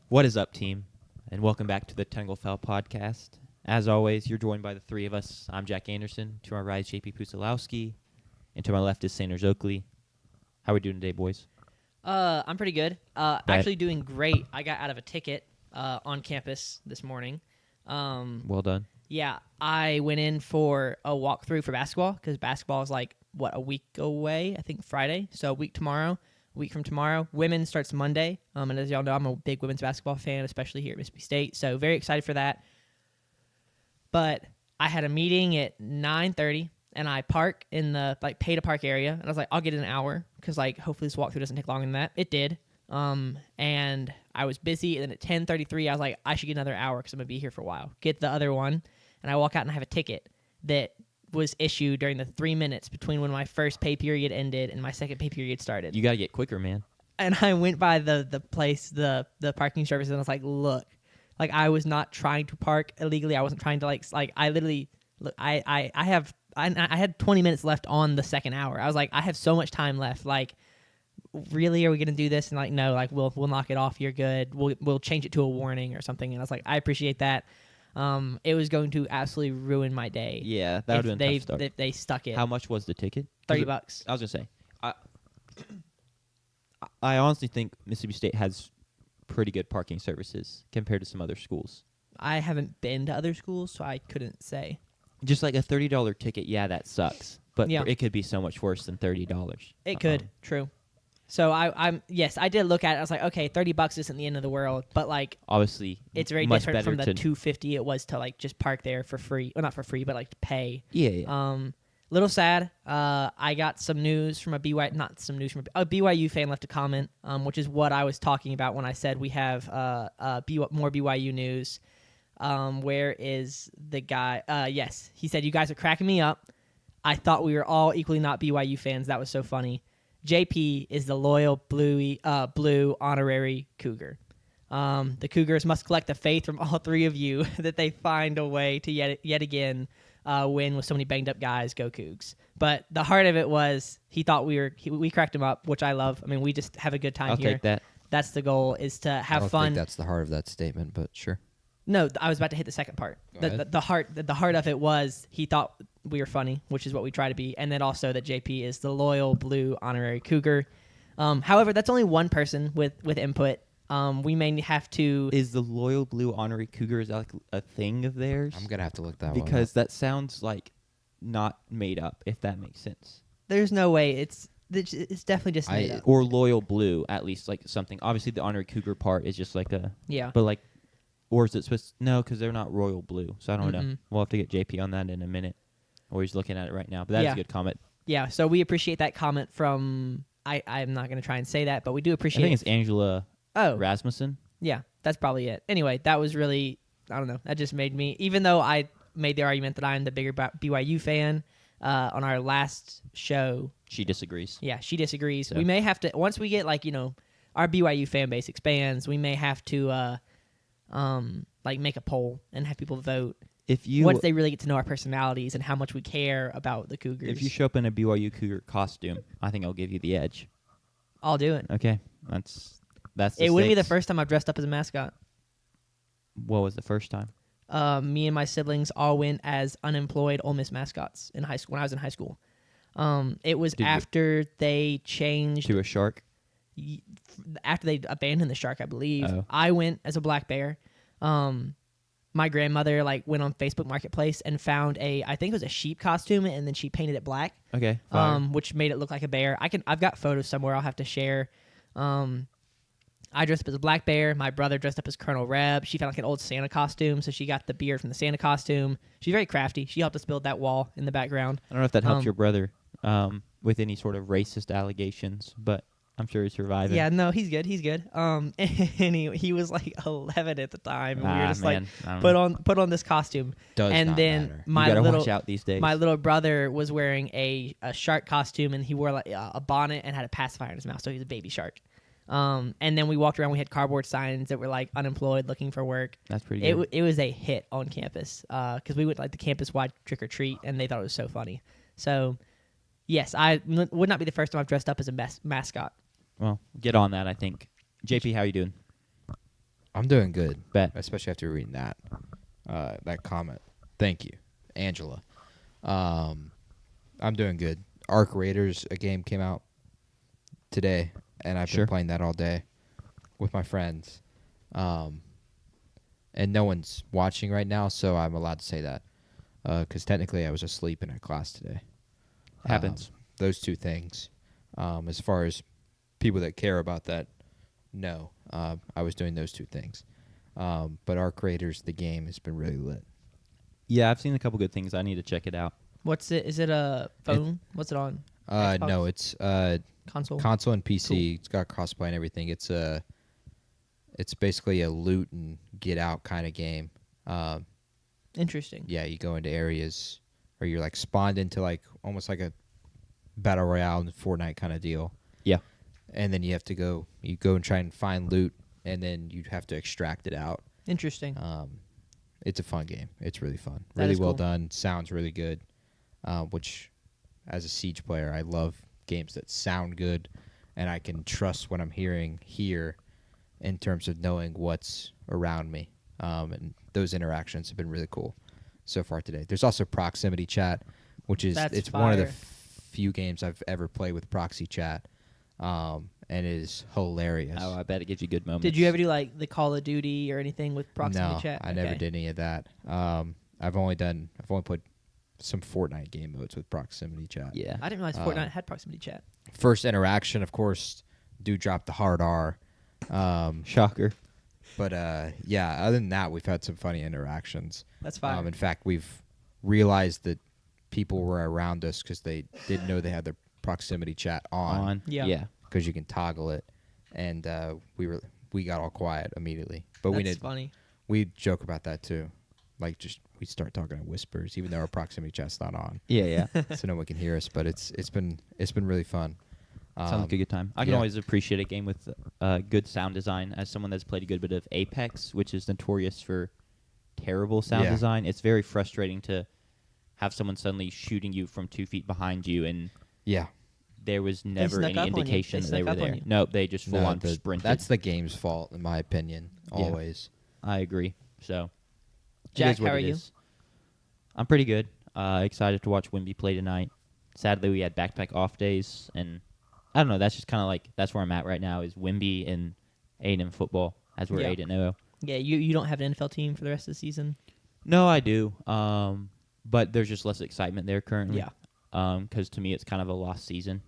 What is up, team? And welcome back to the Technical Foul Podcast. As always, you're joined by the three of us. I'm Jack Anderson. To my right is JP Pusilowski. And to my left is Sanders Oakley. How are we doing today, boys? I'm pretty good. Actually doing great. I got out of a ticket on campus this morning. Well done. Yeah, I went in for a walkthrough for basketball because basketball is a week away, I think Friday. So a week from tomorrow. Women's starts Monday. And as y'all know, I'm a big women's basketball fan, especially here at Mississippi State. So very excited for that. But I had a meeting at 9:30, and I park in the pay to park area. And I was like, I'll get an hour because hopefully this walkthrough doesn't take longer than that. It did. And I was busy. And then at 10:33, I was like, I should get another hour because I'm going to be here for a while. Get the other one. And I walk out and I have a ticket that was issued during the 3 minutes between when my first pay period ended and my second pay period started. You got to get quicker, man. And I went by the place, the parking service, and I was like, look, I was not trying to park illegally. I wasn't trying to I literally, look, I had 20 minutes left on the second hour. I was like, I have so much time left. Really, are we gonna do this? And no, we'll knock it off. You're good. We'll change it to a warning or something. And I was like, I appreciate that. It was going to absolutely ruin my day. Yeah, that would have been a tough start. If they stuck it. How much was the ticket? $30. I was going to say, I honestly think Mississippi State has pretty good parking services compared to some other schools. I haven't been to other schools, so I couldn't say. Just like a $30 ticket, yeah, that sucks. But Yeah. it could be so much worse than $30. It could, true. So I did look at it. I was like, okay, $30 isn't the end of the world, but obviously it's very much different from better the $250 it was to just park there for free. Well, not for free, but to pay. Yeah. Little sad. I got some news from a BYU fan left a comment, which is what I was talking about when I said we have more BYU news. Where is the guy? Yes, he said, you guys are cracking me up. I thought we were all equally not BYU fans. That was so funny. JP is the loyal blue honorary Cougar. The Cougars must collect the faith from all three of you that they find a way to yet again win with so many banged up guys. Go Cougs! But the heart of it was he thought we cracked him up, which I love. I mean, we just have a good time I'll here. take that. That's the goal, is to have I don't fun. think that's the heart of that statement, but sure. No, I was about to hit the second part. The heart of it was he thought we were funny, which is what we try to be, and then also that JP is the loyal blue honorary Cougar. However, that's only one person with input. We may have to. Is the loyal blue honorary Cougar, is that a thing of theirs? I'm gonna have to look that one up. Because that sounds like not made up, if that makes sense. There's no way it's definitely just made up. Or loyal blue, at least something. Obviously, the honorary Cougar part is just Yeah. But or is it supposed? No, because they're not royal blue. So I don't know. Mm-mm. We'll have to get JP on that in a minute. Or he's looking at it right now. But that's a good comment. Yeah. So we appreciate that comment from. I'm not going to try and say that, but we do I appreciate. think it's Angela. Oh, Rasmussen. Yeah, that's probably it. Anyway, that was really, I don't know, that just made me, even though I made the argument that I'm the bigger BYU fan on our last show. She disagrees. Yeah, she disagrees. So. We may have to, once we get our BYU fan base expands, we may have to make a poll and have people vote. Once they really get to know our personalities and how much we care about the Cougars. If you show up in a BYU Cougar costume, I think I'll give you the edge. I'll do it. Okay, that's the It wouldn't be the stakes. first time I've dressed up as a mascot. What was the first time? Me and my siblings all went as unemployed Ole Miss mascots in high school when I was in high school. It was after they changed To a shark? after they abandoned the shark, I believe. Oh. I went as a black bear. My grandmother went on Facebook Marketplace and found I think it was a sheep costume, and then she painted it black. Okay. Fire. Which made it look like a bear. I've got photos somewhere I'll have to share. I dressed up as a black bear. My brother dressed up as Colonel Reb. She found an old Santa costume, so she got the beard from the Santa costume. She's very crafty. She helped us build that wall in the background. I don't know if that helps your brother with any sort of racist allegations, but I'm sure he's surviving. Yeah, no, he's good. He's good. And he was 11 at the time, and we were just I don't know. put on this costume. Does and not then matter. You my gotta little watch out these days. my little brother was wearing a shark costume, and he wore a bonnet and had a pacifier in his mouth, so he was a baby shark. And then we walked around. We had cardboard signs that were unemployed, looking for work. That's pretty good. It was a hit on campus because we went the campus-wide trick or treat, and they thought it was so funny. So, yes, would not be the first time I've dressed up as a mascot. Well, get on that, I think. JP, how you doing? I'm doing good, Bet. especially after reading that comment. Thank you, Angela. I'm doing good. Arc Raiders, a game came out today, and I've Sure. been playing that all day with my friends. And no one's watching right now, so I'm allowed to say that because technically I was asleep in a class today. Happens. Those two things. As far as people that care about that, no. I was doing those two things. But Arc Raiders, the game, has been really lit. Yeah, I've seen a couple good things. I need to check it out. What's it? Is it a phone? What's it on? No, Xbox? it's Console. console and PC. Cool. It's got crossplay and everything. It's basically a loot and get out kind of game. Interesting. Yeah, you go into areas or you're like spawned into like almost like a battle royale and Fortnite kind of deal. Yeah. And then you go and try and find loot, and then you have to extract it out. Interesting. It's a fun game. It's really fun. That Really is well cool. done. Sounds really good. Which, as a Siege player, I love games that sound good, and I can trust what I'm hearing here in terms of knowing what's around me. And those interactions have been really cool so far today. There's also proximity chat, which is That's one of the fire. few games I've ever played with proxy chat, and it is hilarious. Oh, I bet it gives you good moments. Did you ever do like the Call of Duty or anything with proximity no, chat? I never Okay. did any of that. I've only played some Fortnite game modes with proximity chat. Yeah. I didn't realize Fortnite had proximity chat. First interaction, of course, do drop the hard R. Shocker. But yeah, other than that, we've had some funny interactions. That's fine. In fact, we've realized that people were around us because they didn't know they had their proximity chat on Yeah. Yeah. because you can toggle it, and we got all quiet immediately. But That's funny. we joke about that too, like just we start talking in whispers, even though our proximity chat's not on, Yeah, yeah. so no one can hear us. But it's been really fun. Sounds like a good time. I can yeah. always appreciate a game with good sound design. As someone that's played a good bit of Apex, which is notorious for terrible sound Yeah. design, it's very frustrating to have someone suddenly shooting you from 2 feet behind you, and Yeah. there was never snuck any up on you. indication They that they snuck were up on there. you. Nope, they just full No, on sprinted. that's the game's fault, in my opinion. Yeah. Always. I agree. So, it Jack, is what how are it you? is. I'm pretty good. Excited to watch Wimby play tonight. Sadly, we had back-to-back off days, and I don't know. That's just kind of like that's where I'm at right now. Is Wimby and 8 football as we're Yeah. 8-0. Yeah, you don't have an NFL team for the rest of the season. No, I do. But there's just less excitement there currently. Yeah. Because to me, it's kind of a lost season,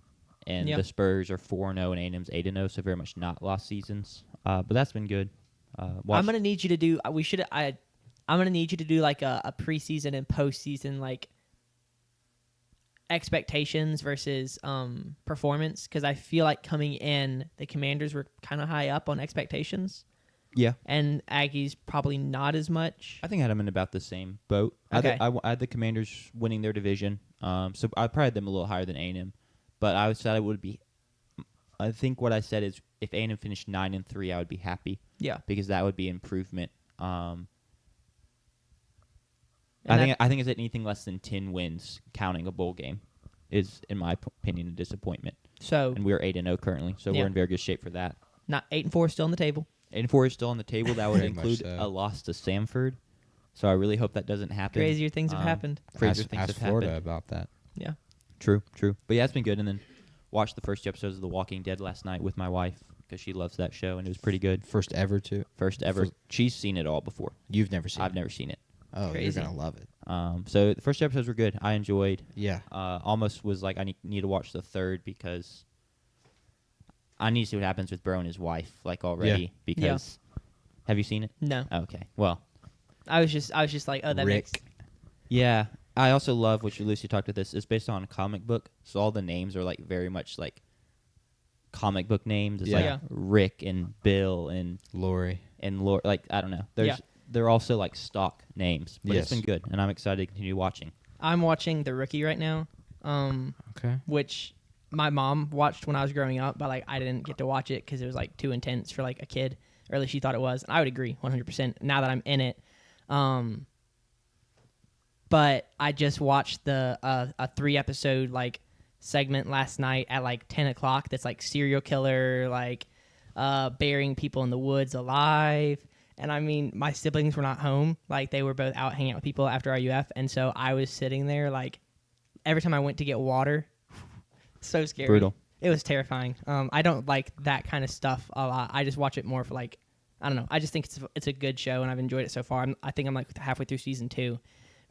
and Yeah. the Spurs are 4-0 and A&M's 8-0, so very much not lost seasons. But that's been good. I'm gonna need you to do. I'm gonna need you to do like a preseason and postseason like expectations versus performance, because I feel like coming in the Commanders were kind of high up on expectations, Yeah. and Aggies probably not as much. I think I had them in about the same boat. Okay. I had the Commanders winning their division, so I probably had them a little higher than A&M. But I said I would be. I think what I said is if A&M finished 9-3, I would be happy Yeah, because that would be improvement. And I think it's anything less than 10 wins, counting a bowl game, is in my opinion a disappointment. so And we're 8-0 currently, so Yeah. we're in very good shape for that. not 8-4 still on the table. 8-4 is still on the table. That would Very much include so. a loss to Samford. So I really hope that doesn't happen. Crazier things have Um, happened. Crazier Ask things have Florida happened. about that. Yeah, True. But yeah, it's been good. And then watched the first two episodes of The Walking Dead last night with my wife because she loves that show, and it was pretty good. First ever too. First ever. First- She's seen it all before. You've never seen I've it. never seen it. Oh, Crazy. you're gonna love it. So the first two episodes were good. I enjoyed. Yeah. Almost was like I need to watch the third because I need to see what happens with Bro and his wife like already. Yeah. Because have you seen it? no, Okay. Well, I was just like, oh, that makes Rick. yeah. I also love which Lucy talked about this. It's based on a comic book, so all the names are like very much like comic book names. It's Yeah. like Yeah. Rick and Bill and Lori. Laura. Like I don't know. They're also like stock names, but Yes. it's been good, and I'm excited to continue watching. I'm watching The Rookie right now, Okay. which my mom watched when I was growing up, but like I didn't get to watch it because it was like too intense for like a kid, or at least she thought it was. And I would agree 100%. Now that I'm in it, but I just watched the a 3-episode like segment last night at like 10 o'clock that's like serial killer, like burying people in the woods alive. And I mean, my siblings were not home. Like, they were both out hanging out with people after RUF. And so I was sitting there, like, every time I went to get water, so scary. Brutal. It was terrifying. I don't like that kind of stuff a lot. I just watch it more for, like, I don't know. I just think it's a good show, and I've enjoyed it so far. I think I'm, like, halfway through season 2.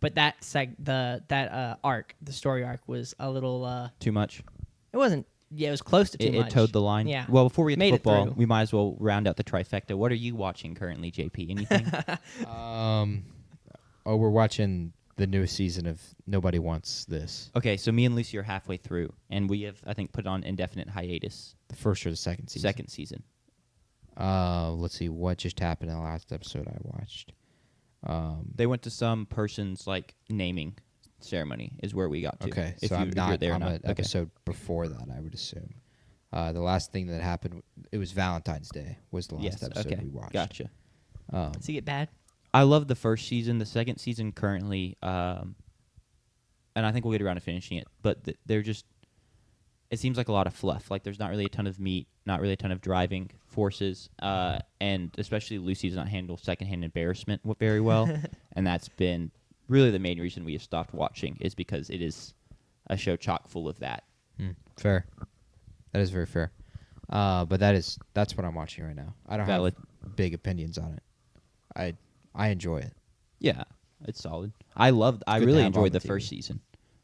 But that arc, the story arc, was a little... Too much. It wasn't... Yeah, it was close to too much. It towed the line. Yeah. Well, before we get Made to it football, through. we might as well round out the trifecta. What are you watching currently, JP? Anything? We're watching the newest season of Nobody Wants This. Okay, so me and Lucy are halfway through, and we have, I think, put on indefinite hiatus. The first or the second season? Second season. Let's see. What just happened in the last episode I watched? They went to some person's, like, naming ceremony is where we got to. Okay, if so you, I'm if you're not there or on not. an episode before that, I would assume. The last thing that happened, it was Valentine's Day was the last Yes, episode okay. we watched. Gotcha. Does it get bad? I love the first season. The second season currently, and I think we'll get around to finishing it, but they're just, it seems like a lot of fluff. Like, there's not really a ton of meat, not really a ton of driving forces, and especially Lucy does not handle secondhand embarrassment very well, and that's been really the main reason we have stopped watching, is because it is a show chock full of that. Fair. That is very fair. But that's what I'm watching right now. I don't Valid. have big opinions on it. I enjoy it. Yeah, it's solid. I good to really have enjoyed on the the first TV. season.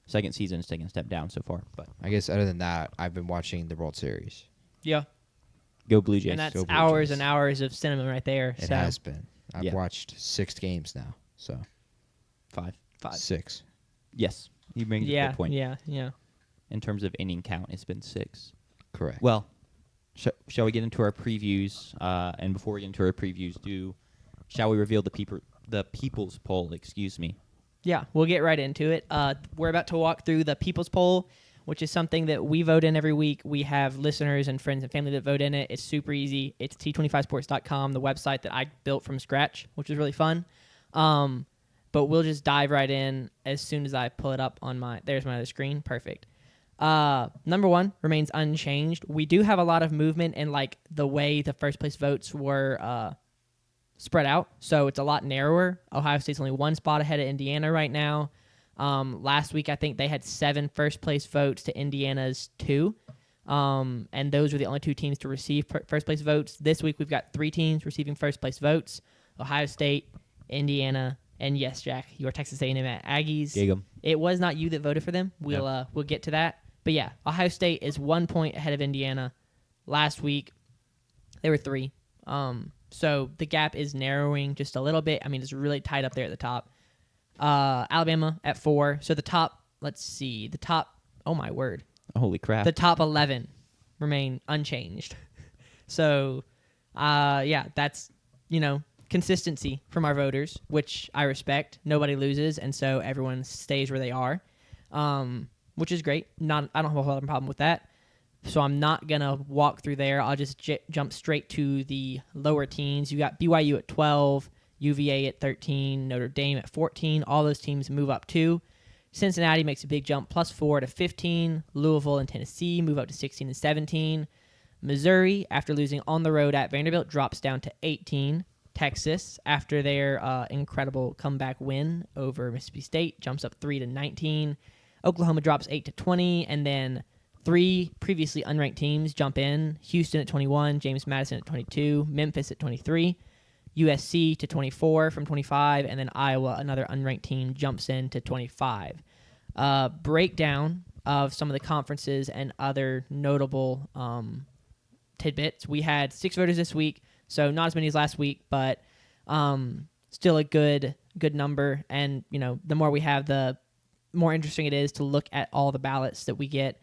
Second season is taking a step down so far, but I guess other than that, I've been watching the World Series. Yeah. go Blue Jays. And that's Go Blue hours Jays. and hours of cinema right there. It so has been. I've Yeah. watched 6 games now, so 5. 6. Yes, you bring a Yeah, good point. yeah. In terms of inning count, it's been 6. Correct. Well, shall we get into our previews? And before we get into our previews, shall we reveal the people's poll? Excuse me. Yeah, we'll get right into it. We're about to walk through the People's Poll, which is something that we vote in every week. We have listeners and friends and family that vote in it. It's super easy. It's T25sports.com, the website that I built from scratch, which is really fun. But we'll just dive right in as soon as I pull it up on there's my other screen. Perfect. Number 1 remains unchanged. We do have a lot of movement in, like, the way the first place votes were spread out, so it's a lot narrower. Ohio State's only 1 spot ahead of Indiana right now. Last week, I think they had 7 first place votes to Indiana's 2, and those were the only 2 teams to receive first place votes. This week, we've got 3 teams receiving first place votes: Ohio State, Indiana, and yes, Jack, your Texas A&M Aggies. Gig 'em. It was not you that voted for them. We'll get to that. But yeah, Ohio State is 1 point ahead of Indiana. Last week, they were 3. So the gap is narrowing just a little bit. I mean, it's really tight up there at the top. Alabama at 4. So the top, oh my word. Holy crap. The top 11 remain unchanged. So, that's, consistency from our voters, which I respect. Nobody loses, and so everyone stays where they are, which is great. I don't have a whole lot of problem with that. So I'm not going to walk through there. I'll just jump straight to the lower teams. You got BYU at 12, UVA at 13, Notre Dame at 14. All those teams move up 2. Cincinnati makes a big jump, +4 to 15. Louisville and Tennessee move up to 16 and 17. Missouri, after losing on the road at Vanderbilt, drops down to 18. Texas, after their incredible comeback win over Mississippi State, jumps up 3 to 19. Oklahoma drops 8 to 20, and then 3 previously unranked teams jump in: Houston at 21, James Madison at 22, Memphis at 23, USC to 24 from 25, and then Iowa, another unranked team, jumps in to 25. Breakdown of some of the conferences and other notable tidbits. We had 6 voters this week, so not as many as last week, but still a good number. And the more we have, the more interesting it is to look at all the ballots that we get.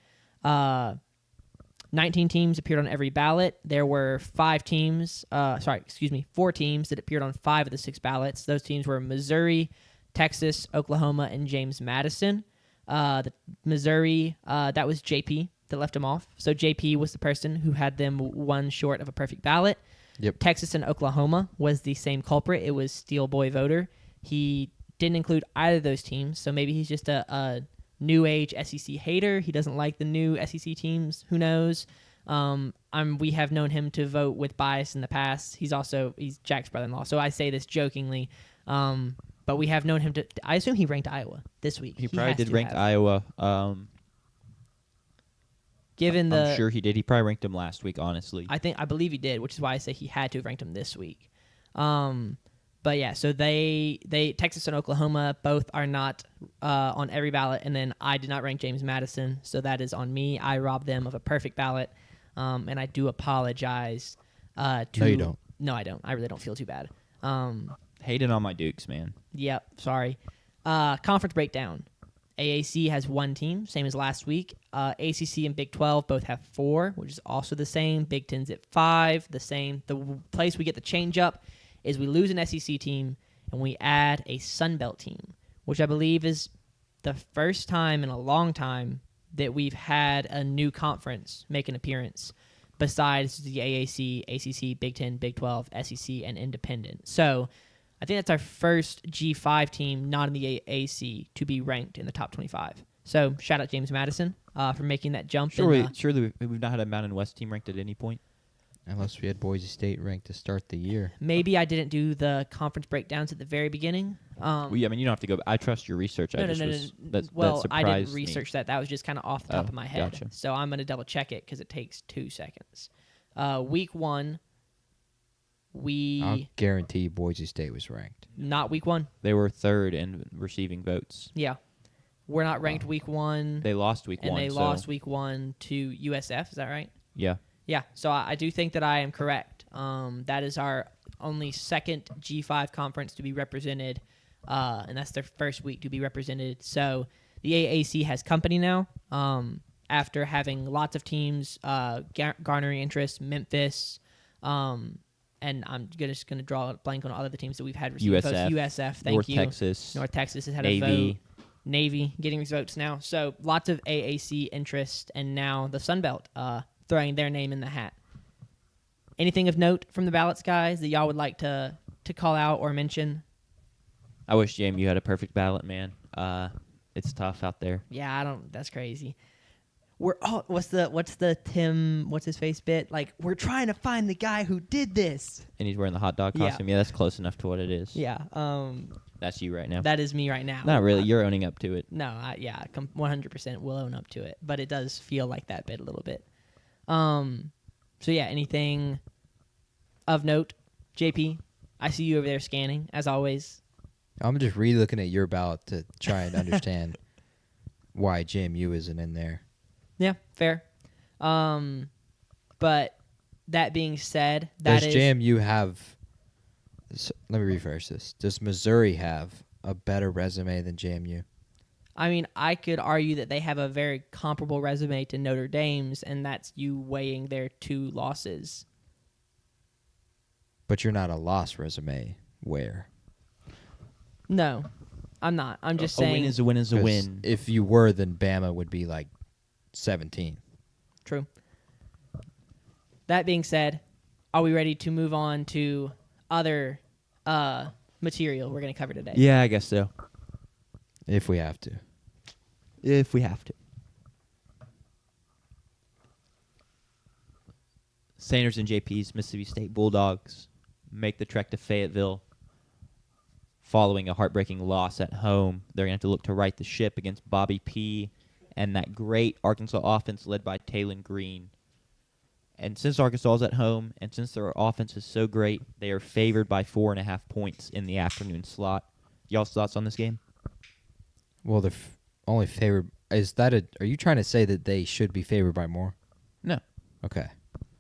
19 teams appeared on every ballot. There were 4 teams that appeared on 5 of the 6 ballots. Those teams were Missouri, Texas, Oklahoma, and James Madison. The Missouri, that was JP that left them off. So JP was the person who had them 1 short of a perfect ballot. Yep. Texas and Oklahoma was the same culprit. It was Steel Boy voter. He didn't include either of those teams, so maybe he's just a new age SEC hater. He doesn't like the new SEC teams. Who knows? We have known him to vote with bias in the past. He's Jack's brother-in-law, so I say this jokingly. But we have known him to. I assume he ranked Iowa this week. He probably has did to rank have. Iowa. Given the, I'm sure he did. He probably ranked him last week, honestly. I believe he did, which is why I say he had to have ranked him this week. But yeah, so they Texas and Oklahoma both are not on every ballot, and then I did not rank James Madison, so that is on me. I robbed them of a perfect ballot, and I do apologize. To, No, you don't. No, I don't. I really don't feel too bad. Hating on my Dukes, man. Yep, sorry. Conference breakdown. AAC has 1 team, same as last week. ACC and Big 12 both have 4, which is also the same. Big 10's at 5, the same. The place we get the change up is we lose an SEC team and we add a Sun Belt team, which I believe is the first time in a long time that we've had a new conference make an appearance besides the AAC, ACC, Big 10, Big 12, SEC, and Independent. So I think that's our first G5 team not in the AAC to be ranked in the top 25. So shout out James Madison for making that jump. Surely we've not had a Mountain West team ranked at any point. Unless we had Boise State ranked to start the year. Maybe I didn't do the conference breakdowns at the very beginning. Well, yeah, I mean, you don't have to go. I trust your research. No. Well, that I didn't surprised research that. That was just kind of off the top Oh, of my head. gotcha. So I'm going to double check it because it takes 2 seconds. Week 1, I'll guarantee Boise State was ranked. not week 1. They were third in receiving votes. Yeah. We're not ranked week 1. They lost week and one. they so lost week 1 to USF. Is that right? Yeah. Yeah, so I do think that I am correct. That is our only second G5 conference to be represented, and that's their first week to be represented. So the AAC has company now after having lots of teams garnering interest, Memphis, and I'm just going to draw a blank on all of the teams that we've had receive votes. USF, USF, thank North you. Texas, North Texas has had Navy. a vote. Navy getting these votes now. So lots of AAC interest, and now the Sun Belt throwing their name in the hat. Anything of note from the ballots, guys, that y'all would like to call out or mention? I wish JMU had a perfect ballot, man. It's tough out there. Yeah, I don't. That's crazy. What's his face bit? Like, we're trying to find the guy who did this. And he's wearing the hot dog Yeah. costume. Yeah, that's close enough to what it is. Yeah. That's you right now. That is me right now. Not really. You're owning up to it. No. 100% will own up to it, but it does feel like that bit a little bit. So yeah, anything of note, JP? I see you over there scanning as always. I'm just re-looking at your ballot to try and understand why JMU isn't in there. Yeah, fair. But that being said, Does JMU have... let me rephrase this. Does Missouri have a better resume than JMU? I mean, I could argue that they have a very comparable resume to Notre Dame's, and that's you weighing their 2 losses. But you're not a loss resume where? No, I'm not. I'm just a saying. win is a win is a 'Cause win. if you were, then Bama would be like 17. True. That being said, are we ready to move on to other material we're going to cover today? Yeah, I guess so. If we have to. If we have to. Sanders and JP's Mississippi State Bulldogs make the trek to Fayetteville following a heartbreaking loss at home. They're going to have to look to right the ship against Bobby P. and that great Arkansas offense led by Taylon Green. And since Arkansas is at home and since their offense is so great, they are favored by 4.5 points in the afternoon slot. Y'all's thoughts on this game? Well, they're only favored. Are you trying to say that they should be favored by more? No. Okay.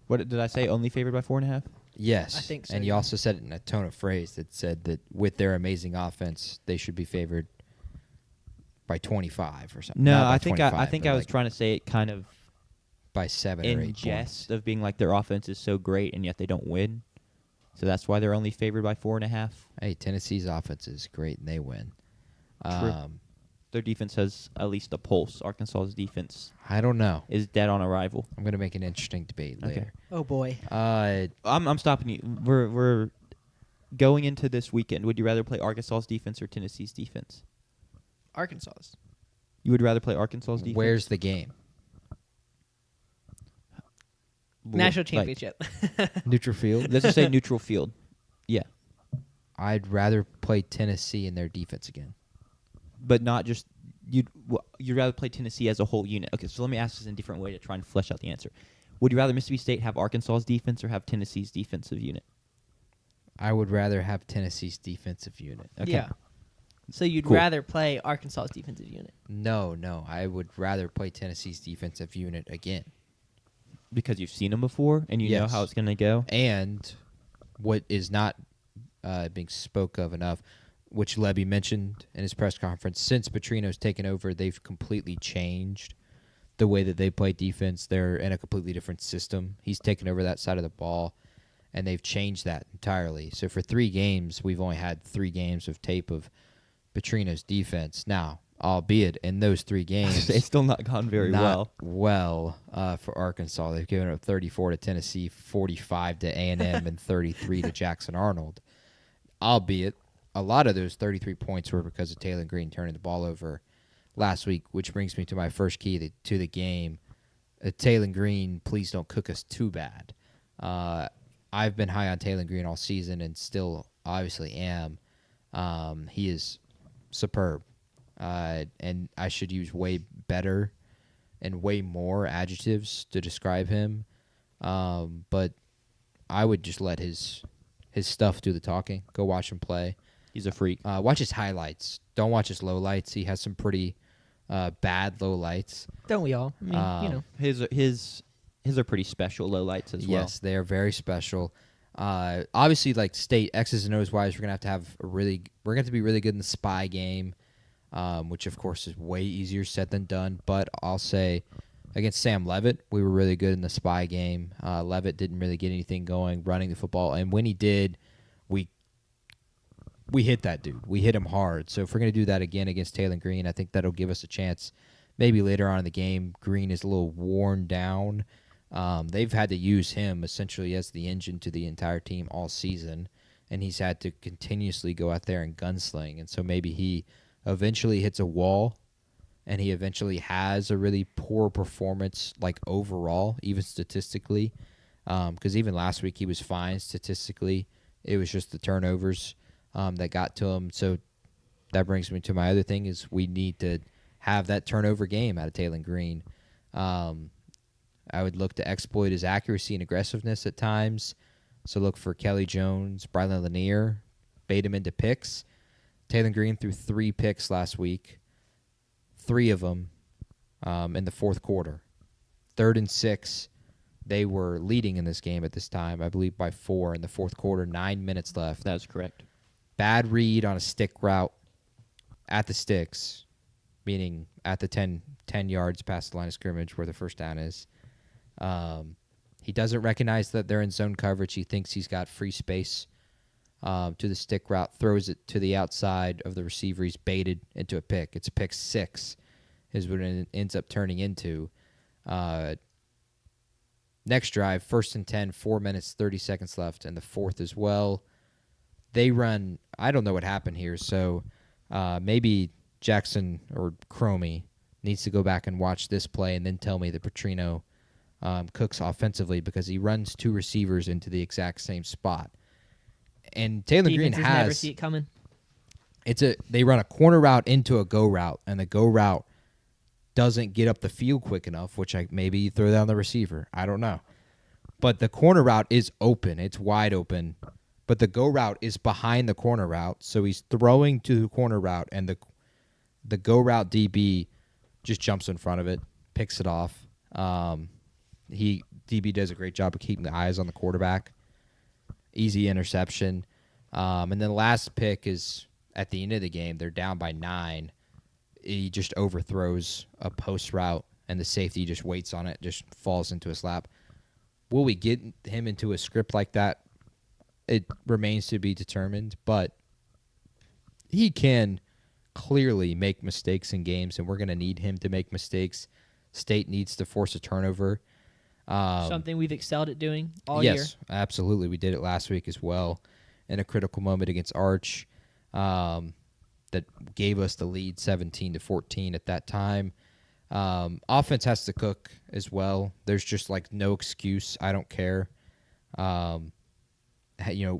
What did I say? Only favored by 4.5? Yes. I think so, And you yeah. also said it in a tone of phrase that said that with their amazing offense, they should be favored by 25 or something. No, Not by I think 25, but I was like trying to say it kind of by 7 or 8 in points. jest of being like their offense is so great and yet they don't win. So that's why they're only favored by 4.5. Hey, Tennessee's offense is great and they win. True. Their defense has at least a pulse. Arkansas's defense I don't know. is dead on arrival. I'm going to make an interesting debate Okay. later. Oh boy. I'm stopping you. We're going into this weekend. Would you rather play Arkansas's defense or Tennessee's defense? Arkansas's. You would rather play Arkansas's defense? Where's the game? National Like, championship. Neutral field. let's just say neutral field. Yeah, I'd rather play Tennessee in their defense again. but not just you'd rather play Tennessee as a whole unit. Okay, so let me ask this in a different way to try and flesh out the answer. Would you rather Mississippi State have Arkansas's defense or have Tennessee's defensive unit? I would rather have Tennessee's defensive unit. Okay. Yeah. So you'd Cool. rather play Arkansas's defensive unit. No, I would rather play Tennessee's defensive unit again. Because you've seen them before and you know Yes. how it's going to go. And what is not being spoke of enough, which Levy mentioned in his press conference, since Petrino's taken over, they've completely changed the way that they play defense. They're in a completely different system. He's taken over that side of the ball, and they've changed that entirely. So for 3 games, we've only had 3 games of tape of Petrino's defense. Now, albeit in those 3 games, It's still not gone very not well. for Arkansas. They've given up 34 to Tennessee, 45 to A&M, and 33 to Jackson Arnold. Albeit, a lot of those 33 points were because of Taylor Green turning the ball over last week, which brings me to my first key to the game. Taylor Green, please don't cook us too bad. I've been high on Taylor Green all season and still obviously am. He is superb. And I should use way better and way more adjectives to describe him. But I would just let his stuff do the talking. Go watch him play. He's a freak. Watch his highlights. Don't watch his lowlights. He has some pretty bad lowlights. Don't we all? I mean, you know. His are pretty special lowlights as well. Yes, they are very special. Obviously, like state X's and O's wise, we're gonna have to be really good in the spy game, which of course is way easier said than done. But I'll say against Sam Levitt, we were really good in the spy game. Levitt didn't really get anything going running the football, and when he did, we hit that dude. We hit him hard. So if we're gonna do that again against Taylor Green, I think that'll give us a chance. Maybe later on in the game, Green is a little worn down. They've had to use him essentially as the engine to the entire team all season, and he's had to continuously go out there and gunsling. And so maybe he eventually hits a wall, and he eventually has a really poor performance, like overall, even statistically. Because even last week he was fine statistically. It was just the turnovers that got to him. So that brings me to my other thing is we need to have that turnover game out of Taylor Green. I would look to exploit his accuracy and aggressiveness at times. So look for Kelly Jones, Brylan Lanier, bait him into picks. Taylor Green threw 3 picks last week, 3 of them in the fourth quarter. 3rd and 6, they were leading in this game at this time, I believe by 4 in the fourth quarter, 9 minutes left. That's correct. Bad read on a stick route at the sticks, meaning at the 10 yards past the line of scrimmage where the first down is. He doesn't recognize that they're in zone coverage. He thinks he's got free space to the stick route, throws it to the outside of the receiver. He's baited into a pick. It's a pick 6 is what it ends up turning into. Next drive, 1st and 10, 4 minutes, 30 seconds left, and the fourth as well. They run, I don't know what happened here, so maybe Jackson or Cromie needs to go back and watch this play and then tell me that Petrino cooks offensively because he runs 2 receivers into the exact same spot. And Taylor Green Defenses never has see it coming. they run a corner route into a go route, and the go route doesn't get up the field quick enough, which maybe you throw down the receiver. I don't know. But the corner route is open. It's wide open. But the go route is behind the corner route, so he's throwing to the corner route, and the go route DB just jumps in front of it, picks it off. DB does a great job of keeping the eyes on the quarterback. Easy interception. And then the last pick is at the end of the game. They're down by 9. He just overthrows a post route, and the safety just waits on it, just falls into his lap. Will we get him into a script like that? It remains to be determined, but he can clearly make mistakes in games, and we're going to need him to make mistakes. State needs to force a turnover. Something we've excelled at doing all year. Yes, absolutely. We did it last week as well in a critical moment against Arch. The that gave us the lead 17-14 at that time. Offense has to cook as well. There's just like no excuse. I don't care.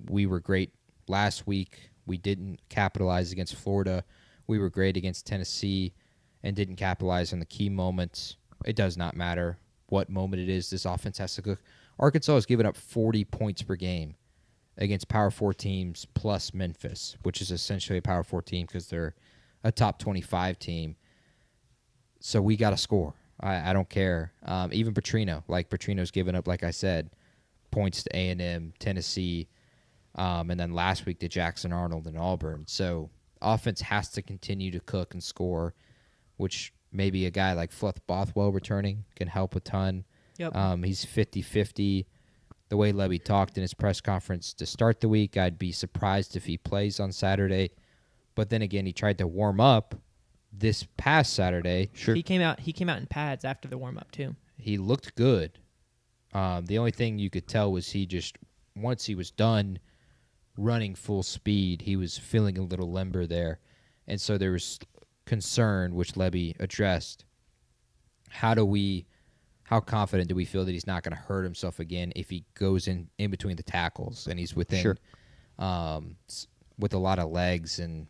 We were great last week. We didn't capitalize against Florida. We were great against Tennessee and didn't capitalize on the key moments. It does not matter what moment it is. This offense has to cook. Arkansas has given up 40 points per game against Power 4 teams plus Memphis, which is essentially a Power 4 team because they're a top 25 team. So we got to score. I don't care. Even Petrino. Petrino's given up, like I said, points to A&M, Tennessee, and then last week to Jackson Arnold and Auburn. So offense has to continue to cook and score, which maybe a guy like Fluff Bothwell returning can help a ton. Yep. He's 50-50. The way Levy talked in his press conference to start the week, I'd be surprised if he plays on Saturday. But then again, he tried to warm up this past Saturday. Sure. He came out in pads after the warm up too. He looked good. The only thing you could tell was once he was done running full speed, he was feeling a little limber there. And so there was concern, which Levy addressed. How confident do we feel that he's not going to hurt himself again if he goes in between the tackles and he's within, Sure. with a lot of legs and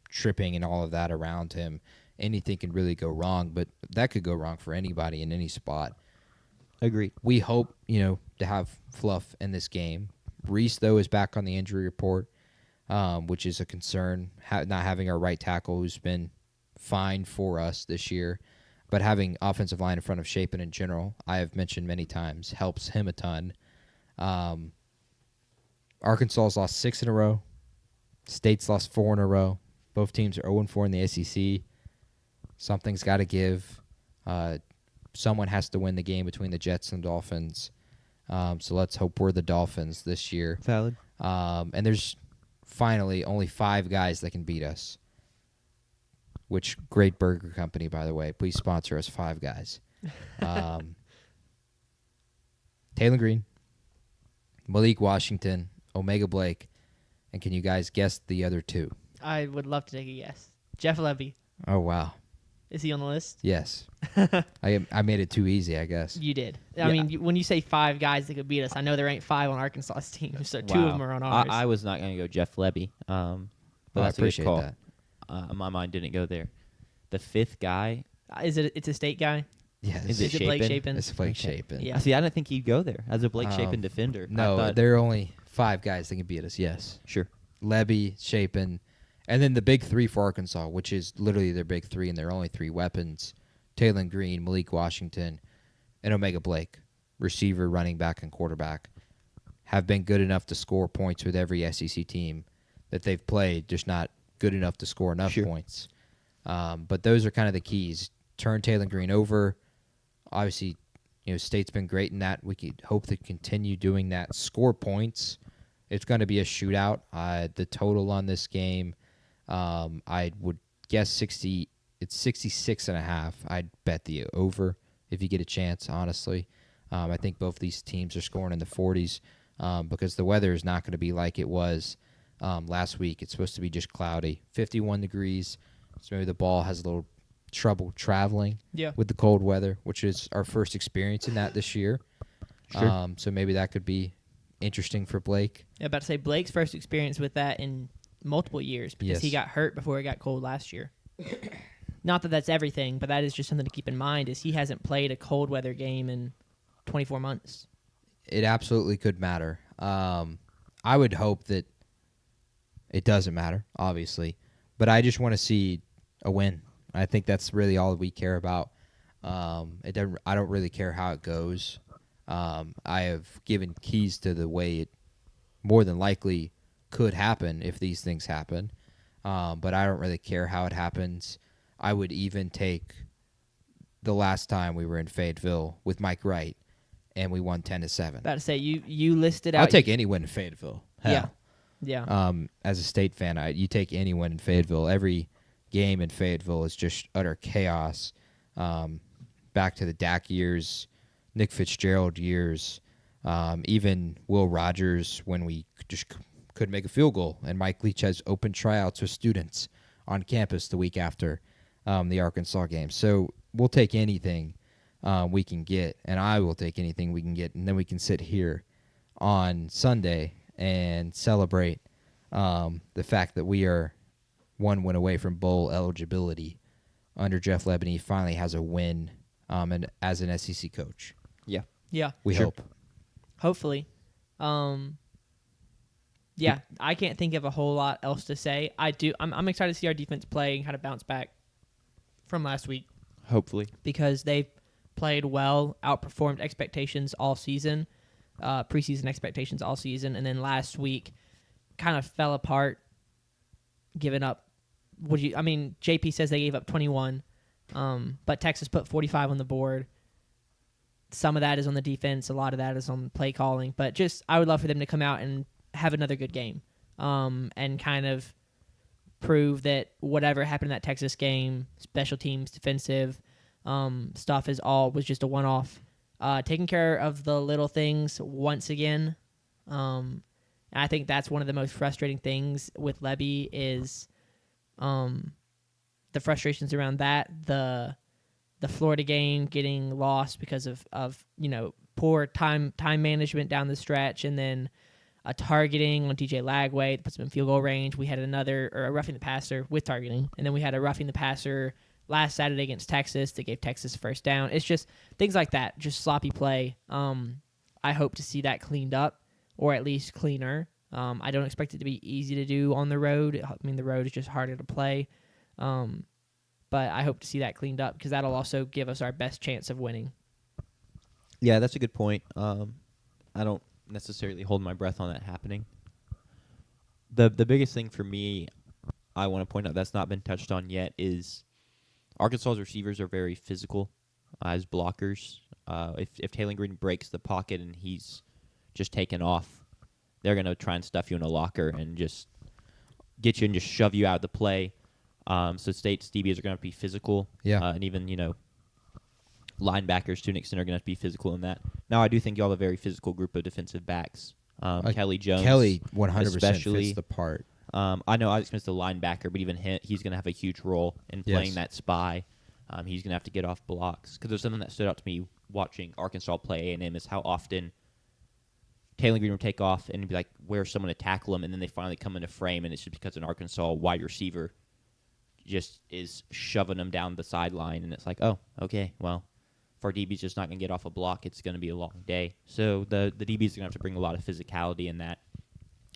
tripping and all of that around him? Anything can really go wrong, but that could go wrong for anybody in any spot. Agreed. We hope to have Fluff in this game. Reese, though, is back on the injury report, which is a concern. Not having our right tackle, who's been fine for us this year, but having offensive line in front of Shapen in general, I have mentioned many times, helps him a ton. Arkansas's lost 6 in a row. State's lost 4 in a row. Both teams are 0-4 in the SEC. Something's got to give. Someone has to win the game between the Jets and Dolphins. So let's hope we're the Dolphins this year. Valid. And there's finally only 5 guys that can beat us. Which, great burger company, by the way. Please sponsor us, 5 guys. Taylor Green, Malik Washington, Omega Blake, and can you guys guess the other 2? I would love to take a guess. Jeff Levy. Oh, wow. Is he on the list? Yes. I made it too easy, I guess. You did. Yeah. I mean, when you say 5 guys that could beat us, I know there ain't 5 on Arkansas's team, so 2 of them are on ours. I was not going to go Jeff Levy, but I that's a good appreciate call. that. My mind didn't go there. The 5th guy. It's a state guy? Yes. Is Is it Blake Shapen? It's Blake Okay. Shapen. Yeah. See, I didn't think he'd go there as a Blake Shapen defender. I No, thought, there are only 5 guys that can beat us, yes. sure. Levy, Shapen, and then the big 3 for Arkansas, which is literally their big 3 and their only 3 weapons, Taylor Green, Malik Washington, and Omega Blake, receiver, running back, and quarterback, have been good enough to score points with every SEC team that they've played, just not good enough to score enough Sure. points. But those are kind of the keys. Turn Taylor Green over. Obviously, State's been great in that. We could hope to continue doing that. Score points. It's going to be a shootout. The total on this game, I would guess 60. It's 66.5. I'd bet the over if you get a chance, honestly. I think both these teams are scoring in the 40s because the weather is not going to be like it was last week. It's supposed to be just cloudy. 51 degrees. So maybe the ball has a little trouble traveling with the cold weather, which is our first experience in that this year. Sure. So maybe that could be interesting for Blake. Yeah, about to say Blake's first experience with that in multiple years because he Yes. got hurt before it got cold last year. Not that that's everything, but that is just something to keep in mind is he hasn't played a cold weather game in 24 months. It absolutely could matter. I would hope that it doesn't matter, obviously, but I just want to see a win. I think that's really all we care about. I don't really care how it goes. I have given keys to the way it more than likely could happen if these things happen, but I don't really care how it happens. I would even take the last time we were in Fayetteville with Mike Wright, and we won 10-7. About to say you listed out. I'll take any win in Fayetteville. Hell. Yeah. As a State fan, you take any win in Fayetteville. Every game in Fayetteville is just utter chaos. Back to the Dak years, Nick Fitzgerald years, even Will Rogers when we just couldn't make a field goal, and Mike Leach has open tryouts with students on campus the week after the Arkansas game. So we'll take anything we can get, and I will take anything we can get, and then we can sit here on Sunday and celebrate the fact that we are one win away from bowl eligibility under Jeff Lebany. Finally has a win and as an SEC coach. Yeah. We Sure. hope. Hopefully. Yeah, I can't think of a whole lot else to say. I'm excited to see our defense play and kind of bounce back from last week Hopefully. because they've played well, outperformed expectations all season, preseason expectations all season, and then last week kind of fell apart, giving up. JP says they gave up 21, but Texas put 45 on the board. Some of that is on the defense. A lot of that is on play calling. But just I would love for them to come out and have another good game and kind of prove that whatever happened in that Texas game, special teams, defensive stuff was just a one-off. Taking care of the little things once again. And I think that's one of the most frustrating things with Lebby is the frustrations around that, the Florida game getting lost because of poor time management down the stretch, and then a targeting on DJ Lagway that puts him in field goal range. We had a roughing the passer with targeting, and then we had a roughing the passer last Saturday against Texas that gave Texas a first down. It's just things like that, just sloppy play. I hope to see that cleaned up, or at least cleaner. I don't expect it to be easy to do on the road. I mean, the road is just harder to play. But I hope to see that cleaned up because that'll also give us our best chance of winning. Yeah, that's a good point. I don't necessarily hold my breath on that happening. The biggest thing for me I want to point out that's not been touched on yet is Arkansas's receivers are very physical as blockers. If Taylor Green breaks the pocket and he's just taken off, they're going to try and stuff you in a locker and just get you and just shove you out of the play. So State's DBs are going to be physical. Yeah. And even, linebackers to an extent are going to be physical in that. Now, I do think y'all have a very physical group of defensive backs. Kelly Jones. Kelly 100% especially. fits the part. I know Alex Smith's the linebacker, but even he's going to have a huge role in playing Yes. that spy. He's going to have to get off blocks. Because there's something that stood out to me watching Arkansas play A&M is how often Taylor Green would take off and be like, where's someone to tackle him? And then they finally come into frame, and it's just because an Arkansas wide receiver just is shoving them down the sideline. And it's like, oh, okay, well, if our DB's just not going to get off a block, it's going to be a long day. So the DB's are going to have to bring a lot of physicality in that.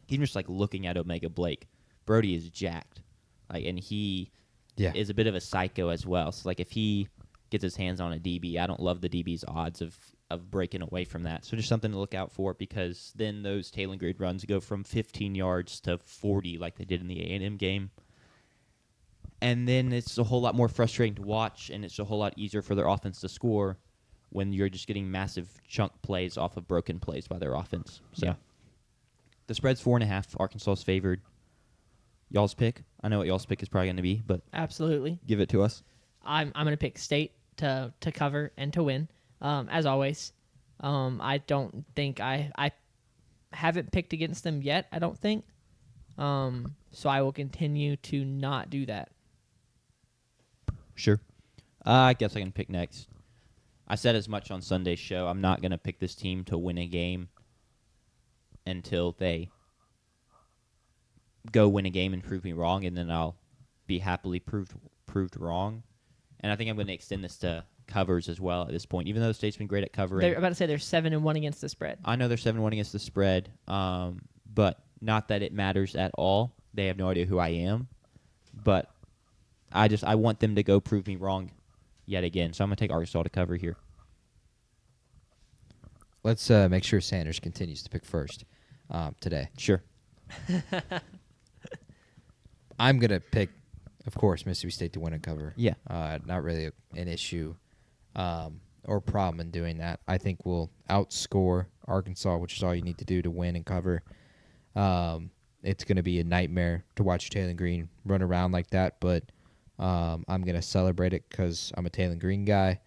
Even just looking at Omega Blake, Brody is jacked. And he is a bit of a psycho as well. So if he gets his hands on a DB, I don't love the DB's odds of breaking away from that. So just something to look out for, because then those Taylor Green runs go from 15 yards to 40 like they did in the A&M game. And then it's a whole lot more frustrating to watch, and it's a whole lot easier for their offense to score when you're just getting massive chunk plays off of broken plays by their offense. So Yeah. The spread's 4.5. Arkansas's favored. Y'all's pick? I know what y'all's pick is probably going to be, but Absolutely. give it to us. I'm going to pick State to cover and to win, as always. I don't think I haven't picked against them yet, I don't think. So I will continue to not do that. Sure. I guess I can pick next. I said as much on Sunday's show. I'm not going to pick this team to win a game until they go win a game and prove me wrong, and then I'll be happily proved wrong. And I think I'm going to extend this to covers as well at this point, even though the State's been great at covering. They're about to say they're 7-1 against the spread. I know they're 7-1 against the spread, but not that it matters at all. They have no idea who I am, but I want them to go prove me wrong yet again. So I'm going to take Arkansas to cover here. Let's make sure Sanders continues to pick first today. Sure. I'm going to pick, of course, Mississippi State to win and cover. Yeah. Not really an issue or problem in doing that. I think we'll outscore Arkansas, which is all you need to do to win and cover. It's going to be a nightmare to watch Taylor Green run around like that, but I'm going to celebrate it because I'm a Taylor Green guy.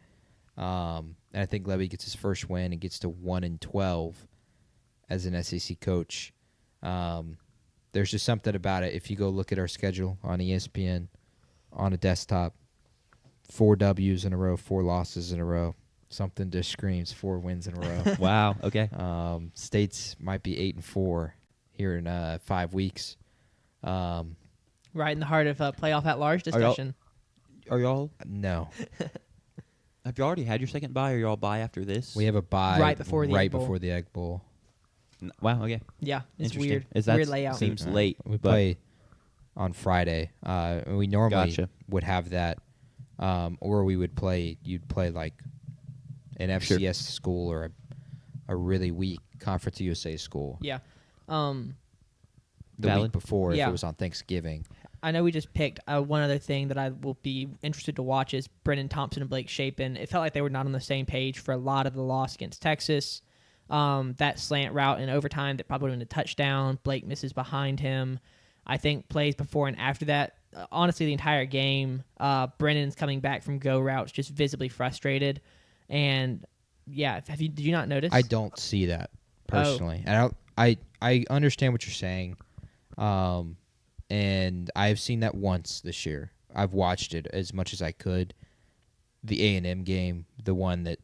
And I think Lebby gets his first win and gets to 1-12 as an SEC coach. there's just something about it. If you go look at our schedule on ESPN on a desktop, 4 W's in a row, 4 losses in a row. Something just screams 4 wins in a row. Wow. Okay. States might be 8-4 here in 5 weeks. Right in the heart of playoff at large discussion. Are y'all? No, Have you already had your second bye, or y'all bye after this? we have a bye Right before the Egg Bowl. before the Egg Bowl. Wow. Okay. Yeah, it's Interesting. weird. Is that Weird layout. seems late? We but play on Friday. We normally Gotcha. would have that, or we would play. You'd play like an Sure. FCS school or a really weak Conference USA school. Yeah. The Valid. week before, if Yeah. it was on Thanksgiving. I know we just picked one other thing that I will be interested to watch is Brennan Thompson and Blake Shapen. It felt like they were not on the same page for a lot of the loss against Texas. That slant route in overtime that probably would have been a touchdown. Blake misses behind him. I think plays before and after that. Honestly, the entire game, Brennan's coming back from go routes just visibly frustrated. And yeah, did you not notice? I don't see that personally. And I understand what you're saying. And I've seen that once this year. I've watched it as much as I could. The A&M game, the one that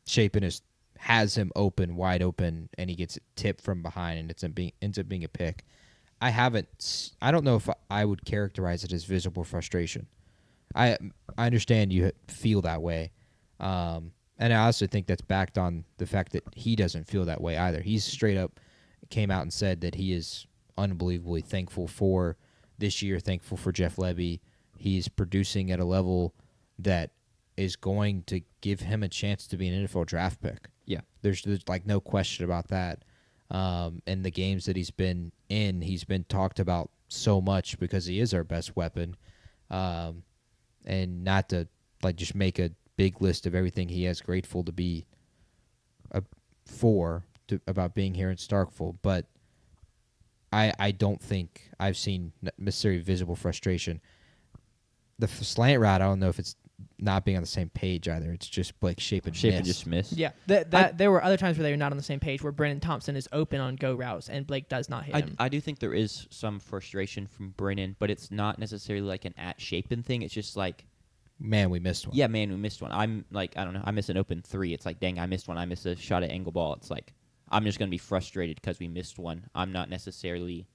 Shapen has him wide open, and he gets it tipped from behind, and ends up being a pick. I don't know if I would characterize it as visible frustration. I understand you feel that way. And I also think that's backed on the fact that he doesn't feel that way either. He's straight up came out and said that he is unbelievably thankful for this year, thankful for Jeff Lebby. He's producing at a level that is going to give him a chance to be an NFL draft pick. Yeah. There's like no question about that. And the games that he's been in, he's been talked about so much because he is our best weapon. And not to like just make a big list of everything he has grateful to be about being here in Starkville, but I don't think I've seen necessarily visible frustration. The slant route, I don't know if it's not being on the same page either. It's just Blake Shapen just missed. Yeah, there were other times where they were not on the same page, where Brennan Thompson is open on go routes and Blake does not hit him. I do think there is some frustration from Brennan, but it's not necessarily like an at Shapen thing. It's just like, Man, we missed one. yeah, man, we missed one. I'm like, I don't know. I miss an open 3. It's like, dang, I missed one. I missed a shot at angle ball. It's like, I'm just going to be frustrated because we missed one. I'm not necessarily,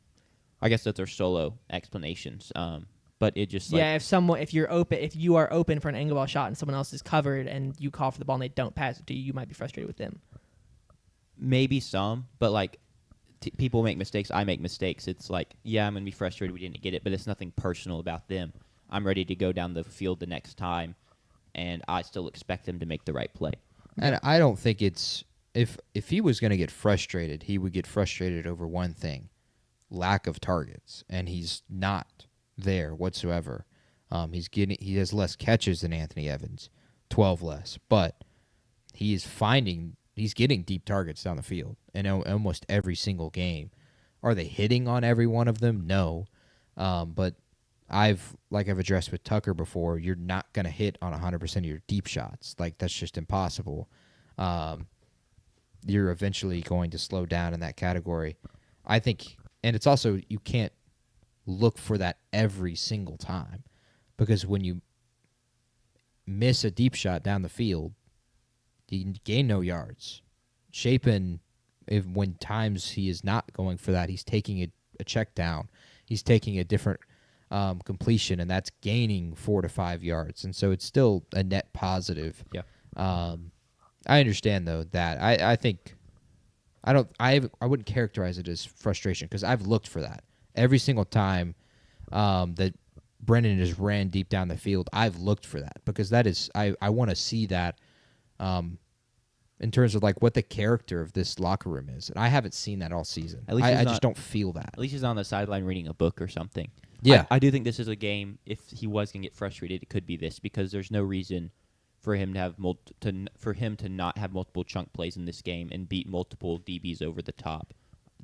I guess that's our solo explanations. But it just like, yeah, if you are open for an angle ball shot and someone else is covered and you call for the ball and they don't pass it to you, you might be frustrated with them. maybe some, but like people make mistakes. I make mistakes. It's like, yeah, I'm going to be frustrated we didn't get it, but it's nothing personal about them. I'm ready to go down the field the next time, and I still expect them to make the right play. And I don't think it's if he was going to get frustrated, he would get frustrated over one thing: lack of targets, and he's not there whatsoever. He has less catches than Anthony Evans, 12 less, but he's getting deep targets down the field in almost every single game. Are they hitting on every one of them? No, but I've addressed with Tucker before, you're not going to hit on 100% of your deep shots. Like, that's just impossible. You're eventually going to slow down in that category. I think, and it's also, you can't look for that every single time, because when you miss a deep shot down the field, you gain no yards. Shapen, when times he is not going for that, he's taking a check down. He's taking a different completion, and that's gaining 4 to 5 yards, and so it's still a net positive. Yeah. I understand though that I think I wouldn't characterize it as frustration, because I've looked for that every single time that Brennan has ran deep down the field. I've looked for that, because that is I want to see that in terms of like what the character of this locker room is, and I haven't seen that all season. At least I he's just not- don't feel that. At least he's on the sideline reading a book or something. Yeah. I do think this is a game, if he was going to get frustrated, it could be this, because there's no reason for him to have to not have multiple chunk plays in this game and beat multiple DBs over the top.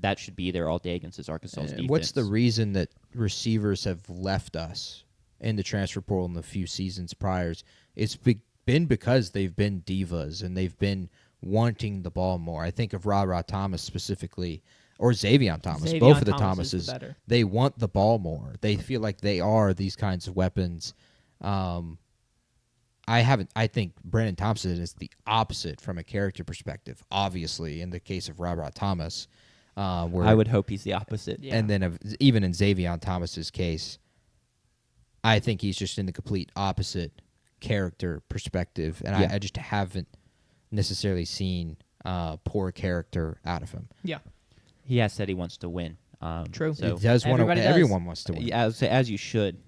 That should be there all day against this Arkansas And defense. what's the reason that receivers have left us in the transfer portal in the few seasons priors? It's been because they've been divas and they've been wanting the ball more. I think of Ra Thomas specifically. or Xavier Thomas. Xavier Both of the Thomas is Thomases, the better. they want the ball more. They feel like they are these kinds of weapons. I think Brandon Thompson is the opposite from a character perspective. Obviously, in the case of Robert Thomas, where I would hope he's the opposite. Yeah. and then even in Xavier Thomas's case, I think he's just in the complete opposite character perspective, and Yeah. I just haven't necessarily seen poor character out of him. Yeah. He has said he wants to win. True. So He does want to. Everybody does. Everyone wants to win. yeah, I would say as you should.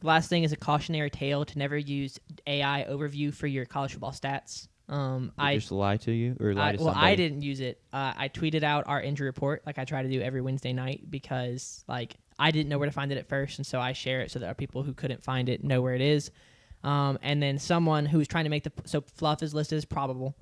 Last thing is a cautionary tale to never use AI overview for your college football stats. I just lie to you or lie to Well, somebody. I didn't use it. I tweeted out our injury report like I try to do every Wednesday night because like I didn't know where to find it at first, and so I share it so that our people who couldn't find it know where it is. And then someone who was trying to make so Fluff is listed as probable,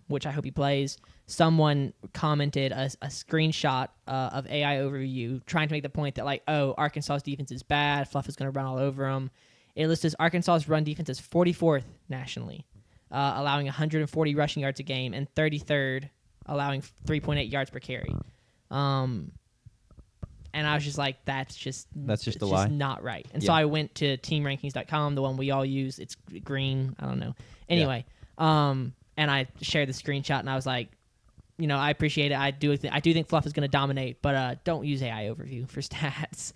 which I hope he plays. Someone commented a screenshot of AI overview trying to make the point that like, oh, Arkansas's defense is bad. Fluff is going to run all over them. It lists Arkansas's run defense as 44th nationally, allowing 140 rushing yards a game, and 33rd, allowing 3.8 yards per carry. And I was just like, that's just a lie. not right. And so Yeah. I went to teamrankings.com, the one we all use. It's green. I don't know. Anyway, and I shared the screenshot, and I was like, you know, I appreciate it. I do think Fluff is going to dominate, but don't use AI overview for stats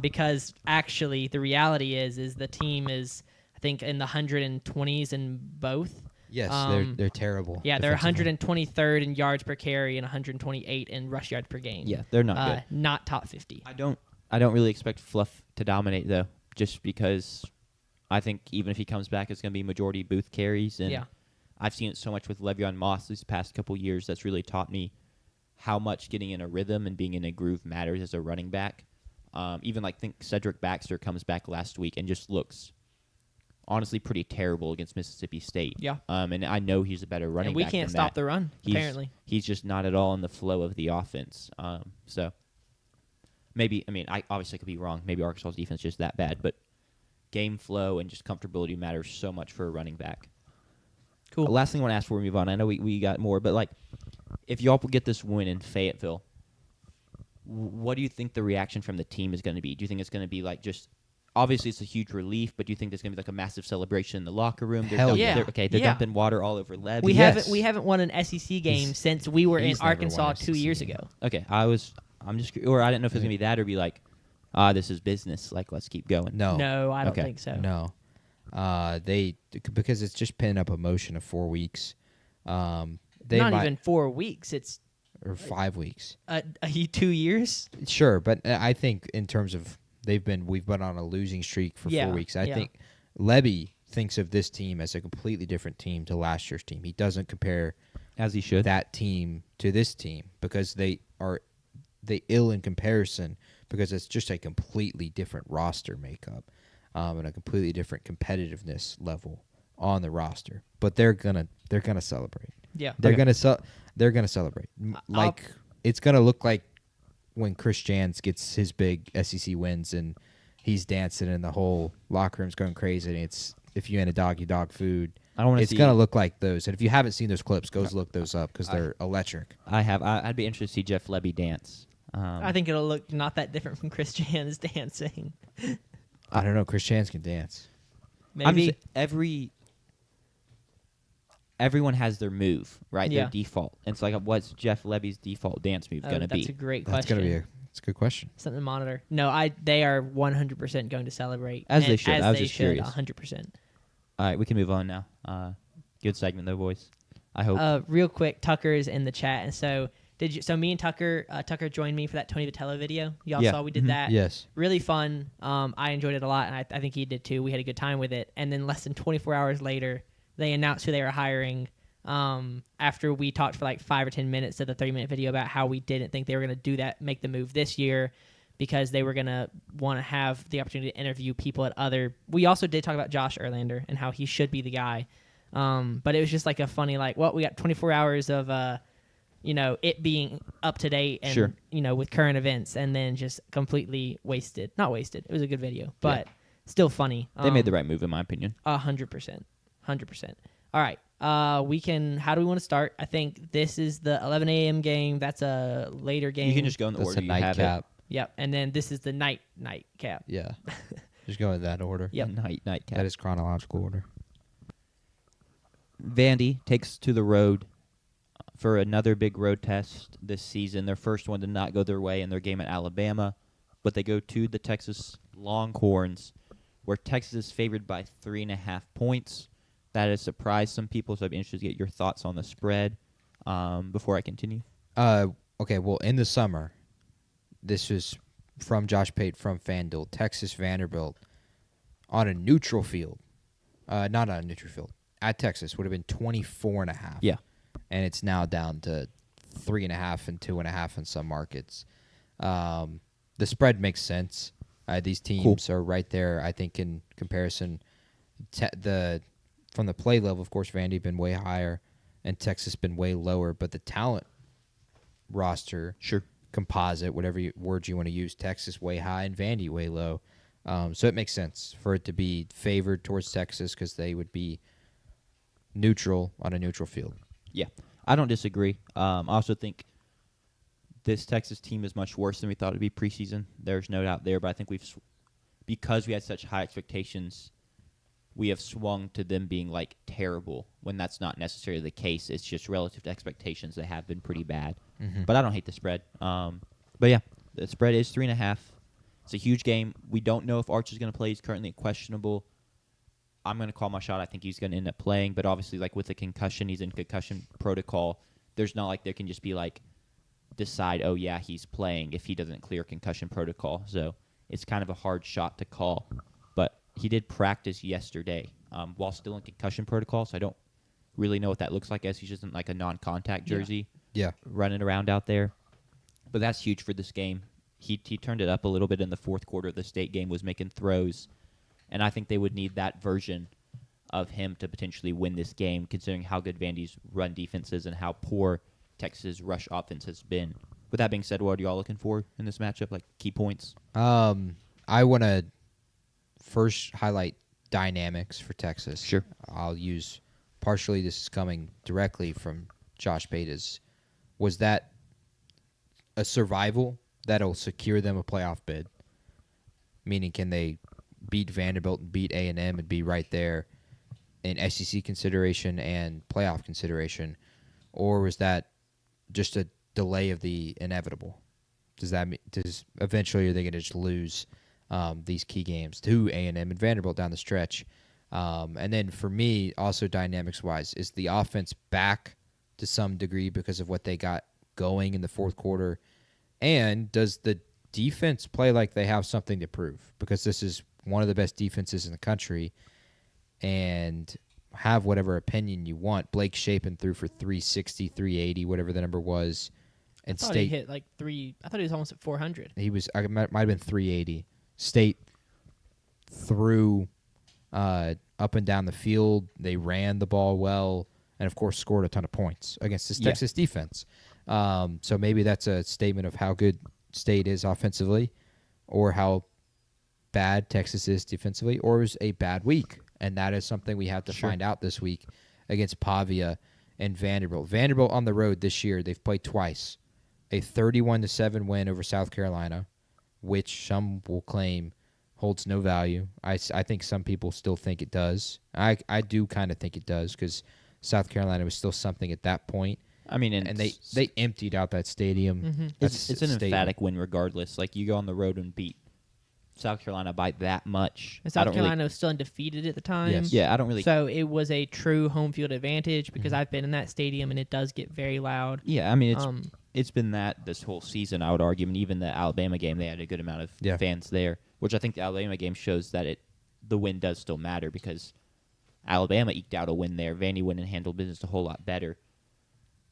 because actually the reality is the team is I think in the 120s in both. Yes, Um, they're terrible. Yeah, they're defensively. 123rd in yards per carry and 128 in rush yards per game. Yeah, they're not good. Not top 50. I don't really expect Fluff to dominate though, just because I think even if he comes back, it's going to be majority Booth carries, and Yeah. I've seen it so much with Le'Veon Moss these past couple years. That's really taught me how much getting in a rhythm and being in a groove matters as a running back. Even like think Cedric Baxter comes back last week and just looks honestly pretty terrible against Mississippi State. Yeah. And I know he's a better running And we back can't than stop that. the run, apparently. He's just not at all in the flow of the offense. So maybe, I mean, I obviously could be wrong. Maybe Arkansas's defense is just that bad, but game flow and just comfortability matters so much for a running back. Cool. Last thing I want to ask before we move on, I know we got more, but like, if y'all get this win in Fayetteville, what do you think the reaction from the team is going to be? Do you think it's going to be like just obviously it's a huge relief, but do you think there's going to be like a massive celebration in the locker room? Hell dumping, yeah. They're Yeah. dumping water all over Levy. We Yes. haven't won an SEC game since we were in he's never won Arkansas an 2 SEC years game. ago. Okay, I'm just, or I didn't know if it was going to be that or be like, this is business. Like, let's keep going. No, No, I don't Okay. think so. no. Because it's just pent up emotion of 4 weeks. They Not might, even 4 weeks. It's or 5 weeks. 2 years. Sure, but I think in terms of we've been on a losing streak for Yeah, 4 weeks. I yeah. think Levy thinks of this team as a completely different team to last year's team. He doesn't compare As he should. that team to this team because they ill in comparison because it's just a completely different roster makeup and a completely different competitiveness level on the roster. But they're gonna celebrate. Yeah. They're Okay. they're gonna celebrate. Like it's gonna look like when Chris Jans gets his big SEC wins and he's dancing and the whole locker room's going crazy. And it's if you ain't a dog, you dog food. I don't want to It's see. gonna look like those. And if you haven't seen those clips, go look those up because I- they're electric. I'd be interested to see Jeff Levy dance. I think it'll look not that different from Chris Jan's dancing. I don't know. Chris Jans can dance. I'm Maybe. just, everyone has their move, right? Yeah. Their default. And it's like, what's Jeff Levy's default dance move going to That's be? a great That's question. gonna be it's a good question. Something to monitor. No, they are 100% going to celebrate. As they And should. As I was they just should, curious. 100%. All right, we can move on now. Good segment though, boys. I hope. Real quick, Tucker's in the chat, and so so me and Tucker joined me for that Tony Vitello video. Y'all Yeah. saw we did Mhm. that. Yes. Really fun. I enjoyed it a lot, and I think he did too. We had a good time with it. And then less than 24 hours later, they announced who they were hiring. After we talked for like 5 or 10 minutes of the 30-minute video about how we didn't think they were going to do that, make the move this year, because they were going to want to have the opportunity to interview people at other. We also did talk about Josh Erlander and how he should be the guy. But it was just like a funny, like, well, we got 24 hours of, it being up to date and, Sure. with current events, and then just completely wasted. Not wasted. It was a good video, but still funny. they made the right move, in my opinion. 100%. 100%. All right. We can. How do we want to start? I think this is the 11 a.m. game. That's a later game. You can just go in the That's order a you have nightcap. Yep. And then this is the night cap. Yeah. Just go in that order. it. Yep. Nightcap. That is chronological order. Vandy takes to the road for another big road test this season. Their first one did not go their way in their game at Alabama, but they go to the Texas Longhorns, where Texas is favored by 3.5 points. That has surprised some people, so I'd be interested to get your thoughts on the spread before I continue. Okay, well, in the summer, this was from Josh Pate from FanDuel, Texas Vanderbilt on a neutral field. Not on a neutral field. At Texas would have been 24.5. Yeah. And it's now down to 3.5 and 2.5 in some markets. The spread makes sense. These teams are right there, I think, in comparison. From the play level, of course, Vandy been way higher and Texas been way lower, but the talent roster, composite, whatever word you want to use, Texas way high and Vandy way low. So it makes sense for it to be favored towards Texas because they would be neutral on a neutral field. Yeah, I don't disagree. I also think this Texas team is much worse than we thought it would be preseason. There's no doubt there, but I think because we had such high expectations, we have swung to them being like terrible when that's not necessarily the case. It's just relative to expectations, they have been pretty bad. Mm-hmm. But I don't hate the spread. But yeah, the spread is 3.5. It's a huge game. We don't know if Arch is going to play. He's currently questionable. I'm going to call my shot. I think he's going to end up playing. But obviously, like with a concussion, he's in concussion protocol. There's not like there can just be like decide, oh yeah, he's playing if he doesn't clear concussion protocol. So it's kind of a hard shot to call. But he did practice yesterday while still in concussion protocol. So I don't really know what that looks like as he's just in like a non-contact jersey. Yeah. Running around out there. But that's huge for this game. He turned it up a little bit in the fourth quarter of the state game, was making throws. And I think they would need that version of him to potentially win this game, considering how good Vandy's run defense is and how poor Texas' rush offense has been. With that being said, what are you all looking for in this matchup, like key points? I want to first highlight dynamics for Texas. Sure. I'll use partially this is coming directly from Josh Pate. Was that a survival that'll secure them a playoff bid? Meaning, can they beat Vanderbilt and beat A&M and be right there in SEC consideration and playoff consideration? Or was that just a delay of the inevitable? Does eventually are they going to just lose these key games to A&M and Vanderbilt down the stretch? And then for me, also dynamics-wise, is the offense back to some degree because of what they got going in the fourth quarter? And does the defense play like they have something to prove? Because this is one of the best defenses in the country, and have whatever opinion you want. Blake Shapen threw for 360, 380, whatever the number was. And I thought he hit like three. I thought he was almost at 400. He was. I might have been 380. State threw up and down the field. They ran the ball well, and of course scored a ton of points against this Texas defense. So maybe that's a statement of how good State is offensively, or how bad Texas is defensively, or it was a bad week. And that is something we have to find out this week against Pavia and Vanderbilt. Vanderbilt on the road this year, they've played twice. A 31-7 win over South Carolina, which some will claim holds no value. I think some people still think it does. I do kind of think it does, because South Carolina was still something at that point. I mean, and they emptied out that stadium. Mm-hmm. It's an emphatic win regardless. Like, you go on the road and beat South Carolina by that much. And South Carolina was still undefeated at the time. Yes. Yeah, I don't really. So it was a true home field advantage, because I've been in that stadium and it does get very loud. Yeah, I mean, it's been that this whole season, I would argue. And even the Alabama game, they had a good amount of fans there, which I think the Alabama game shows that the win does still matter, because Alabama eked out a win there. Vandy went and handled business a whole lot better.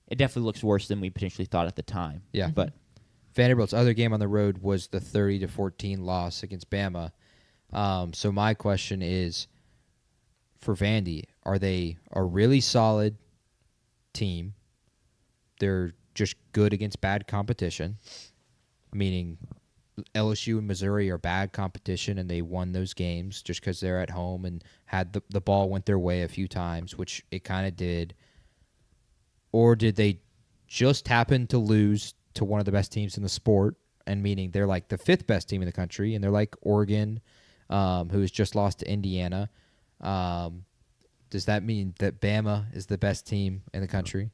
It definitely looks worse than we potentially thought at the time. Yeah, but Vanderbilt's other game on the road was the 30-14 loss against Bama. So my question is, for Vandy, are they a really solid team? They're just good against bad competition, meaning LSU and Missouri are bad competition, and they won those games just because they're at home and had the ball went their way a few times, which it kind of did? Or did they just happen to lose to one of the best teams in the sport, and meaning they're like the 5th best team in the country, and they're like Oregon, who has just lost to Indiana? Does that mean that Bama is the best team in the country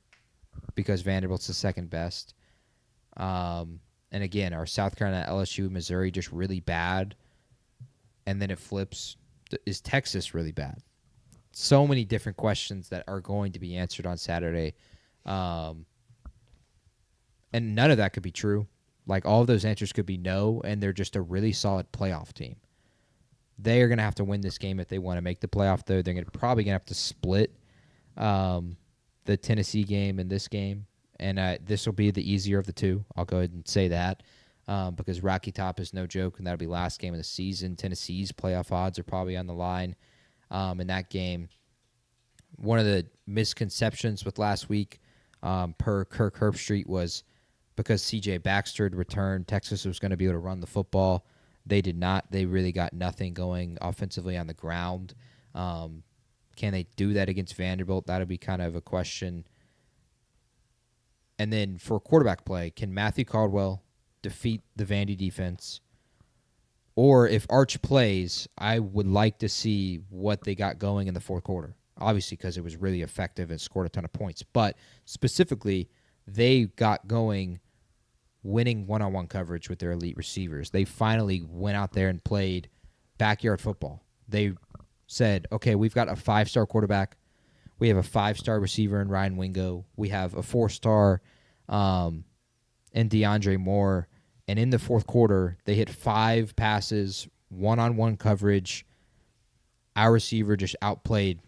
because Vanderbilt's the 2nd best? And again, are South Carolina, LSU, Missouri just really bad? And then it flips. Is Texas really bad? So many different questions that are going to be answered on Saturday. And none of that could be true. Like, all of those answers could be no, and they're just a really solid playoff team. They are going to have to win this game if they want to make the playoff, though. They're probably going to have to split the Tennessee game and this game. And this will be the easier of the two. I'll go ahead and say that because Rocky Top is no joke, and that'll be last game of the season. Tennessee's playoff odds are probably on the line in that game. One of the misconceptions with last week per Kirk Herbstreit was because C.J. Baxter had returned, Texas was going to be able to run the football. They did not. They really got nothing going offensively on the ground. Can they do that against Vanderbilt? That'll be kind of a question. And then for quarterback play, can Matthew Caldwell defeat the Vandy defense? Or if Arch plays, I would like to see what they got going in the 4th quarter. Obviously, because it was really effective and scored a ton of points. But specifically, they got going winning one-on-one coverage with their elite receivers. They finally went out there and played backyard football. They said, okay, we've got a 5-star quarterback. We have a 5-star receiver in Ryan Wingo. We have a 4-star in DeAndre Moore. And in the 4th quarter, they hit 5 passes, one-on-one coverage. Our receiver just outplayed,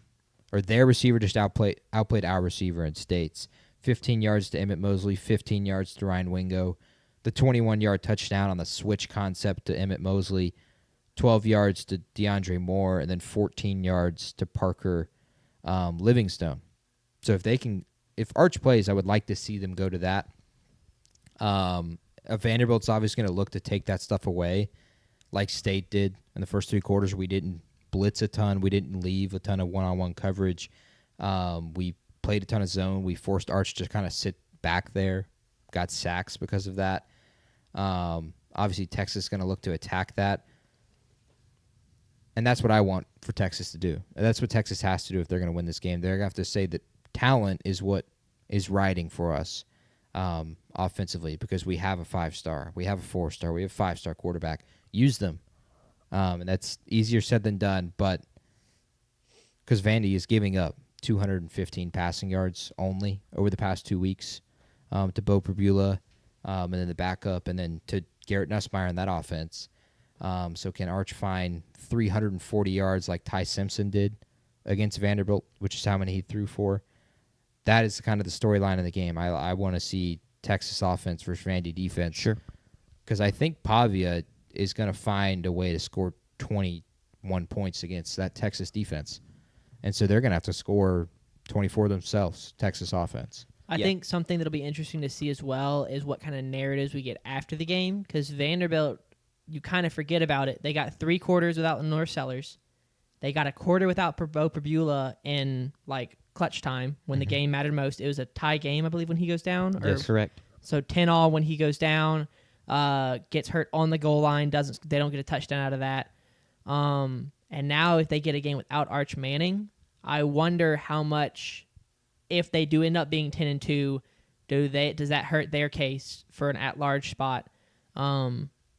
or their receiver just outplayed our receiver in States. 15 yards to Emmett Mosley, 15 yards to Ryan Wingo. The 21-yard touchdown on the switch concept to Emmett Mosley. 12 yards to DeAndre Moore, and then 14 yards to Parker Livingstone. So if Arch plays, I would like to see them go to that. Vanderbilt's obviously going to look to take that stuff away, like State did in the first 3 quarters. We didn't blitz a ton. We didn't leave a ton of one-on-one coverage. We played a ton of zone. We forced Arch to kind of sit back there. Got sacks because of that. Obviously, Texas is going to look to attack that. And that's what I want for Texas to do. And that's what Texas has to do if they're going to win this game. They're going to have to say that talent is what is riding for us offensively because we have a 5-star. We have a 4-star. We have a 5-star quarterback. Use them. And that's easier said than done, but because Vandy is giving up 215 passing yards only over the past 2 weeks to Bo Perbula and then the backup and then to Garrett Nussmeier in that offense. So can Arch find 340 yards like Ty Simpson did against Vanderbilt, which is how many he threw for? That is kind of the storyline of the game. I want to see Texas offense versus Vandy defense. Sure. Because I think Pavia is going to find a way to score 21 points against that Texas defense. And so they're going to have to score 24 themselves, Texas offense. I think something that'll be interesting to see as well is what kind of narratives we get after the game, because Vanderbilt, you kind of forget about it. They got 3 quarters without North Sellers. They got a quarter without Bo Perbula in like clutch time when the game mattered most. It was a tie game, I believe, when he goes down. That's correct. So 10-all when he goes down, gets hurt on the goal line. They don't get a touchdown out of that. And now if they get a game without Arch Manning, I wonder how much, if they do end up being 10-2, does that hurt their case for an at-large spot?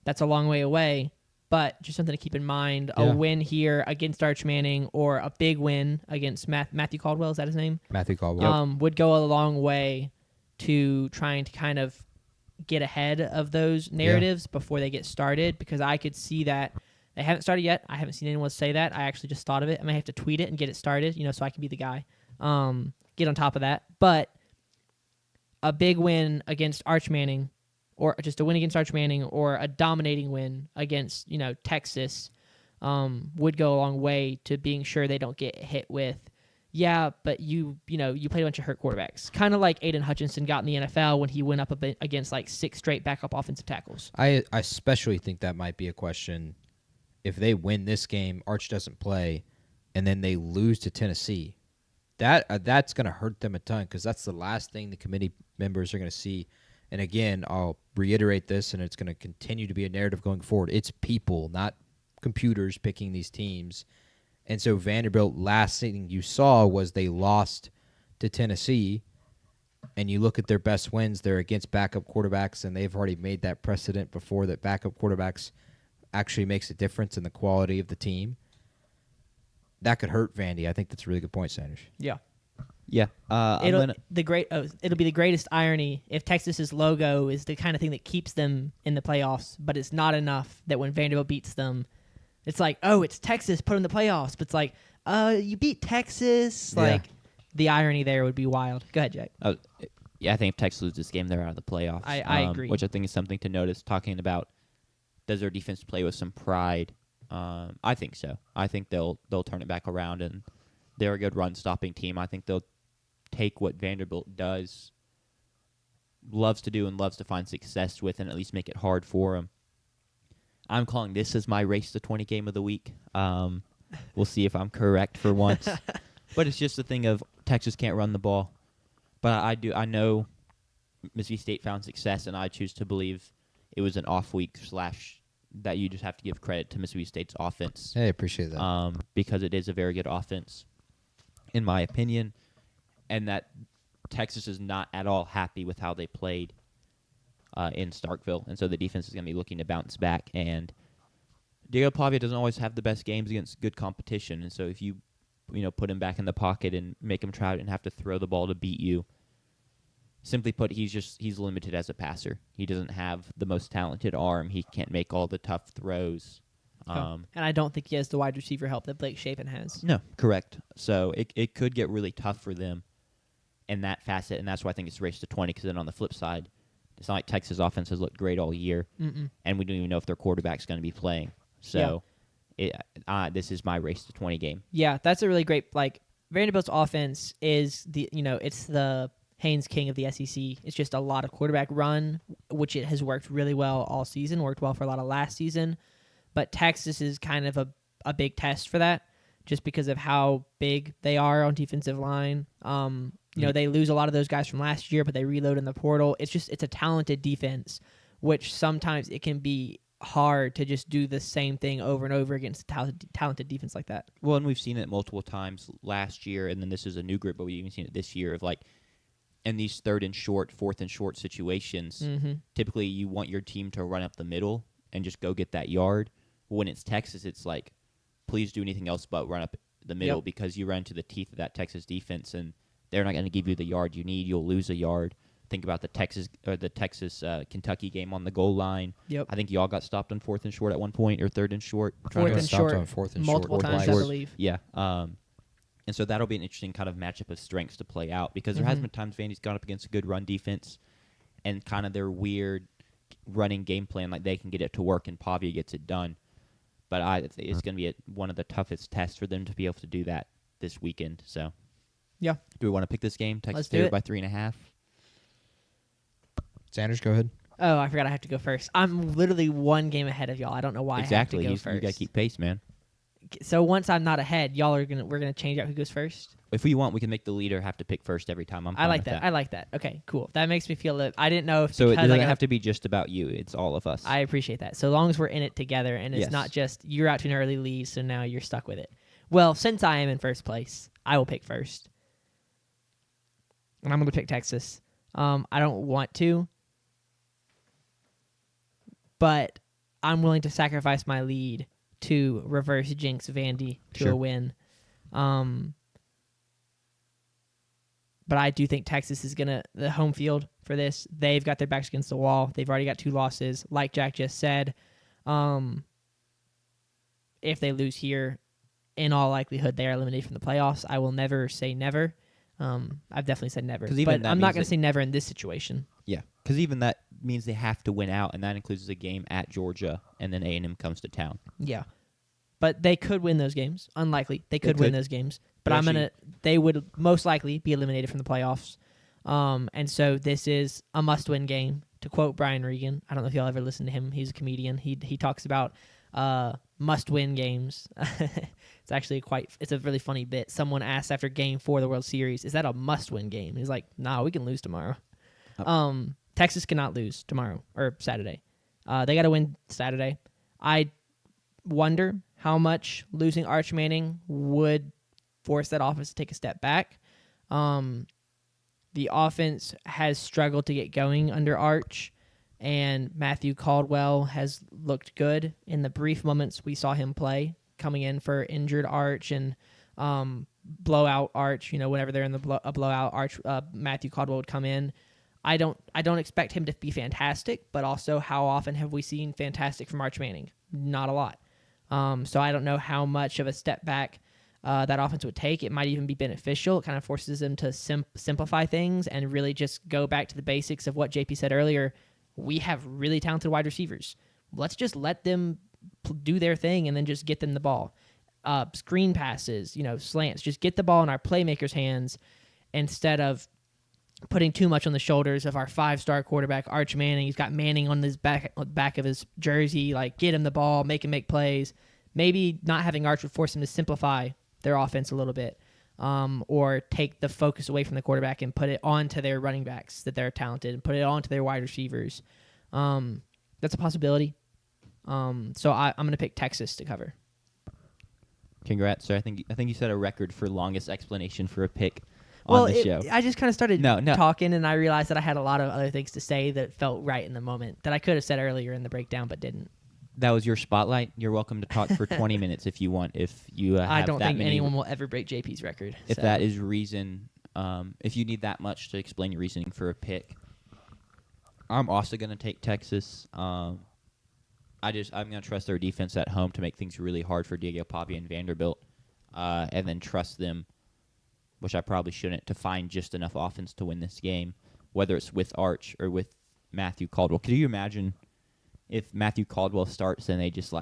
That's a long way away, but just something to keep in mind. Yeah. A win here against Arch Manning or a big win against Matthew Caldwell, is that his name? Matthew Caldwell. Would go a long way to trying to kind of get ahead of those narratives before they get started, because I could see that. They haven't started yet. I haven't seen anyone say that. I actually just thought of it. I may have to tweet it and get it started, so I can be the guy. Get on top of that. But a big win against Arch Manning, or just a win against Arch Manning, or a dominating win against, Texas, would go a long way to being sure they don't get hit with, Yeah, but you played a bunch of hurt quarterbacks, kind of like Aiden Hutchinson got in the NFL when he went up against like 6 straight backup offensive tackles. I especially think that might be a question if they win this game, Arch doesn't play, and then they lose to Tennessee. That's going to hurt them a ton because that's the last thing the committee members are going to see. And again, I'll reiterate this, and it's going to continue to be a narrative going forward. It's people, not computers, picking these teams. And so Vanderbilt, last thing you saw was they lost to Tennessee, and you look at their best wins, they're against backup quarterbacks, and they've already made that precedent before that backup quarterbacks actually makes a difference in the quality of the team. That could hurt Vandy. I think that's a really good point, Sanders. Yeah. Yeah. It'll be the greatest irony if Texas's logo is the kind of thing that keeps them in the playoffs, but it's not enough that when Vanderbilt beats them, it's like, oh, it's Texas put in the playoffs, but it's like, you beat Texas. Yeah. Like, the irony there would be wild. Go ahead, Jack. Yeah, I think if Texas loses this game, they're out of the playoffs. I agree. Which I think is something to notice. Talking about does their defense play with some pride? I think so. I think they'll turn it back around, and they're a good run-stopping team. I think they'll take what Vanderbilt loves to do and loves to find success with, and at least make it hard for them. I'm calling this as my race to 20 game of the week. We'll see if I'm correct for once. But it's just a thing of Texas can't run the ball. But I know Mississippi State found success, and I choose to believe it was an off week / that you just have to give credit to Mississippi State's offense. Hey, I appreciate that. Because it is a very good offense, in my opinion, and that Texas is not at all happy with how they played in Starkville, and so the defense is going to be looking to bounce back. And Diego Pavia doesn't always have the best games against good competition, and so if you put him back in the pocket and make him try and have to throw the ball to beat you, simply put, he's limited as a passer. He doesn't have the most talented arm. He can't make all the tough throws. And I don't think he has the wide receiver help that Blake Shapen has. No, correct. So it could get really tough for them in that facet, and that's why I think it's race to 20, because then on the flip side, it's not like Texas offense has looked great all year, and we don't even know if their quarterback's going to be playing. So this is my race to 20 game. Yeah, that's a really great, Vanderbilt's offense is it's the Haynes King of the SEC. It's just a lot of quarterback run, which it has worked really well all season, worked well for a lot of last season. But Texas is kind of a big test for that, just because of how big they are on defensive line. They lose a lot of those guys from last year, but they reload in the portal. It's a talented defense, which sometimes it can be hard to just do the same thing over and over against a talented defense like that. Well, and we've seen it multiple times last year, and then this is a new group, but we've even seen it this year of in these 3rd and short, 4th and short situations, typically you want your team to run up the middle and just go get that yard. When it's Texas, it's like, please do anything else but run up the middle, because you run to the teeth of that Texas defense, and they're not going to give you the yard you need. You'll lose a yard. Think about the Texas Kentucky game on the goal line. Yep. I think y'all got stopped on 4th and short at one point, or 3rd and short. 4th and short, on 4th and multiple short. times, I believe. Yeah. And so that'll be an interesting kind of matchup of strengths to play out, because there has been times Vandy's gone up against a good run defense and kind of their weird running game plan, they can get it to work and Pavia gets it done. But it's going to be one of the toughest tests for them to be able to do that this weekend. So, yeah. Do we want to pick this game? Texas Let's do favored it. by 3.5. Sanders, go ahead. Oh, I forgot I have to go first. I'm literally one game ahead of y'all. I don't know why Exactly. I have to go first. You got to keep pace, man. So once I'm not ahead, we're gonna change out who goes first. If we want, we can make the leader have to pick first every time. I like that. I like that. Okay, cool. That makes me feel that I didn't know if So it because doesn't have to be just about you. It's all of us. I appreciate that. So long as we're in it together and it's Yes. not just you're out to an early lead, so now you're stuck with it. Well, since I am in first place, I will pick first, and I'm gonna pick Texas. I don't want to, but I'm willing to sacrifice my lead to reverse jinx Vandy to Sure. a win. But I do think Texas is the home field for this. They've got their backs against the wall. They've already got 2 losses. Like Jack just said, if they lose here, in all likelihood, they are eliminated from the playoffs. I will never say never. I've definitely said never. 'Cause even But that I'm not means going that- to say never in this situation. Yeah, because even that means they have to win out, and that includes the game at Georgia, and then A&M comes to town. Yeah. but they could win those games. Unlikely they could win could. those games, but They're they would most likely be eliminated from the playoffs. And so this is a must-win game. To quote Brian Regan, I don't know if y'all ever listened to him. He's a comedian. He talks about must-win games. It's actually it's a really funny bit. Someone asked after Game 4 of the World Series, "Is that a must-win game?" He's like, "Nah, we can lose tomorrow." Texas cannot lose tomorrow or Saturday. They got to win Saturday. I wonder how much losing Arch Manning would force that offense to take a step back. The offense has struggled to get going under Arch, and Matthew Caldwell has looked good in the brief moments we saw him play, coming in for injured Arch and blowout Arch. Whenever they're in a blowout, Arch Matthew Caldwell would come in. I don't expect him to be fantastic, but also how often have we seen fantastic from Arch Manning? Not a lot. So I don't know how much of a step back that offense would take. It might even be beneficial. It kind of forces them to simplify things and really just go back to the basics of what JP said earlier. We have really talented wide receivers. Let's just let them do their thing and then just get them the ball. Screen passes, slants. Just get the ball in our playmakers' hands instead of putting too much on the shoulders of our 5-star quarterback, Arch Manning. He's got Manning on his back of his jersey. Like, get him the ball, make him make plays. Maybe not having Arch would force him to simplify their offense a little bit, or take the focus away from the quarterback and put it onto their running backs that they're talented and put it onto their wide receivers. That's a possibility. So I'm going to pick Texas to cover. Congrats, sir. I think you set a record for longest explanation for a pick on the show. I just kind of started No. talking, and I realized that I had a lot of other things to say that felt right in the moment that I could have said earlier in the breakdown but didn't. That was your spotlight. You're welcome to talk for 20 minutes if you want. If you have I don't that think many, anyone will ever break JP's record. if so. that is reason, if you need that much to explain your reasoning for a pick, I'm also going to take Texas. I'm going to trust their defense at home to make things really hard for Diego Pavia and Vanderbilt, and then trust them, which I probably shouldn't, to find just enough offense to win this game, whether it's with Arch or with Matthew Caldwell. Could you imagine if Matthew Caldwell starts and they just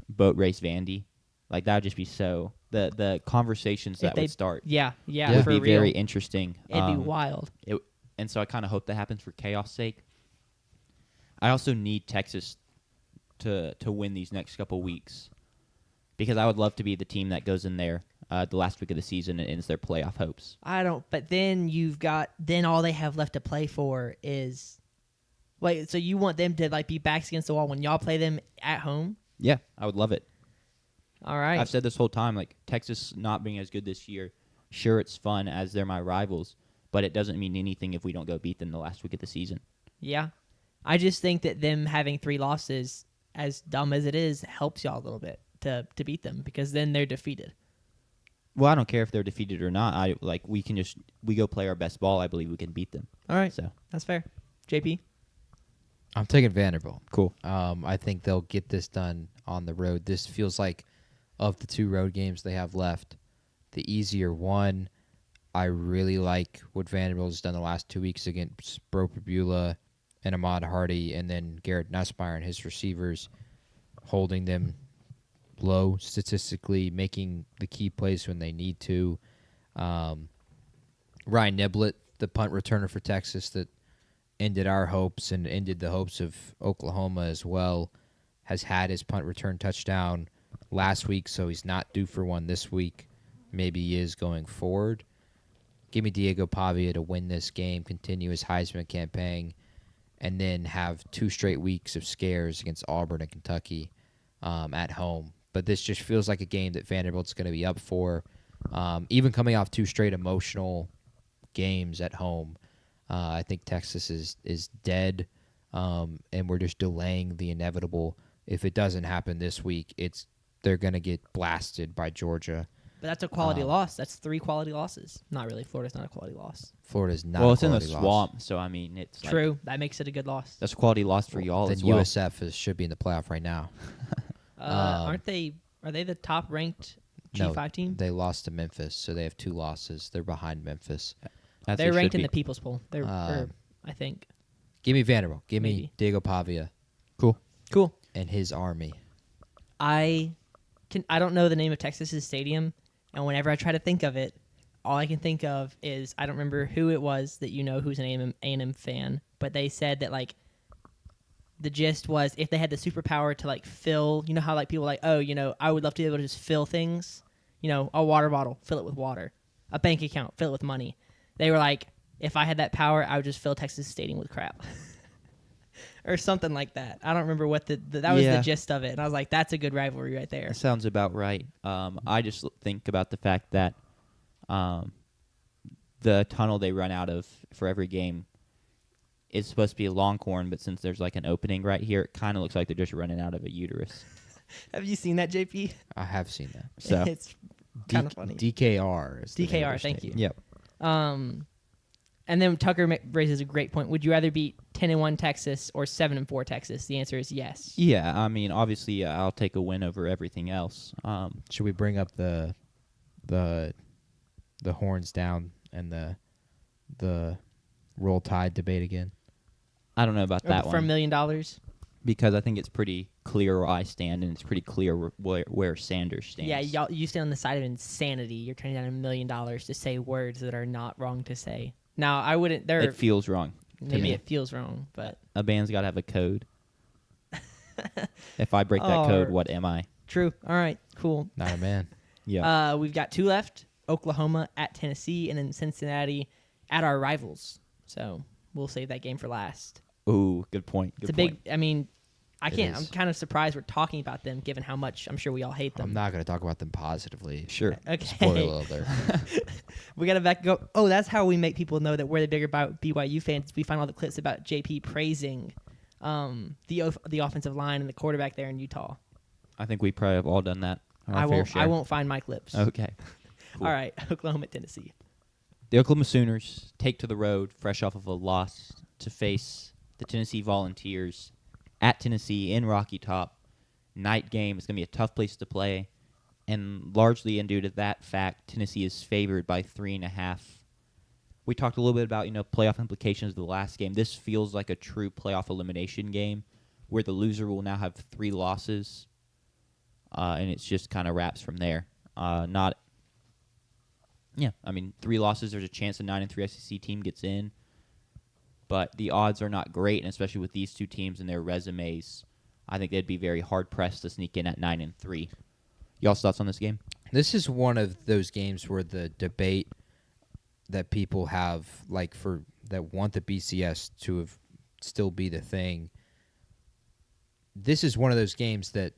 boat race Vandy? That would just be so the conversations that would start. Yeah, would for be real. very interesting. It'd be wild. And so I kind of hope that happens for chaos' sake. I also need Texas to win these next couple weeks, because I would love to be the team that goes in there the last week of the season and ends their playoff hopes. I don't. But then then all they have left to play for is. Wait, so you want them to be backs against the wall when y'all play them at home? Yeah, I would love it. All right. I've said this whole time, Texas not being as good this year, sure, it's fun as they're my rivals, but it doesn't mean anything if we don't go beat them the last week of the season. Yeah. I just think that them having 3 losses, as dumb as it is, helps y'all a little bit to beat them, because then they're defeated. Well, I don't care if they're defeated or not. We go play our best ball. I believe we can beat them. All right. So That's fair. JP? I'm taking Vanderbilt. Cool. I think they'll get this done on the road. This feels like, of the 2 road games they have left, the easier one. I really like what Vanderbilt has done the last 2 weeks against Bro Pabula and Ahmad Hardy, and then Garrett Nussmeier and his receivers, holding them low statistically, making the key plays when they need to. Ryan Niblett, the punt returner for Texas that ended our hopes and ended the hopes of Oklahoma as well, has had his punt return touchdown last week, so he's not due for one this week. Maybe he is going forward. Give me Diego Pavia to win this game, continue his Heisman campaign, and then have 2 straight weeks of scares against Auburn and Kentucky at home. But this just feels like a game that Vanderbilt's going to be up for. Even coming off 2 straight emotional games at home, I think Texas is dead, and we're just delaying the inevitable. If it doesn't happen this week, they're going to get blasted by Georgia. But that's a quality loss. That's 3 quality losses. Not really. Florida's not a quality loss. Florida's not. Well, a it's in the quality loss. swamp, so it's True. That makes it a good loss. That's a quality loss for y'all Then as well. USF should be in the playoff right now. Aren't they? Are they the top ranked G5 team? They lost to Memphis, so they have 2 losses. They're behind Memphis. As They're they ranked should in be. the People's Poll. They're, I think. Give me Vanderbilt. Give me Maybe. Diego Pavia Cool. Cool. and his army. I I don't know the name of Texas's stadium, and whenever I try to think of it, all I can think of is I don't remember who it was that who's an A&M fan, but they said that like the gist was if they had the superpower to like fill, you know how like people are like, oh, I would love to be able to just fill things, a water bottle, fill it with water, a bank account, fill it with money. They were like, if I had that power, I would just fill Texas Stadium with crap. Or something like that. I don't remember what that was the gist of it. And I was like, that's a good rivalry right there. That sounds about right. I just think about the fact that the tunnel they run out of for every game is supposed to be a Longhorn, but since there's like an opening right here, it kind of looks like they're just running out of a uterus. Have you seen that, JP? I have seen that. So It's kind of funny. DKR is the name of DKR, their thank stadium. you. Yep. And then Tucker raises a great point. Would you rather beat 10-1 Texas or 7-4 Texas? The answer is yes. Yeah, I mean, obviously, I'll take a win over everything else. Should we bring up the horns down and the Roll Tide debate again? I don't know about that For $1 one million? because I think it's pretty clear where I stand, and it's pretty clear where Sanders stands. Yeah, you stand on the side of insanity. You're turning down $1 million to say words that are not wrong to say. Now, I wouldn't. It feels wrong. Maybe me. it feels wrong, but A band's got to have a code. If I break that code, what am I? true. All right, cool. Not a man. Yeah. We've got 2 left: Oklahoma at Tennessee, and then Cincinnati at our rivals. So we'll save that game for last. Ooh, good point. It's a point. big. I mean, I It can't. is. I'm kind of surprised we're talking about them, given how much I'm sure we all hate them. I'm not going to talk about them positively. Sure. Okay. Spoiler alert. We got to go. Oh, that's how we make people know that we're the bigger BYU fans. We find all the clips about JP praising the offensive line and the quarterback there in Utah. I think we probably have all done that. I won't find my clips. Okay. Cool. All right, Oklahoma, Tennessee. The Oklahoma Sooners take to the road, fresh off of a loss, to face the Tennessee Volunteers at Tennessee in Rocky Top. Night game. It's going to be a tough place to play. And largely and due to that fact, Tennessee is favored by 3.5. We talked a little bit about, playoff implications of the last game. This feels like a true playoff elimination game where the loser will now have 3 losses. And it's just kind of wraps from there. 3 losses, there's a chance a 9-3 SEC team gets in. But the odds are not great, and especially with these two teams and their resumes, I think they'd be very hard-pressed to sneak in at 9-3. Y'all's thoughts on this game? This is one of those games where the debate that people have, that want the BCS to still be the thing. This is one of those games that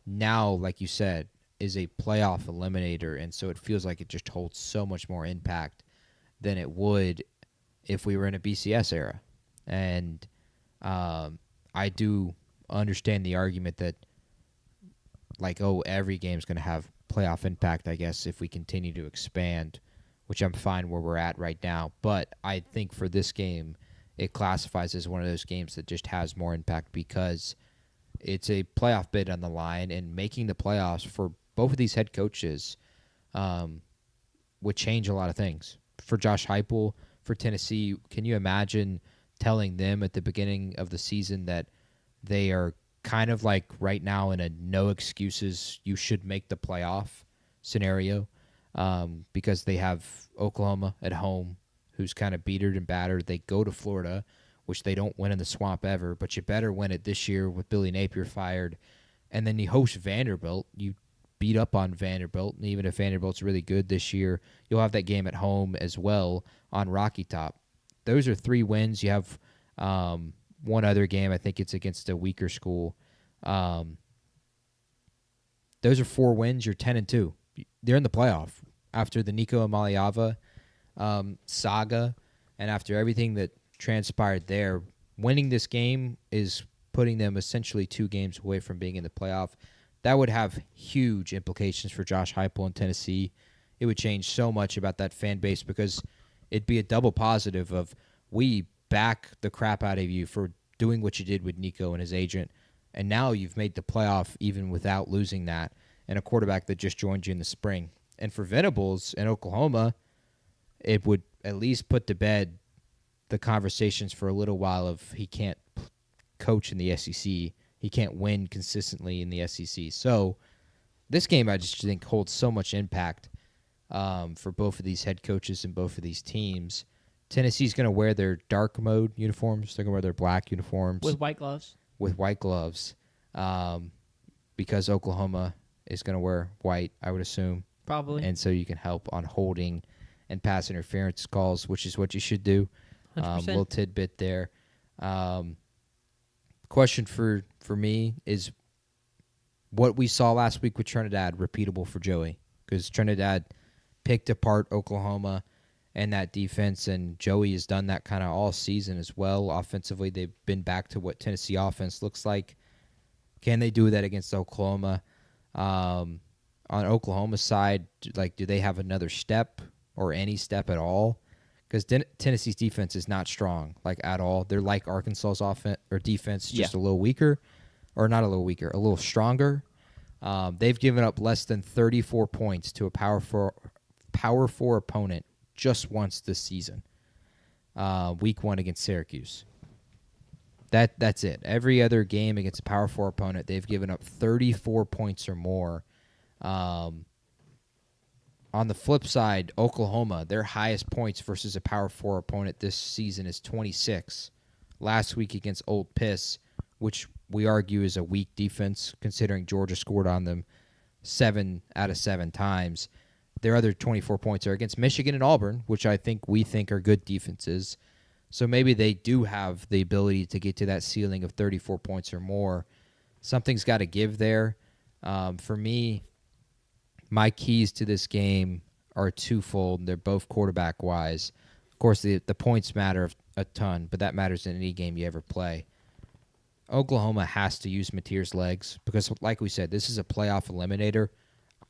now, like you said, is a playoff eliminator, and so it feels like it just holds so much more impact than it would if we were in a BCS era. And I do understand the argument that, every game's going to have playoff impact, I guess, if we continue to expand, which I'm fine where we're at right now. But I think for this game, it classifies as one of those games that just has more impact because it's a playoff bid on the line, and making the playoffs for both of these head coaches would change a lot of things. For Josh Heupel, for Tennessee, can you imagine telling them at the beginning of the season that they are kind of like right now in a no excuses, you should make the playoff scenario because they have Oklahoma at home, who's kind of beatered and battered. They go to Florida, which they don't win in the swamp ever, but you better win it this year with Billy Napier fired. And then you host Vanderbilt. You beat up on Vanderbilt, and even if Vanderbilt's really good this year, you'll have that game at home as well on Rocky Top. Those are 3 wins. You have one other game. I think it's against a weaker school. Those are 4 wins. You're 10-2. They're in the playoff after the Nico Amaliava saga, and after everything that transpired there. Winning this game is putting them essentially 2 games away from being in the playoff. That would have huge implications for Josh Heupel in Tennessee. It would change so much about that fan base because it'd be a double positive of we back the crap out of you for doing what you did with Nico and his agent, and now you've made the playoff even without losing that, and a quarterback that just joined you in the spring. And for Venables in Oklahoma, it would at least put to bed the conversations for a little while of he can't coach in the SEC. He can't win consistently in the SEC. So this game I just think holds so much impact for both of these head coaches and both of these teams. Tennessee's going to wear their dark mode uniforms. They're going to wear their black uniforms With white gloves. Because Oklahoma is going to wear white, I would assume. Probably. And so you can help on holding and pass interference calls, which is what you should do. 100%. Little tidbit there. Question for me is what we saw last week with Trinidad repeatable for Joey? Because Trinidad picked apart Oklahoma and that defense, and Joey has done that kind of all season as well. Offensively, they've been back to what Tennessee offense looks like. Can they do that against Oklahoma? On Oklahoma's side, do they have another step or any step at all? Because Tennessee's defense is not strong, at all. They're like Arkansas's offense or defense, just a little weaker, or not a little weaker, a little stronger. They've given up less than 34 points to a Power 4 opponent just once this season. Week 1 against Syracuse. That's it. Every other game against a Power 4 opponent, they've given up 34 points or more. On the flip side, Oklahoma, their highest points versus a Power 4 opponent this season is 26. Last week against Old Piss, which we argue is a weak defense, considering Georgia scored on them 7 out of 7 times. Their other 24 points are against Michigan and Auburn, which we think are good defenses. So maybe they do have the ability to get to that ceiling of 34 points or more. Something's got to give there. For me, my keys to this game are twofold. They're both quarterback-wise. Of course, the points matter a ton, but that matters in any game you ever play. Oklahoma has to use Mateer's legs because, like we said, this is a playoff eliminator.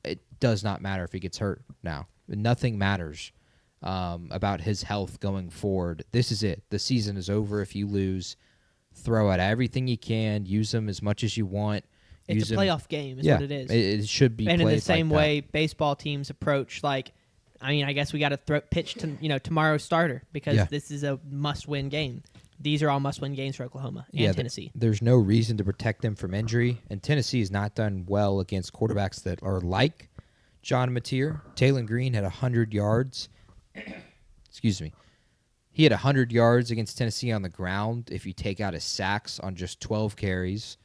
It does not matter if he gets hurt now. Nothing matters about his health going forward. This is it. The season is over if you lose. Throw out everything you can. Use them as much as you want. It's a playoff game is what it is. It should be and played in the same like way baseball teams approach, I guess we got to pitch to tomorrow's starter because this is a must-win game. These are all must-win games for Oklahoma and Tennessee. There's no reason to protect them from injury, and Tennessee has not done well against quarterbacks that are like John Mateer. Taylon Green had 100 yards. Excuse me. He had 100 yards against Tennessee on the ground if you take out his sacks on just 12 carries.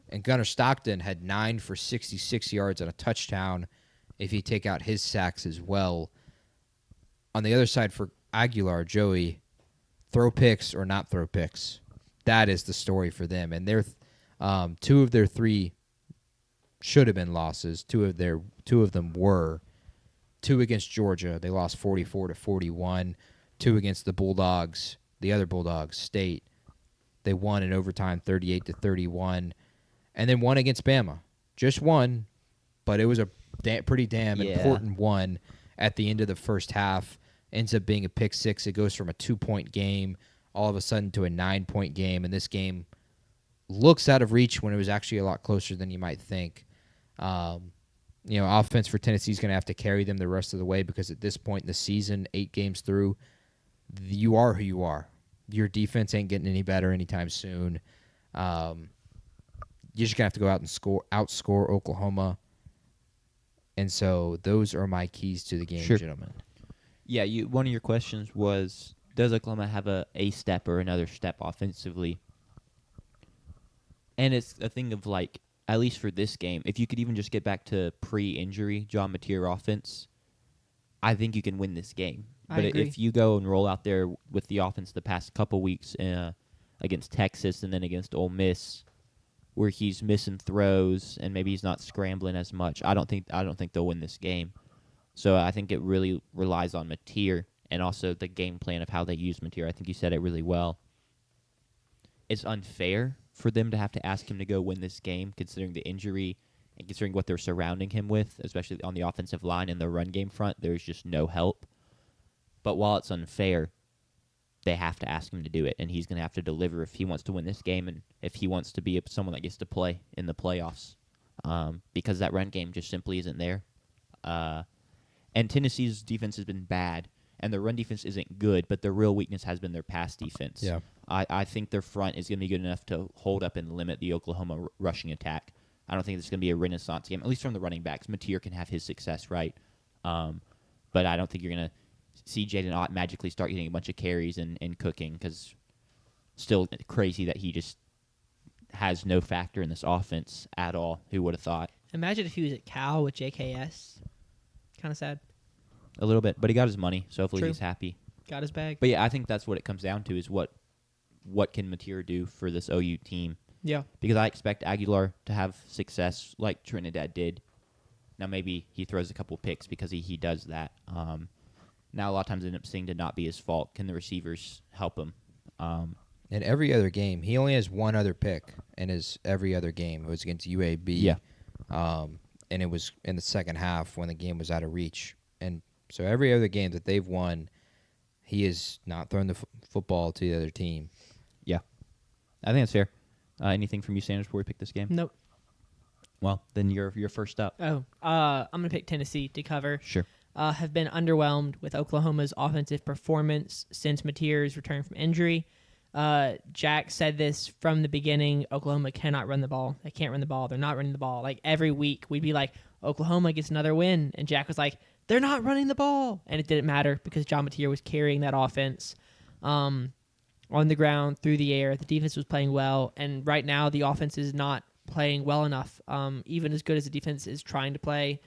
And Gunnar Stockton had 9 for 66 yards and a touchdown if you take out his sacks as well. On the other side for Aguilar, Joey, throw picks or not throw picks. That is the story for them. And they're 2 of their 3 should have been losses. 2 of them were. 2 against Georgia, they lost 44-41. 2 against the Bulldogs, the other Bulldogs, State. They won in overtime 38-31. And then 1 against Bama. Just 1, but it was a pretty damn important one at the end of the first half. Ends up being a pick 6. It goes from a 2-point game all of a sudden to a 9-point game. And this game looks out of reach when it was actually a lot closer than you might think. Offense for Tennessee is going to have to carry them the rest of the way because at this point in the season, 8 games through, you are who you are. Your defense ain't getting any better anytime soon. You're just going to have to go out and outscore Oklahoma. And so those are my keys to the game, gentlemen. Yeah, one of your questions was, does Oklahoma have a step or another step offensively? And it's a thing of at least for this game, if you could even just get back to pre-injury John Mateer offense, I think you can win this game. I But agree. if you go and roll out there with the offense the past couple weeks against Texas and then against Ole Miss, where he's missing throws and maybe he's not scrambling as much, I don't think they'll win this game. So I think it really relies on Mateer and also the game plan of how they use Mateer. I think you said it really well. It's unfair for them to have to ask him to go win this game, considering the injury and considering what they're surrounding him with, especially on the offensive line and the run game front. There's just no help. But while it's unfair, they have to ask him to do it, and he's going to have to deliver if he wants to win this game and if he wants to be someone that gets to play in the playoffs, because that run game just simply isn't there. And Tennessee's defense has been bad, and their run defense isn't good, but their real weakness has been their pass defense. Yeah. I think their front is going to be good enough to hold up and limit the Oklahoma rushing attack. I don't think it's going to be a renaissance game, at least from the running backs. Mateer can have his success, right? But I don't think you're going to see Jaden Ott magically start getting a bunch of carries and cooking, because still crazy that he just has no factor in this offense at all. Who would have thought? Imagine if he was at Cal with JKS. Kind of sad. A little bit, but he got his money, so hopefully True. he's happy. Got his bag. But yeah, I think that's what it comes down to, is what can Mateer do for this OU team? Yeah. Because I expect Aguilar to have success like Trinidad did. Now maybe he throws a couple picks because he does that. Now a lot of times it ends up seeming to not be his fault. Can the receivers help him? In every other game, he only has one other pick in his every other game. It was against UAB. Yeah. And it was in the second half when the game was out of reach. And so every other game that they've won, he has not thrown the football to the other team. Yeah. I think that's fair. Anything from you, Sanders, before we pick this game? Nope. Well, then you're first up. Oh, I'm going to pick Tennessee to cover. Sure. Have been underwhelmed with Oklahoma's offensive performance since Mateer's return from injury. Jack said this from the beginning. Oklahoma cannot run the ball. They can't run the ball. They're not running the ball. Like every week, we'd be like, Oklahoma gets another win. And Jack was like, they're not running the ball. And it didn't matter because John Mateer was carrying that offense on the ground, through the air. The defense was playing well. And right now, the offense is not playing well enough, even as good as the defense is trying to play.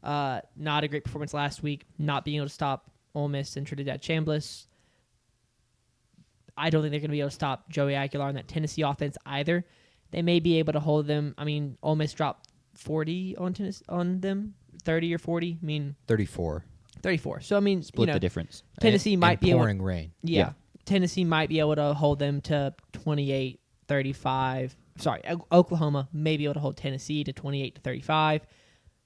Not a great performance last week, not being able to stop Ole Miss and Trinidad Chambliss. I don't think they're going to be able to stop Joey Aguilar in that Tennessee offense either. They may be able to hold them. I mean, Ole Miss dropped 40 on them, 30 or 40. I mean, 34. 34. So, I mean, Split the difference. Tennessee might be able pouring rain. Yeah. Tennessee might be able to hold them to 28, 35. Sorry, Oklahoma may be able to hold Tennessee to 28 to 35.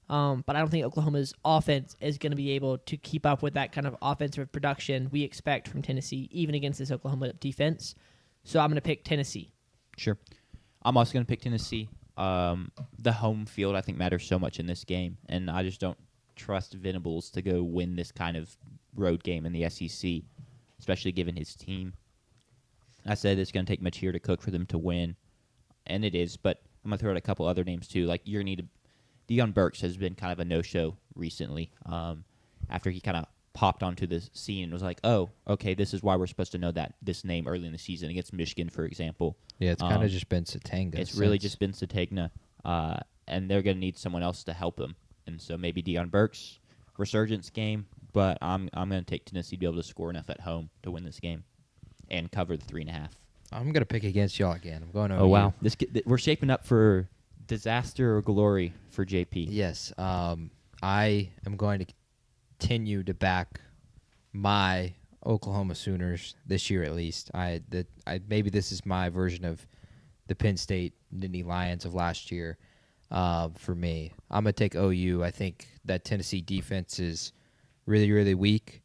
But I don't think Oklahoma's offense is going to be able to keep up with that kind of offensive production we expect from Tennessee, even against this Oklahoma defense. So I'm going to pick Tennessee. Sure. I'm also going to pick Tennessee. The home field, I think, matters so much in this game, and I just don't trust Venables to go win this kind of road game in the SEC, especially given his team. I said it's going to take Mateer to cook for them to win, and it is, but I'm going to throw out a couple other names too. Like, you're going to need Deion Burks has been kind of a no-show recently after he kind of popped onto the scene and was like, oh, okay, this is why we're supposed to know this name early in the season against Michigan, for example. Yeah, it's kind of just been Satanga. It's really just been Sategna, and they're going to need someone else to help them. And so maybe Deion Burks, resurgence game, but I'm going to take Tennessee to be able to score enough at home to win this game and cover the 3.5. I'm going to pick against y'all again. I'm going over Oh, wow. you. We're shaping up for disaster or glory for JP. Yes. I am going to continue to back my Oklahoma Sooners this year at least. Maybe this is my version of the Penn State Nittany Lions of last year for me. I'm going to take OU. I think that Tennessee defense is really, really weak,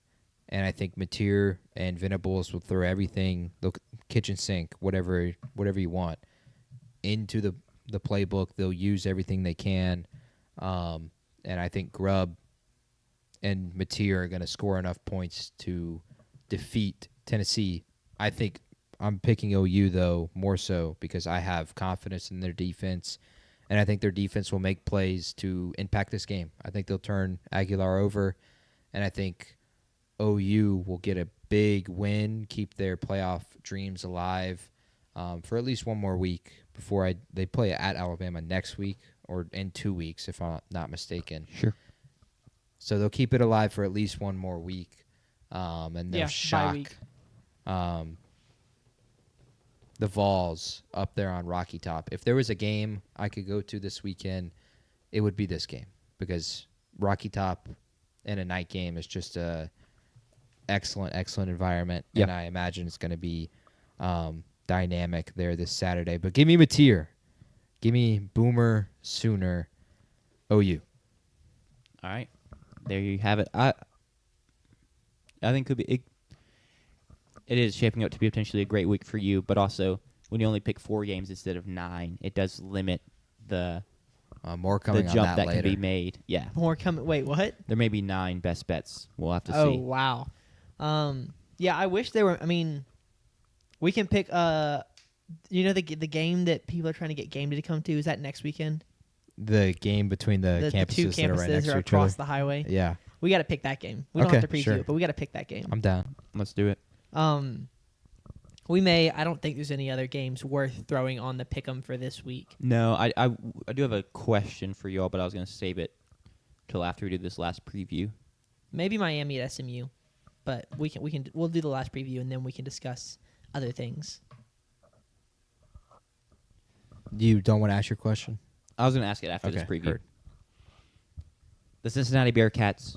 and I think Mateer and Venables will throw everything, the kitchen sink, whatever you want, into the playbook. They'll use everything they can, and I think Grubb and Mateer are going to score enough points to defeat Tennessee. I think I'm picking OU, though, more so because I have confidence in their defense, and I think their defense will make plays to impact this game. I think they'll turn Aguilar over, and I think OU will get a big win, keep their playoff dreams alive for at least one more week before they play at Alabama next week or in 2 weeks, if I'm not mistaken. Sure. So they'll keep it alive for at least one more week, and they'll bye shock week. the Vols up there on Rocky Top. If there was a game I could go to this weekend, it would be this game because Rocky Top in a night game is just a excellent environment, and I imagine it's going to be dynamic there this Saturday. But give me Mateer. Give me Boomer Sooner OU. All right. There you have it. I think it is shaping up to be potentially a great week for you, but also when you only pick 4 games instead of 9, it does limit the More coming jump on that later. can be made. Yeah. More coming. Wait, what? There may be 9 best bets. We'll have to Oh, see. wow. Yeah, I wish there were. I mean, we can pick. The game that people are trying to get Game Day to come to, is that next weekend? the game between the campuses two that are right next campuses are to each other. across the highway. Yeah, We got to pick that game. We don't Okay, have to preview sure. it, but we got to pick that game. I'm down. Let's do it. We may. I don't think there's any other games worth throwing on the pick'em for this week. No, I do have a question for y'all, but I was going to save it till after we do this last preview. Maybe Miami at SMU, but we'll do the last preview and then we can discuss other things. You don't want to ask your question? I was going to ask it after this Okay, preview. heard. The Cincinnati Bearcats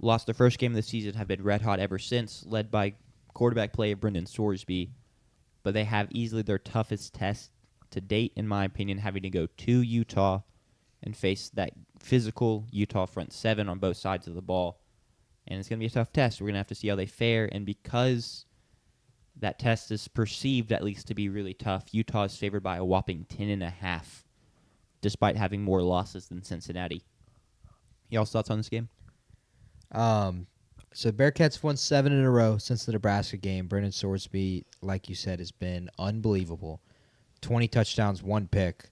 lost their first game of the season, have been red hot ever since, led by quarterback play of Brendan Sorsby. But they have easily their toughest test to date, in my opinion, having to go to Utah and face that physical Utah front seven on both sides of the ball. And it's going to be a tough test. We're going to have to see how they fare. And because that test is perceived, at least, to be really tough, Utah is favored by a whopping 10.5, despite having more losses than Cincinnati. Y'all's thoughts on this game? So Bearcats won 7 in a row since the Nebraska game. Brendan Sorsby, like you said, has been unbelievable. 20 touchdowns, 1 pick.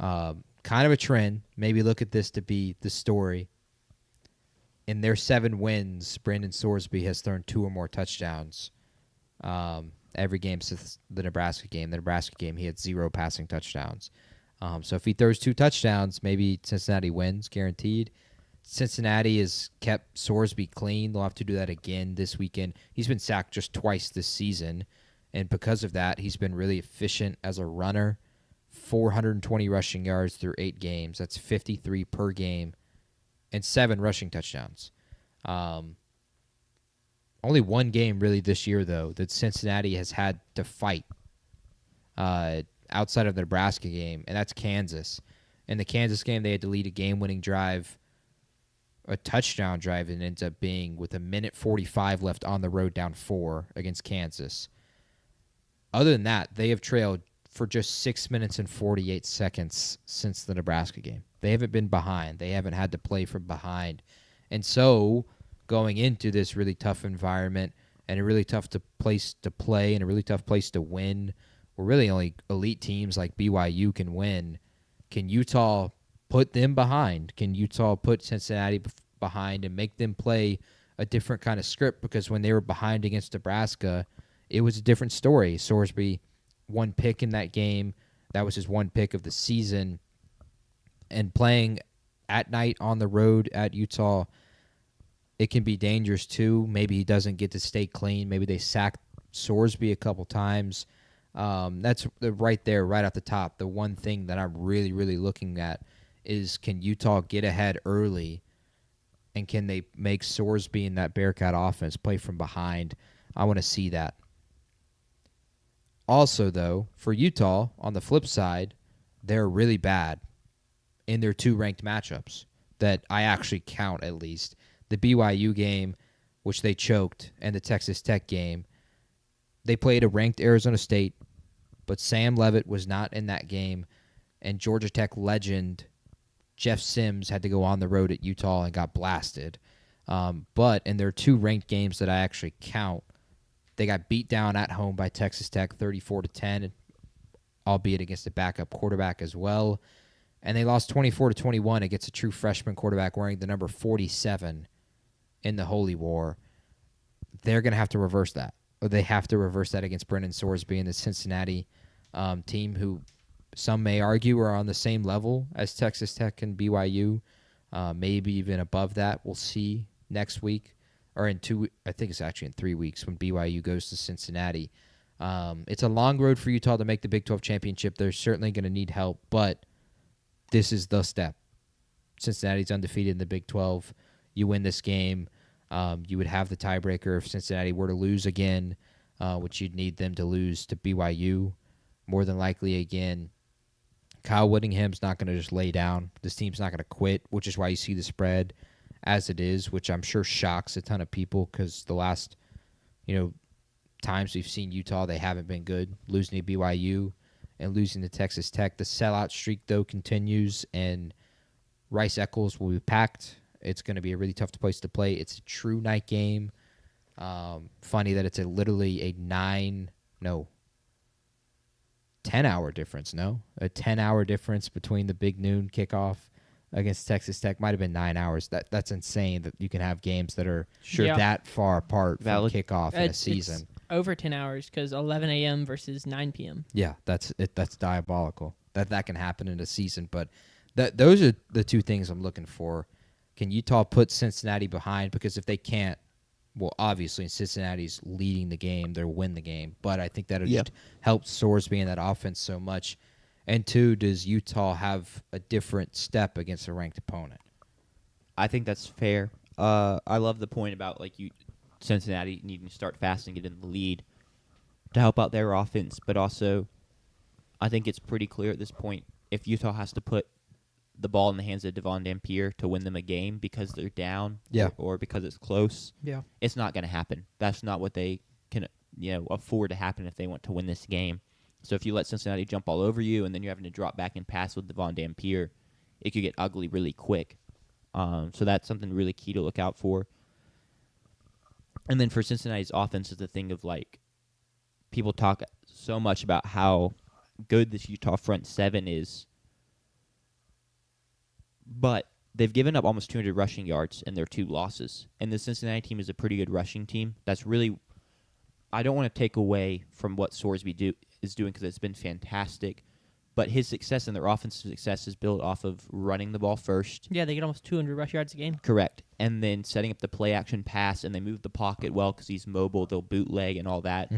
Kind of a trend. Maybe look at this to be the story. In their 7 wins, Brendan Sorsby has thrown 2 or more touchdowns. Every game since the Nebraska game. The Nebraska game, he had 0 passing touchdowns. So if he throws 2 touchdowns, maybe Cincinnati wins, guaranteed. Cincinnati has kept Sorsby clean. They'll have to do that again this weekend. He's been sacked just twice this season, and because of that, he's been really efficient as a runner. 420 rushing yards through 8 games. That's 53 per game, and 7 rushing touchdowns. Only one game really this year, though, that Cincinnati has had to fight outside of the Nebraska game, and that's Kansas. In the Kansas game, they had to lead a game-winning drive, a touchdown drive, and ends up being with 1:45 left on the road down 4 against Kansas. Other than that, they have trailed for just 6 minutes and 48 seconds since the Nebraska game. They haven't been behind. They haven't had to play from behind. And so, going into this really tough environment and a really tough place to play and a really tough place to win, where really only elite teams like BYU can win, can Utah put them behind? Can Utah put Cincinnati behind and make them play a different kind of script? Because when they were behind against Nebraska, it was a different story. Sorsby, 1 pick in that game. That was his 1 pick of the season. And playing at night on the road at Utah, it can be dangerous too. Maybe he doesn't get to stay clean. Maybe they sack Sorsby a couple times. That's right there, right at the top. The one thing that I'm really, really looking at is, can Utah get ahead early, and can they make Sorsby in that Bearcat offense play from behind? I want to see that. Also, though, for Utah, on the flip side, they're really bad in their 2 ranked matchups that I actually count, at least. The BYU game, which they choked, and the Texas Tech game. They played a ranked Arizona State, but Sam Leavitt was not in that game, and Georgia Tech legend Jeff Sims had to go on the road at Utah and got blasted. But in their 2 ranked games that I actually count, they got beat down at home by Texas Tech 34-10, albeit against a backup quarterback as well. And they lost 24-21 against a true freshman quarterback wearing the number 47 in the Holy War. They're going to have to reverse that. Or they have to reverse that against Brendan Sorsby and the Cincinnati team, who some may argue are on the same level as Texas Tech and BYU, maybe even above that. We'll see next week, or I think it's actually in 3 weeks when BYU goes to Cincinnati. It's a long road for Utah to make the Big 12 championship. They're certainly going to need help, but this is the step. Cincinnati's undefeated in the Big 12. You win this game, you would have the tiebreaker if Cincinnati were to lose again, which you'd need them to lose to BYU. More than likely again, Kyle Whittingham's not going to just lay down. This team's not going to quit, which is why you see the spread as it is, which I'm sure shocks a ton of people because the last, times we've seen Utah, they haven't been good. Losing to BYU and losing to Texas Tech. The sellout streak, though, continues, and Rice Eccles will be packed. It's going to be a really tough place to play. It's a true night game. Funny that it's literally a 10 10-hour difference, no? A 10-hour difference between the big noon kickoff against Texas Tech. Might have been 9 hours. That's insane that you can have games that are Sure. Yeah. that far apart Valid. from kickoff in a It's season. over 10 hours because 11 a.m. versus 9 p.m. Yeah, that's diabolical. That can happen in a season, but those are the two things I'm looking for. Can Utah put Cincinnati behind? Because if they can't, well, obviously Cincinnati's leading the game, they'll win the game. But I think that it Yeah. just helps Sorsby in that offense so much. And two, does Utah have a different step against a ranked opponent? I think that's fair. I love the point about Cincinnati needing to start fast and get in the lead to help out their offense, but also I think it's pretty clear at this point if Utah has to put the ball in the hands of Devon Dampier to win them a game because they're down Yeah. or because it's close, Yeah. it's not going to happen. That's not what they can afford to happen if they want to win this game. So if you let Cincinnati jump all over you and then you're having to drop back and pass with Devon Dampier, it could get ugly really quick. So that's something really key to look out for. And then for Cincinnati's offense is the thing of people talk so much about how good this Utah front seven is, but they've given up almost 200 rushing yards in their 2 losses. And the Cincinnati team is a pretty good rushing team. That's really, I don't want to take away from what Sorsby is doing because it's been fantastic, but his success and their offensive success is built off of running the ball first. Yeah, they get almost 200 rush yards a game. Correct. And then setting up the play action pass, and they move the pocket well because he's mobile. They'll bootleg and all that,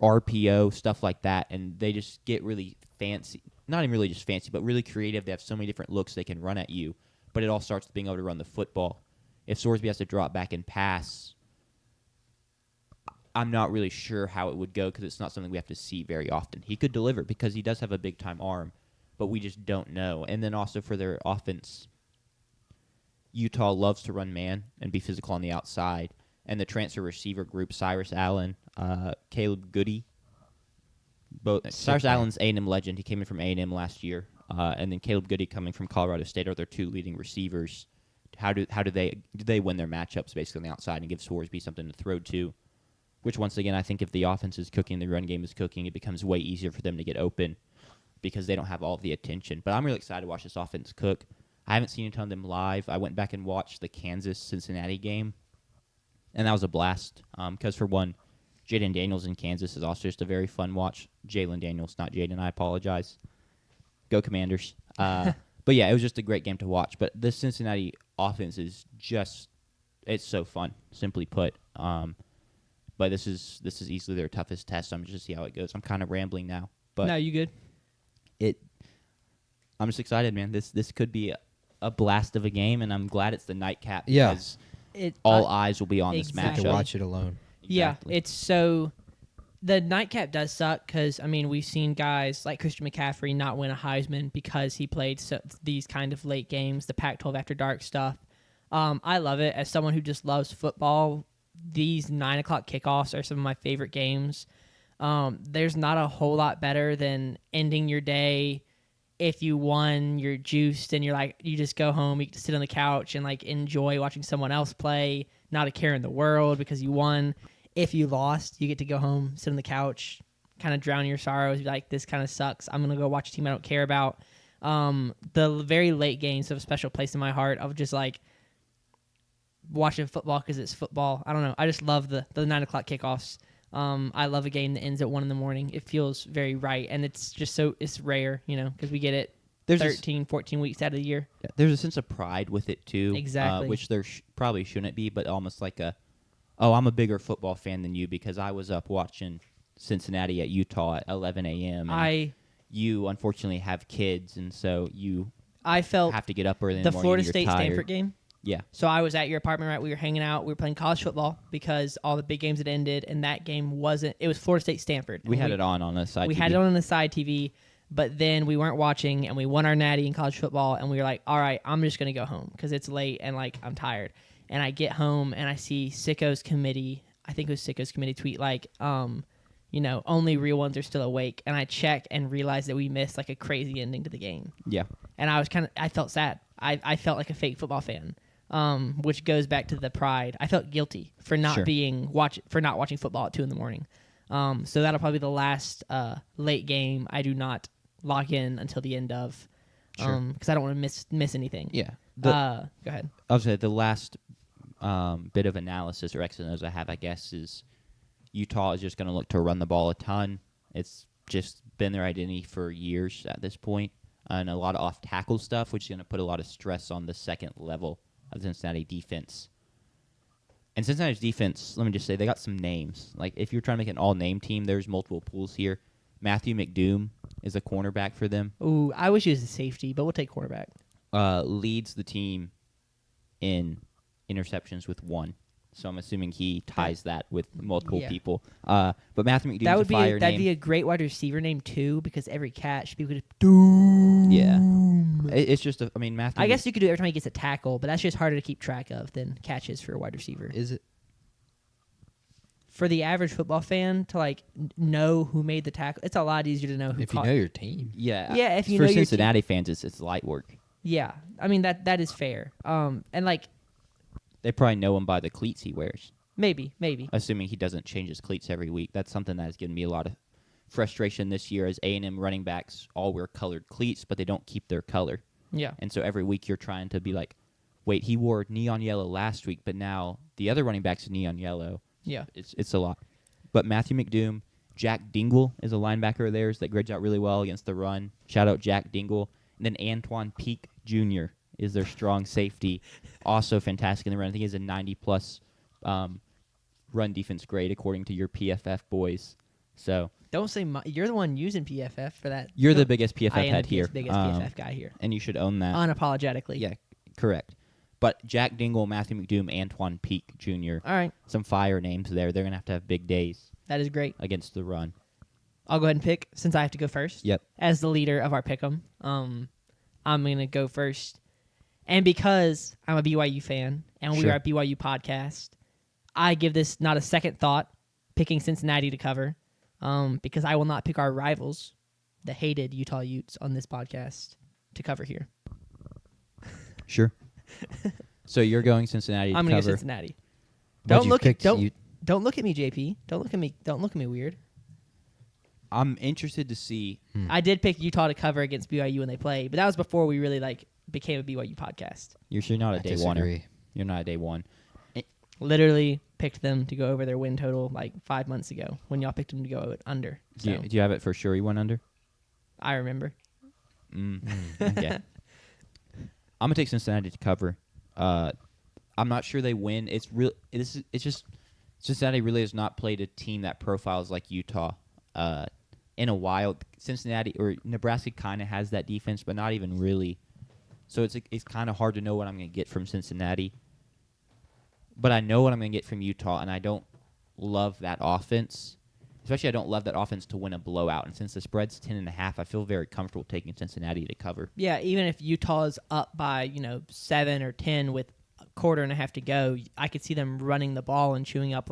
RPO, stuff like that. And they just get really fancy. Not even really just fancy, but really creative. They have so many different looks they can run at you. But it all starts with being able to run the football. If Sorsby has to drop back and pass, I'm not really sure how it would go because it's not something we have to see very often. He could deliver because he does have a big-time arm, but we just don't know. And then also for their offense, Utah loves to run man and be physical on the outside. And the transfer receiver group, Cyrus Allen, Caleb Goody. Cyrus Allen's A&M legend. He came in from A&M last year. And then Caleb Goody coming from Colorado State are their 2 leading receivers. How do they win their matchups basically on the outside and give Sorsby something to throw to? Which, once again, I think if the offense is cooking, the run game is cooking, it becomes way easier for them to get open because they don't have all of the attention. But I'm really excited to watch this offense cook. I haven't seen a ton of them live. I went back and watched the Kansas-Cincinnati game, and that was a blast. Because, for one, Jaden Daniels in Kansas is also just a very fun watch. Jalen Daniels, not Jaden. I apologize. Go Commanders. But, yeah, it was just a great game to watch. But this Cincinnati offense is just – it's so fun, simply put. But this is easily their toughest test. So I'm just see how it goes. I'm kind of rambling now, but No, you good? I'm just excited, man. This could be a blast of a game, and I'm glad it's the nightcap Yeah. because all eyes will be on this Exactly. To matchup. watch it alone. Yeah, Exactly. it's so. The nightcap does suck because, I mean, we've seen guys like Christian McCaffrey not win a Heisman because he played these kind of late games, the Pac-12 after dark stuff. I love it. As someone who just loves football, these 9 o'clock kickoffs are some of my favorite games. There's not a whole lot better than ending your day. If you won, you're juiced and you just go home, you get to sit on the couch and enjoy watching someone else play, not a care in the world because you won. If you lost, you get to go home, sit on the couch, kind of drown your sorrows, be like, this kind of sucks. I'm going to go watch a team I don't care about. The very late games have a special place in my heart of just watching football because it's football. I don't know. I just love the 9 o'clock kickoffs. I love a game that ends at 1 a.m. It feels very right, and it's just it's rare, because we get it There's 13, 14 weeks out of the year. There's a sense of pride with it too, Exactly. which there probably shouldn't be, but almost like I'm a bigger football fan than you because I was up watching Cincinnati at Utah at 11 a.m. and you unfortunately have kids, and so I felt have to get up early in the the morning. Florida and you're State tired. Stanford game. Yeah. So I was at your apartment, right? We were hanging out. We were playing college football because all the big games had ended, and that game wasn't. It was Florida State Stanford. We had it on a side. We TV. had it on the side TV, but then we weren't watching, and we won our natty in college football, and we were like, all right, I'm just going to go home because it's late and I'm tired. And I get home, and I see Sicko's committee. I think it was Sicko's committee tweet only real ones are still awake. And I check and realize that we missed a crazy ending to the game. Yeah. And I felt sad. I felt like a fake football fan. Which goes back to the pride. I felt guilty for not Sure. watching football at 2 a.m. So that'll probably be the last late game I do not log in until the end of, Sure. because I don't want to miss anything. Yeah. Go ahead. I was say the last bit of analysis or X's and O's I have, I guess, is Utah is just going to look to run the ball a ton. It's just been their identity for years at this point, and a lot of off-tackle stuff, which is going to put a lot of stress on the second level of the Cincinnati defense. And Cincinnati's defense, let me just say, they got some names. Like, if you're trying to make an all-name team, there's multiple pools here. Matthew McDoom is a cornerback for them. Ooh, I wish he was a safety, but we'll take quarterback. Leads the team in interceptions with 1. So I'm assuming he ties that with multiple Yeah. people. But Matthew McDoom's That would a fire that'd name. be a great wide receiver name too, because every catch people just doom. Yeah. It's just, Matthew. I guess you could do it every time he gets a tackle, but that's just harder to keep track of than catches for a wide receiver. Is it? For the average football fan to know who made the tackle, it's a lot easier to know who If you caught. know your team. Yeah. Yeah, if you for know your team- Cincinnati fans, it's light work. Yeah, I mean that is fair. And They probably know him by the cleats he wears, maybe. assuming he doesn't change his cleats every week. That's something that has given me a lot of frustration this year, as A&M running backs all wear colored cleats, but they don't keep their color. Yeah. And so every week you're trying to be like, wait, he wore neon yellow last week, but now the other running back's neon yellow. Yeah. It's a lot. But Matthew McDoom, Jack Dingle is a linebacker of theirs that grades out really well against the run. Shout out Jack Dingle. And then Antoine Peak Jr. is their strong safety. Also fantastic in the run. I think he has a 90-plus run defense grade according to your PFF boys. So Don't say you're the one using PFF for that. you're No, the biggest PFF I am head the here. biggest PFF guy here, And you should own that. unapologetically. Yeah, correct. But Jack Dingle, Matthew McDoom, Antoine Peak Jr., All right, some fire names there. They're going to have big days that is great. against the run. I'll go ahead and pick since I have to go first. Yep. As the leader of our pick'em, I'm gonna go first, and because I'm a BYU fan and we Sure. are a BYU podcast, I give this not a second thought, picking Cincinnati to cover, because I will not pick our rivals, the hated Utah Utes, on this podcast to cover here. Sure. So you're going Cincinnati to I'm gonna go cover. Cincinnati. But Don't you look at picked don't you- don't look at me, JP. Don't look at me weird. I'm interested to see. I did pick Utah to cover against BYU when they play, but that was before we really became a BYU podcast. You're not a I day one. disagree. You're not a day one. Literally picked them to go over their win total 5 months ago when y'all picked them to go under. So Do you have it for sure you went under? I remember. Okay. I'm gonna take Cincinnati to cover. I'm not sure they win. It's real. It's just Cincinnati really has not played a team that profiles like Utah in a while. Cincinnati or Nebraska kind of has that defense, but not even really. So it's kind of hard to know what I'm gonna get from Cincinnati. But I know what I'm gonna get from Utah, and I don't love that offense. Especially, I don't love that offense to win a blowout. And since the spread's 10.5, I feel very comfortable taking Cincinnati to cover. Yeah, even if Utah's up by 7 or 10 with a quarter and a half to go, I could see them running the ball and chewing up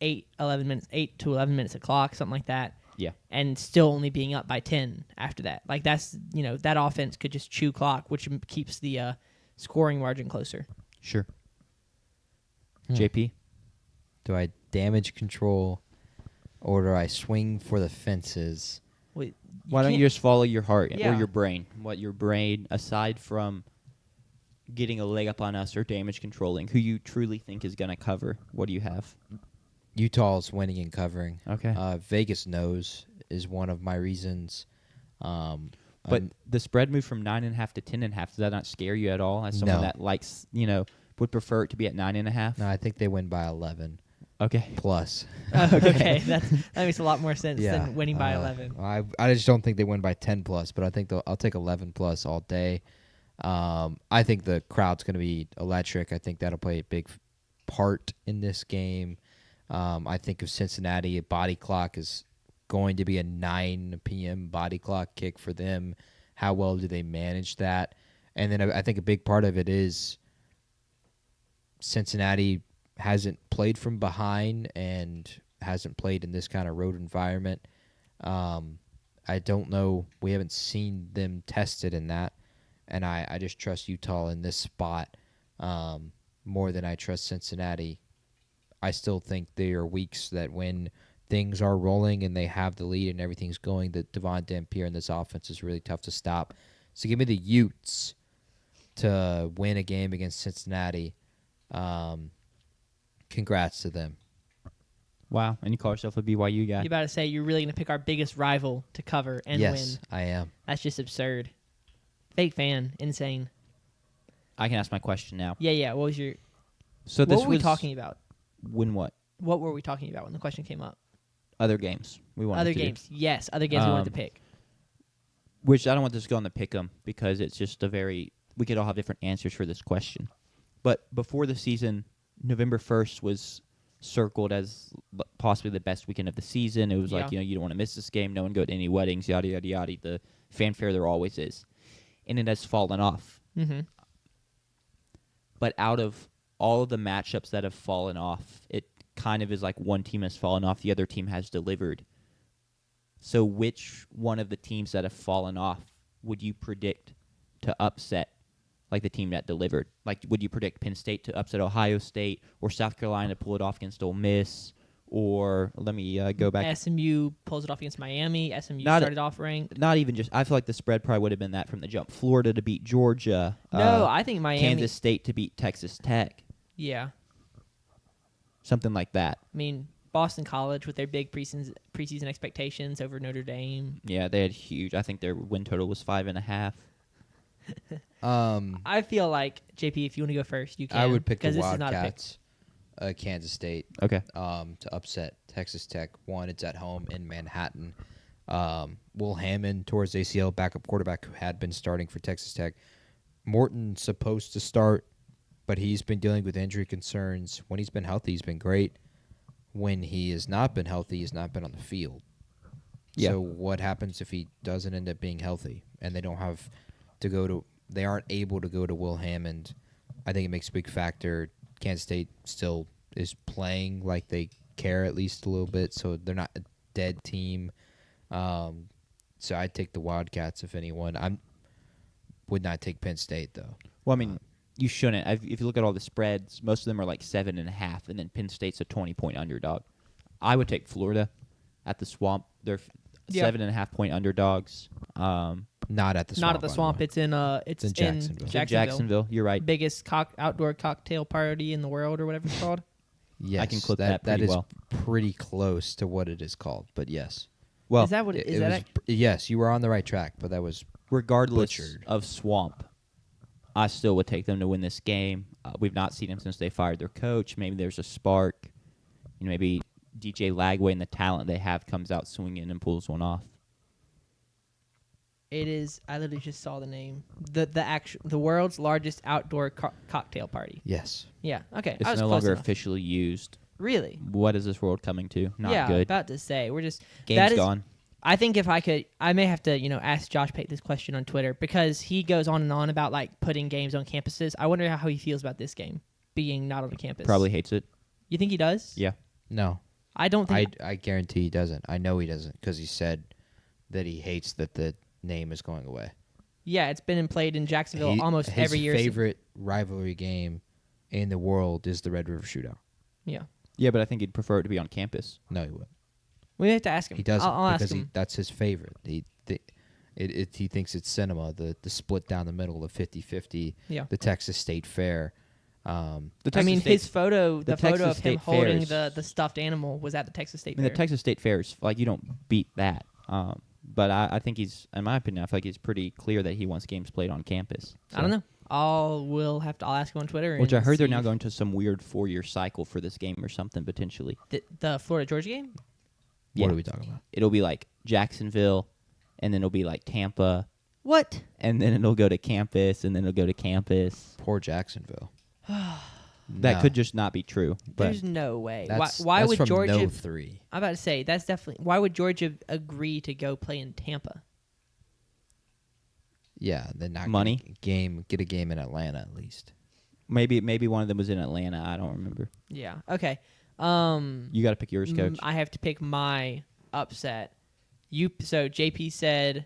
8 to 11 minutes of clock, something like that. Yeah. And still only being up by 10 after that. That's that offense could just chew clock, which keeps the scoring margin closer. Sure. JP? Do I damage control or do I swing for the fences? Wait, Why don't can't- you just follow your heart Yeah. or your brain? What your brain, aside from getting a leg up on us or damage controlling, who you truly think is going to cover? What do you have? Utah's winning and covering. Okay. Vegas knows is one of my reasons. But the spread moved from 9.5 to 10.5. Does that not scare you at all? As someone No. that likes, would prefer it to be at 9.5. no, I think they win by 11 Okay. plus. Okay, that makes a lot more sense than winning by 11. I just don't think they win by 10 plus, but I think I'll take 11 plus all day. I think the crowd's going to be electric. I think that'll play a big part in this game. I think of Cincinnati, a body clock is going to be a 9 p.m. body clock kick for them. How well do they manage that? And then I think a big part of it is Cincinnati hasn't played from behind and hasn't played in this kind of road environment. I don't know. We haven't seen them tested in that. And I just trust Utah in this spot more than I trust Cincinnati. I still think there are weeks that when things are rolling and they have the lead and everything's going, that Devon Dampier in this offense is really tough to stop. So give me the Utes to win a game against Cincinnati. Congrats to them. Wow, and you call yourself a BYU guy. You about to say you're really going to pick our biggest rival to cover and yes, win. I am. That's just absurd. Fake fan. Insane. I can ask my question now. Yeah. What was your... So what this were we was talking about? Win what? What were we talking about when the question came up? Other games we wanted Other to do. games. Yes, other games we wanted to pick. Which I don't want this to go on the pick 'em because it's just we could all have different answers for this question. But before the season, November 1st was circled as possibly the best weekend of the season. It was like, Yeah. you don't want to miss this game. No one go to any weddings, yada, yada, yada. The fanfare there always is. And it has fallen off. Mm-hmm. But out of all of the matchups that have fallen off, it kind of is like one team has fallen off, the other team has delivered. So which one of the teams that have fallen off would you predict to upset, like the team that delivered? Like, would you predict Penn State to upset Ohio State, or South Carolina to pull it off against Ole Miss, or let me go back. SMU pulls it off against Miami. SMU Not- started off ranked. Not even just. I feel like the spread probably would have been that from the jump. Florida to beat Georgia. No, I think Miami. Kansas State to beat Texas Tech. Yeah. Something like that. I mean, Boston College with their big preseason expectations over Notre Dame. Yeah, they had huge. I think their win total was 5.5. I feel like, JP, if you want to go first, you can. I would pick the 'cause this is not a pick. Wildcats, Kansas State, Okay. to upset Texas Tech. One, it's at home in Manhattan. Will Hammond, towards ACL, backup quarterback who had been starting for Texas Tech. Morton's supposed to start, but he's been dealing with injury concerns. When he's been healthy, he's been great. When he has not been healthy, he's not been on the field. Yeah. So what happens if he doesn't end up being healthy and they don't have to go to? They aren't able to go to Will Hammond. I think it makes a big factor. Kansas State still is playing like they care at least a little bit, so they're not a dead team. So I'd take the Wildcats if anyone. I would not take Penn State though. Well, I mean, you shouldn't. If you look at all the spreads, most of them are like 7.5, and then Penn State's a 20-point underdog. I would take Florida at the Swamp. They're 7.5-point underdogs. Not at the Swamp. Not at the by Swamp. way. It's in Jacksonville. Jacksonville. You're right. Biggest outdoor cocktail party in the world, or whatever it's called. Yes, I can clip that pretty is well. pretty close to what it is called, but yes. Well, Is that what is that? Yes, you were on the right track, but that was regardless butchered. of Swamp, I still would take them to win this game. We've not seen them since they fired their coach. Maybe there's a spark. Maybe DJ Lagway and the talent they have comes out swinging and pulls one off. It is. I literally just saw the name. The world's largest outdoor cocktail party. yes. Yeah. Okay. I It's was no close longer enough. officially used. Really? What is this world coming to? Not yeah. good. About to say we're just Game's that is- gone. I think if I could, I may have to, ask Josh Pate this question on Twitter because he goes on and on about like putting games on campuses. I wonder how he feels about this game being not on a campus. Probably hates it. You think he does? Yeah. No. I don't think. I guarantee he doesn't. I know he doesn't because he said that he hates that the name is going away. Yeah, it's been played in Jacksonville almost every year. His favorite rivalry game in the world is the Red River Shootout. Yeah. Yeah, but I think he'd prefer it to be on campus. No, he wouldn't. We have to ask him. He doesn't I'll ask because him. that's his favorite. He thinks it's cinema, the split down the middle of 50-50, Yeah. the Texas State Fair. The I Texas mean, State, his photo, the photo Texas of him State holding Fairs. the stuffed animal was at the Texas State I mean, the Fair. Texas State Fairs, like, you don't beat that. But I think he's, in my opinion, I feel like he's pretty clear that he wants games played on campus. I don't know. I'll ask him on Twitter. Which I and heard they're see now if- going to some weird 4-year cycle for this game or something, potentially. the Florida Georgia game. Yeah. What are we talking about? It'll be like Jacksonville, and then it'll be like Tampa, What? and then it'll go to campus, and then it'll go to campus. Poor Jacksonville. That No. could just not be true. But There's no way. That's, Why that's would from Georgia? No 3. I'm about to say that's definitely. Why would Georgia agree to go play in Tampa? Yeah, they're not Money? Get a game in Atlanta at least. maybe one of them was in Atlanta. I don't remember. Yeah. Okay. You got to pick yours, coach. I have to pick my upset. So JP said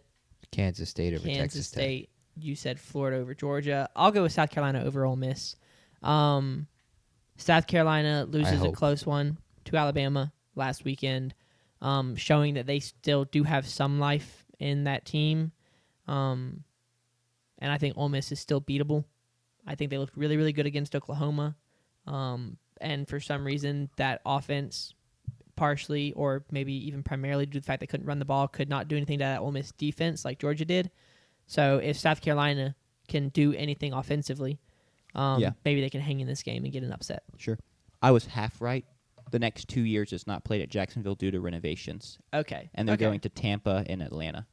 Kansas State over Kansas Texas Tech. State. You said Florida over Georgia. I'll go with South Carolina over Ole Miss. South Carolina loses a hope. close one to Alabama last weekend. showing that they still do have some life in that team. And I think Ole Miss is still beatable. I think they looked really, really good against Oklahoma. And for some reason, that offense, partially or maybe even primarily due to the fact they couldn't run the ball, could not do anything to that Ole Miss defense like Georgia did. So if South Carolina can do anything offensively, maybe they can hang in this game and get an upset. Sure. I was half right. The next 2 years it's not played at Jacksonville due to renovations. Okay. And they're going to Tampa and Atlanta.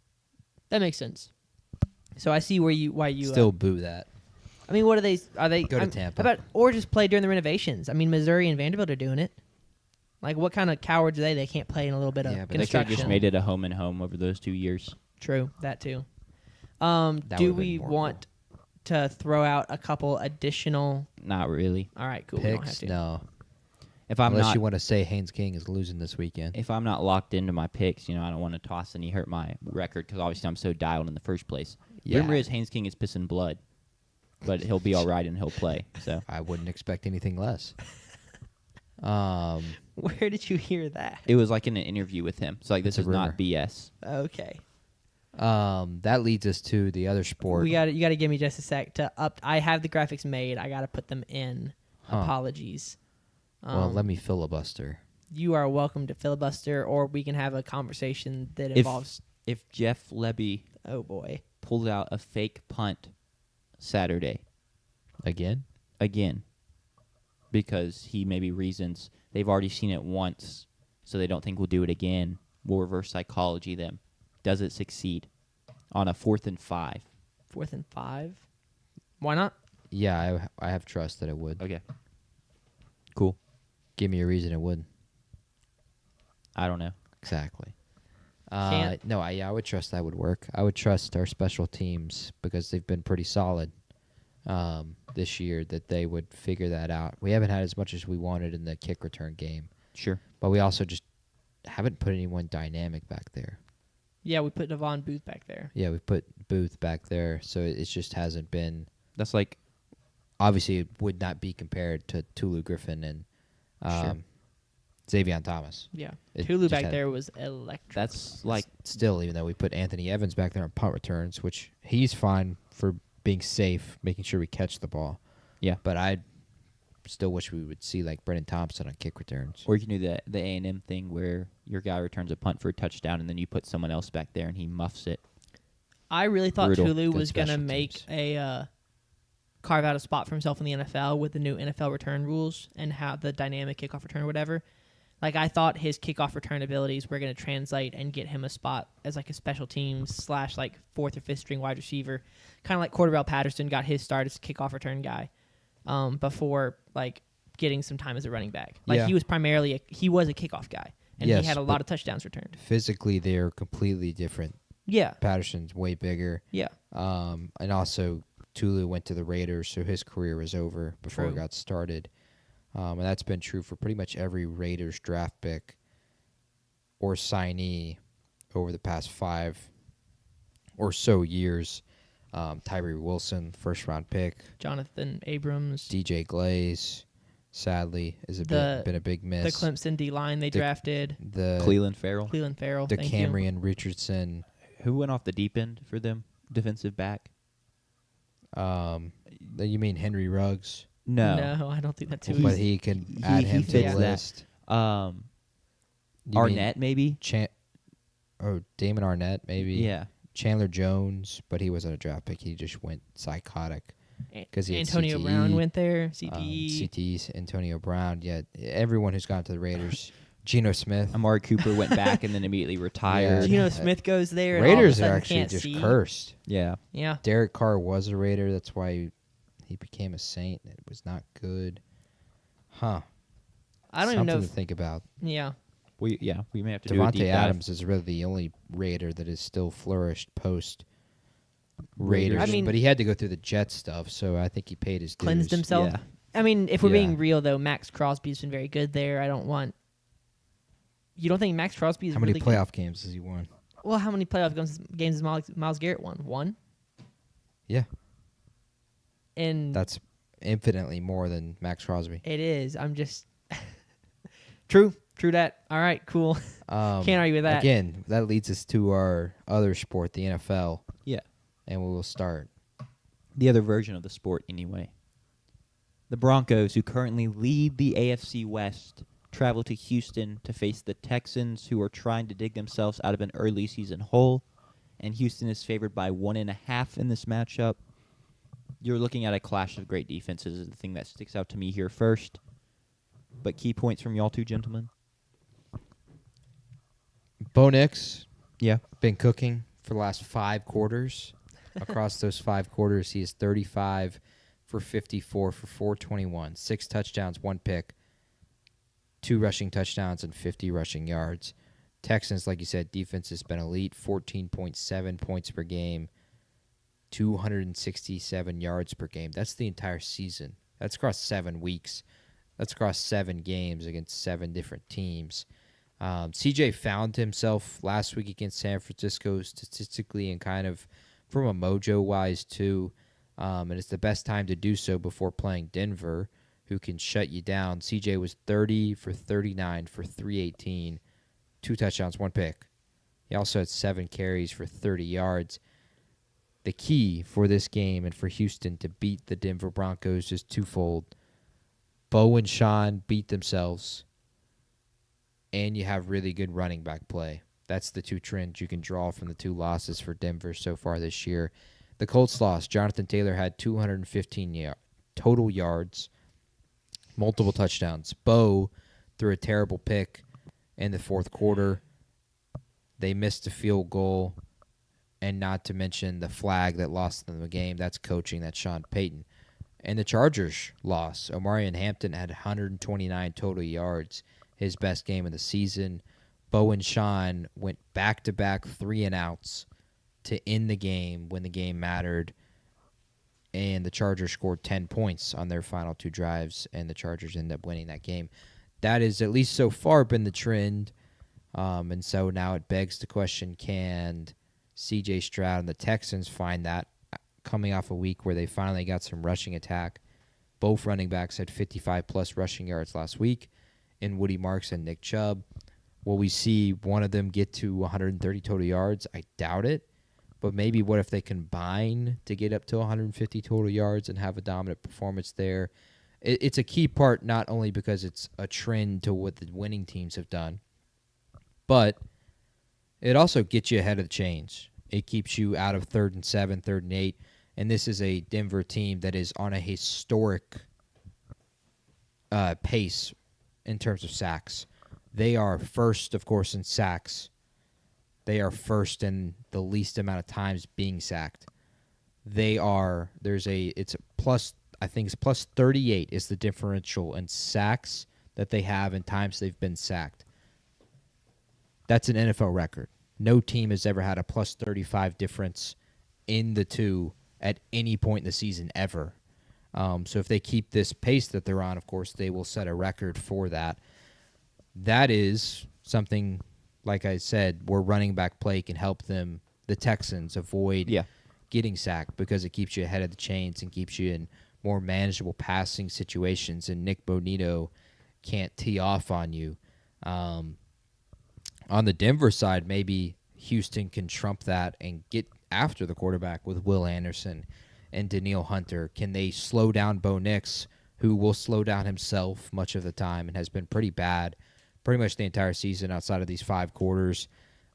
That makes sense. So I see why you Still boo that. I mean, what are they? Are they Go to Tampa. How about or just play during the renovations? I mean, Missouri and Vanderbilt are doing it. Like, what kind of cowards are they? They can't play in a little bit of Yeah, but They could have construction. just made it a home and home over those 2 years. True, that too. That Do would've we been more want to throw out a couple additional? Not really. All right, cool. We don't have Picks? to. No. If I'm Unless not you want to say Haynes King is losing this weekend. if I'm not locked into my picks, I don't want to toss any hurt my record because obviously I'm so dialed in the first place. Yeah. Rumor is Haynes King is pissing blood, but he'll be all right and he'll play. So I wouldn't expect anything less. Where did you hear that? it was like in an interview with him. So like this It's is a not BS. Okay, That leads us to the other sport. you got to give me just a sec to up. I have the graphics made. I got to put them in. Huh. Apologies. Well, let me filibuster. You are welcome to filibuster, or we can have a conversation that If- involves. If Jeff Lebby Oh boy. pulled out a fake punt Saturday Again? again because he maybe reasons they've already seen it once, so they don't think we'll do it again. We'll reverse psychology them. Does it succeed on a 4th and 5? 4th and 5. Why not? Yeah, I have trust that it would. Okay. Cool. Give me a reason it would. I don't know. Exactly. Can't- No, I would trust that would work. I would trust our special teams because they've been pretty solid this year that they would figure that out. We haven't had as much as we wanted in the kick return game, Sure. but we also just haven't put anyone dynamic back there. Yeah, we put Devon Booth back there. Yeah, we put Booth back there, so it just hasn't been. That's like Obviously, it would not be compared to Tulu Griffin and Sure. Xavier Thomas. Yeah. It Tulu just back had- there was electric. that's like Still, even though we put Anthony Evans back there on punt returns, which he's fine for being safe, making sure we catch the ball. yeah. But I still wish we would see like Brennan Thompson on kick returns. Or you can do the A&M thing where your guy returns a punt for a touchdown and then you put someone else back there and he muffs it. I really thought Brutal. Tulu Good was going to special make teams. a carve out a spot for himself in the NFL with the new NFL return rules and how the dynamic kickoff return or whatever. Like, I thought his kickoff return abilities were going to translate and get him a spot as like a special teams / like 4th or 5th string wide receiver, kind of like Cordell Patterson got his start as a kickoff return guy before like getting some time as a running back. Like Yeah. he was primarily he was a kickoff guy and Yes, he had a but- lot of touchdowns returned. Physically, they're completely different. Yeah, Patterson's way bigger. yeah, And also, Tulu went to the Raiders, so his career was over before True. it got started. And that's been true for pretty much every Raiders draft pick or signee over the past 5 or so years. Tyree Wilson, first-round pick. Jonathan Abrams, DJ Glaze, sadly, is been a big the miss. Clemson D line they drafted, The Cleveland Farrell. Cleveland Farrell. the thank you. Camryn Richardson. Who went off the deep end for them? Defensive back? You mean Henry Ruggs? No, I don't think that's who But he's. he can he- add he him to the fits that. list. You mean Arnett, maybe? Damon Arnett, maybe. Yeah. Chandler Jones, but he wasn't a draft pick. He just went psychotic. 'Cause he had Antonio CTE, Brown went there. CTE. CT's Antonio Brown. Yeah, everyone who's gone to the Raiders. Geno Smith. Amari Cooper went back and then immediately retired. Geno Smith goes there. And all of a Raiders are sudden actually can't just see. cursed. Yeah. Yeah. Derek Carr was a Raider. That's why he became a Saint. It was not good. Huh. I don't Something even know. to If, think about. yeah. We may have to do a deep Devontae dive. Adams is really the only Raider that has still flourished post Raiders. I mean- but he had to go through the Jet stuff, so I think he paid his dues. Cleansed himself. Yeah. I mean, if we're Yeah. being real though, Max Crosby's been very good there. I don't want. You don't think Max Crosby is How many really playoff games has he won? good? Well, how many playoff games has Myles Garrett won? One. Yeah, And that's infinitely more than Max Crosby. it is. I'm just. True. True that. All right, cool. Can't argue with that. Again, that leads us to our other sport, the NFL, Yeah. and we will start. The other version of the sport, anyway. The Broncos, who currently lead the AFC West, travel to Houston to face the Texans, who are trying to dig themselves out of an early season hole. And Houston is favored by 1.5 in this matchup. You're looking at a clash of great defenses is the thing that sticks out to me here first. But key points from y'all two gentlemen. Bo Nix, Yeah. been cooking for the last 5 quarters. Across those 5 quarters, he is 35 for 54 for 421, 6 touchdowns, 1 pick, 2 rushing touchdowns, and 50 rushing yards. Texans, like you said, defense has been elite, 14.7 points per game, 267 yards per game. That's the entire season. That's across 7 weeks. That's across 7 games against 7 different teams. CJ found himself last week against San Francisco statistically and kind of from a mojo-wise too. And it's the best time to do so before playing Denver, who can shut you down. CJ was 30 for 39 for 318, 2 touchdowns, 1 pick. He also had 7 carries for 30 yards. The key for this game and for Houston to beat the Denver Broncos is twofold. Bo and Sean beat themselves, and you have really good running back play. That's the 2 trends you can draw from the 2 losses for Denver so far this year. The Colts lost. Jonathan Taylor had 215 total yards, multiple touchdowns. Bo threw a terrible pick in the 4th quarter. They missed a field goal, and not to mention the flag that lost them the game. That's coaching. That's Sean Payton. And the Chargers lost. Omarion Hampton had 129 total yards, his best game of the season. Bo and Sean went back-to-back 3-and-outs to end the game when the game mattered, and the Chargers scored 10 points on their final 2 drives, and the Chargers ended up winning that game. That is, at least so far, been the trend, and so now it begs the question, can C.J. Stroud and the Texans find that coming off a week where they finally got some rushing attack? Both running backs had 55-plus rushing yards last week in Woody Marks and Nick Chubb. Will we see one of them get to 130 total yards? I doubt it. But maybe what if they combine to get up to 150 total yards and have a dominant performance there? It's a key part not only because it's a trend to what the winning teams have done, but it also gets you ahead of the chains. It keeps you out of 3rd and 7, 3rd and 8. And this is a Denver team that is on a historic pace in terms of sacks. They are first, of course, in sacks. They are first in the least amount of times being sacked. It's plus, I think it's plus 38 is the differential in sacks that they have in times they've been sacked. That's an NFL record. No team has ever had a plus 35 difference in the 2 at any point in the season ever. So if they keep this pace that they're on, of course, they will set a record for that. That is something, like I said, where running back play can help them, the Texans, avoid getting sacked because it keeps you ahead of the chains and keeps you in more manageable passing situations, and Nick Bonito can't tee off on you. On the Denver side, maybe Houston can trump that and get after the quarterback with Will Anderson and Danielle Hunter. Can they slow down Bo Nix, who will slow down himself much of the time and has been pretty bad pretty much the entire season outside of these 5 quarters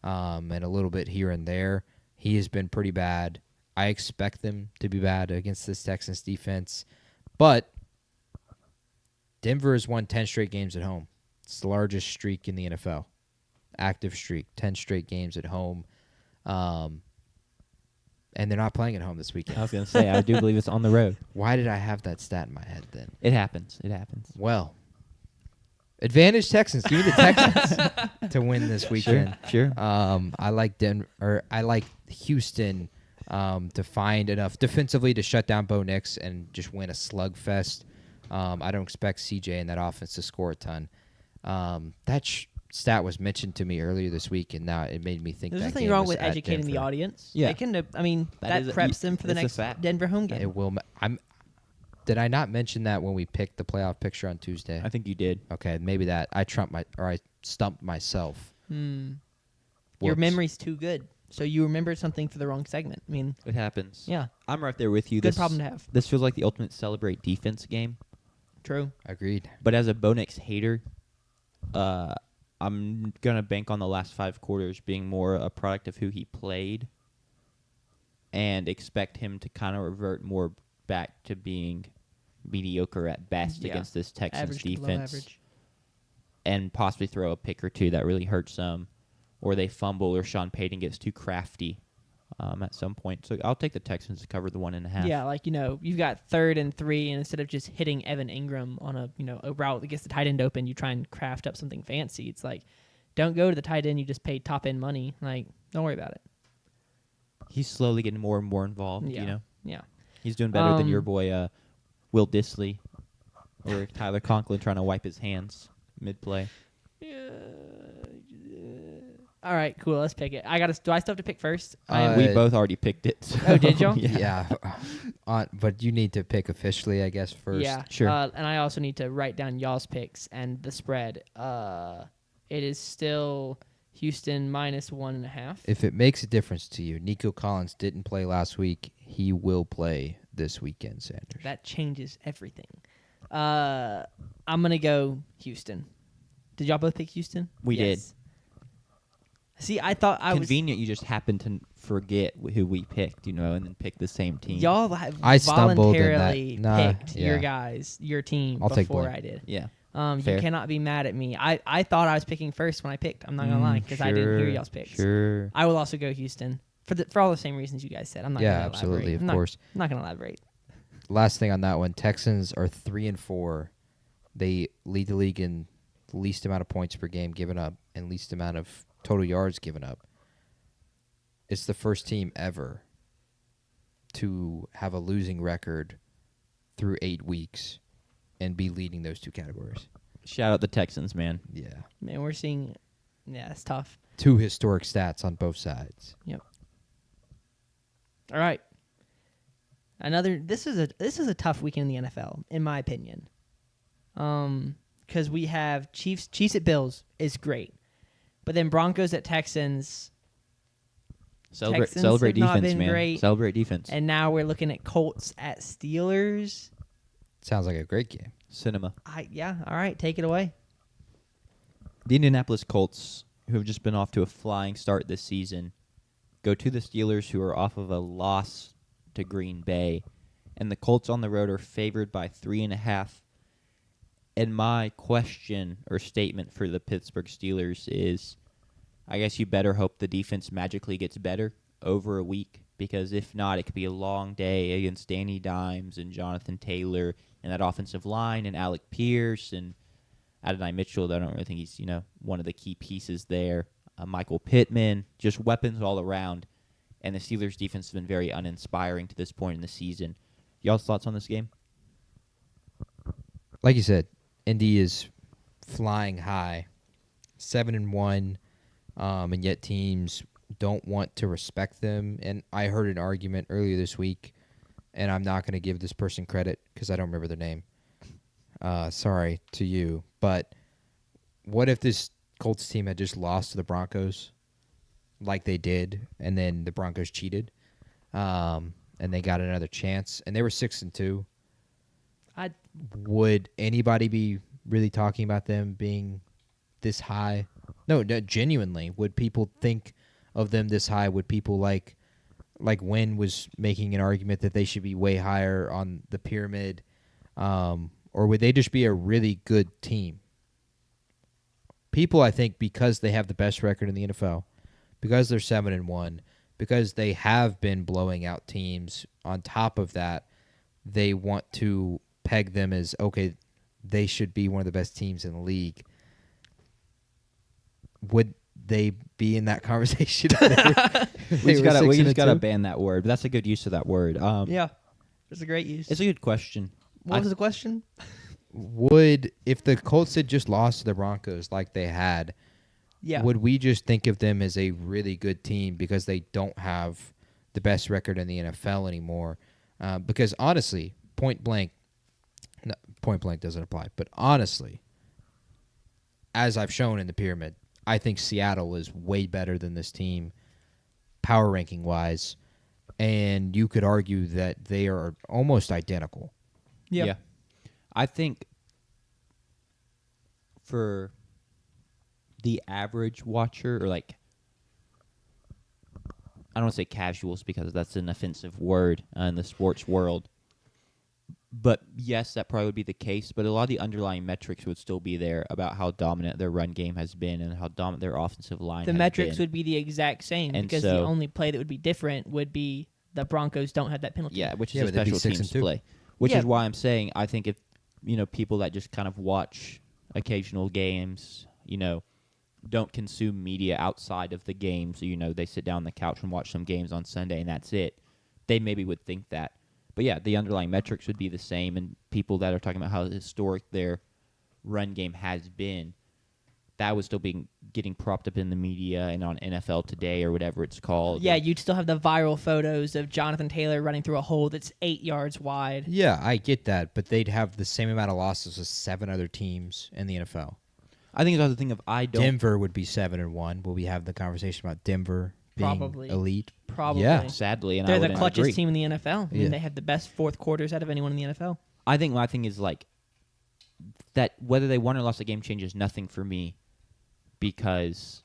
and a little bit here and there? He has been pretty bad. I expect them to be bad against this Texans defense. But Denver has won 10 straight games at home. It's the largest streak in the NFL. Active streak, 10 straight games at home. And they're not playing at home this weekend. I was going to say, I do believe it's on the road. Why did I have that stat in my head then? It happens. It happens. Well, advantage Texans. Give me the Texans to win this weekend. Sure. I like I like Houston to find enough defensively to shut down Bo Nix and just win a slugfest. I don't expect CJ and that offense to score a ton. That stat was mentioned to me earlier this week, and now it made me think There's that nothing game wrong was with at educating the Denver. audience. Yeah. It can, that is a- preps them for the it's a next fact. Denver home game. It will. Did I not mention that when we picked the playoff picture on Tuesday? I think you did. Okay, maybe that I stumped myself. Your Whoops. memory's too good. So you remembered something for the wrong segment. I mean, It happens. yeah, I'm right there with you. good problem to have. This feels like the ultimate celebrate defense game. True. Agreed. But as a Bo Nix hater, I'm gonna bank on the last 5 quarters being more a product of who he played, and expect him to kind of revert more back to being mediocre at best Yeah. against this Texans Average to below defense, average. and possibly throw a pick or two that really hurts them, or they fumble, or Sean Payton gets too crafty at some point. So I'll take the Texans to cover the 1.5. Yeah, like, you've got 3rd and 3, and instead of just hitting Evan Ingram on a route that gets the tight end open, you try and craft up something fancy. It's like, don't go to the tight end. You just pay top end money. Like, don't worry about it. He's slowly getting more and more involved. Yeah. He's doing better than your Um, boy Will Disley or Tyler Conklin trying to wipe his hands mid-play. All right, cool. Let's pick it. Do I still have to pick first? We both already picked it. so- Oh, did y'all? Yeah. But you need to pick officially, I guess, first. Yeah, Sure. And I also need to write down y'all's picks and the spread. It is still Houston minus 1.5. If it makes a difference to you, Nico Collins didn't play last week. He will play this weekend, Sanders. That changes everything. I'm gonna go Houston. Did y'all both pick Houston? We did. See, I thought I was. Convenient you just happened to forget who we picked, and then pick the same team. Y'all have I stumbled in that. voluntarily Nah, picked yeah. your team I'll take before blame. I did. Yeah. You Fair. cannot be mad at me. I thought I was picking first when I picked. I'm not gonna lie, because I didn't hear y'all's picks. Sure. I will also go Houston for all the same reasons you guys said. I'm not. Yeah, gonna absolutely, elaborate. of course. I'm not gonna elaborate. Last thing on that one, Texans are 3-4. They lead the league in least amount of points per game given up and least amount of total yards given up. It's the first team ever to have a losing record through 8 weeks and be leading those 2 categories. Shout out the Texans, man. Yeah. Man, we're seeing. Yeah, it's tough. 2 historic stats on both sides. Yep. All right. This is a tough weekend in the NFL, in my opinion. Because we have Chiefs at Bills is great, but then Broncos at Texans, Texans Celebrate have not defense, been man. great. Celebrate defense. and now we're looking at Colts at Steelers. Sounds like a great game. Cinema. All right, take it away. The Indianapolis Colts, who have just been off to a flying start this season, go to the Steelers, who are off of a loss to Green Bay, and the Colts on the road are favored by 3.5. And my question or statement for the Pittsburgh Steelers is, I guess you better hope the defense magically gets better over a week, because if not, it could be a long day against Danny Dimes and Jonathan Taylor and that offensive line and Alec Pierce and Adonai Mitchell. I don't really think he's one of the key pieces there. Michael Pittman, just weapons all around. And the Steelers' defense has been very uninspiring to this point in the season. Y'all's thoughts on this game? Like you said, Indy is flying high, 7-1, and yet teams don't want to respect them. And I heard an argument earlier this week, and I'm not going to give this person credit because I don't remember their name. Sorry to you, but what if this Colts team had just lost to the Broncos like they did, and then the Broncos cheated, and they got another chance, and they were 6-2? Would anybody be really talking about them being this high? No, genuinely. Would people think of them this high? Would people like Wynn was making an argument that they should be way higher on the pyramid? Or would they just be a really good team? People, I think, because they have the best record in the NFL, because they're 7-1, because they have been blowing out teams, on top of that, they want to peg them as, okay, they should be one of the best teams in the league. Would they be in that conversation? We just gotta ban that word, but that's a good use of that word. Yeah, it's a great use. It's a good question. What was the question? Would, if the Colts had just lost to the Broncos like they had, Yeah. would we just think of them as a really good team because they don't have the best record in the NFL anymore? Because honestly, point blank, point blank doesn't apply. But honestly, as I've shown in the pyramid, I think Seattle is way better than this team, power ranking wise, and you could argue that they are almost identical. Yeah. I think for the average watcher, or like, I don't want to say casuals because that's an offensive word in the sports world. But yes, that probably would be the case. But a lot of the underlying metrics would still be there about how dominant their run game has been and how dominant their offensive line The has metrics been. would be the exact same And because so- the only play that would be different would be the Broncos don't have that penalty. Yeah, which is Yeah, a but they'd be special 6 and teams 2. play. Which Yeah. is why I'm saying I think if, people that just kind of watch occasional games, don't consume media outside of the game, so, they sit down on the couch and watch some games on Sunday and that's it, they maybe would think that. But yeah, the underlying metrics would be the same, and people that are talking about how historic their run game has been, that was still getting propped up in the media and on NFL Today or whatever it's called. Yeah, And you'd still have the viral photos of Jonathan Taylor running through a hole that's 8 yards wide. Yeah, I get that, but they'd have the same amount of losses as 7 other teams in the NFL. I think it's also the thing of Denver would be 7-1. Will we have the conversation about Denver being Probably. elite? Probably. Yeah. sadly, and I They're the wouldn't clutchest agree. team in the NFL. I mean, Yeah. they have the best fourth quarters out of anyone in the NFL. I think my thing is like that whether they won or lost the game changes nothing for me because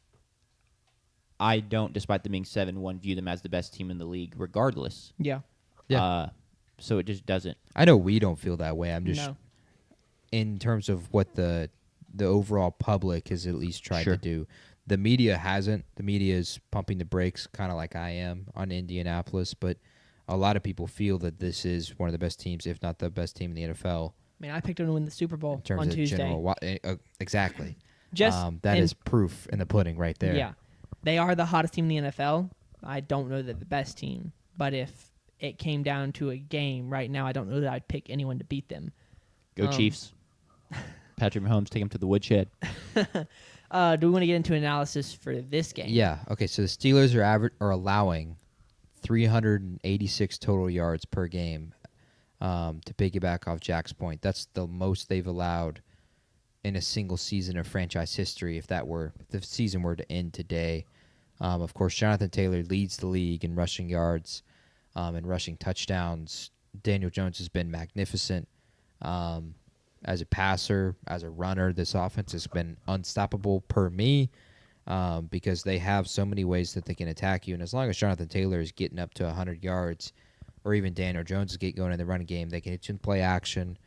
I don't, despite them being 7-1, view them as the best team in the league regardless. Yeah. Yeah. So it just doesn't. I know we don't feel that way. I'm just No. in terms of what the overall public has at least tried Sure. to do. The media hasn't. The media is pumping the brakes, kind of like I am on Indianapolis. But a lot of people feel that this is one of the best teams, if not the best team in the NFL. I mean, I picked them to win the Super Bowl In terms on of Tuesday. general, exactly. Just that and- is proof in the pudding right there. Yeah. They are the hottest team in the NFL. I don't know that they're the best team, but if it came down to a game right now, I don't know that I'd pick anyone to beat them. Go Chiefs. Patrick Mahomes, take him to the woodshed. Do we want to get into analysis for this game? Yeah. Okay. So the Steelers are allowing 386 total yards per game. To piggyback off Jack's point, that's the most they've allowed in a single season of franchise history. If the season were to end today, of course, Jonathan Taylor leads the league in rushing yards and rushing touchdowns. Daniel Jones has been magnificent as a passer, as a runner. This offense has been unstoppable per me. Because they have so many ways that they can attack you. And as long as Jonathan Taylor is getting up to 100 yards, or even Daniel Jones is going in the running game, they can hit you in play action.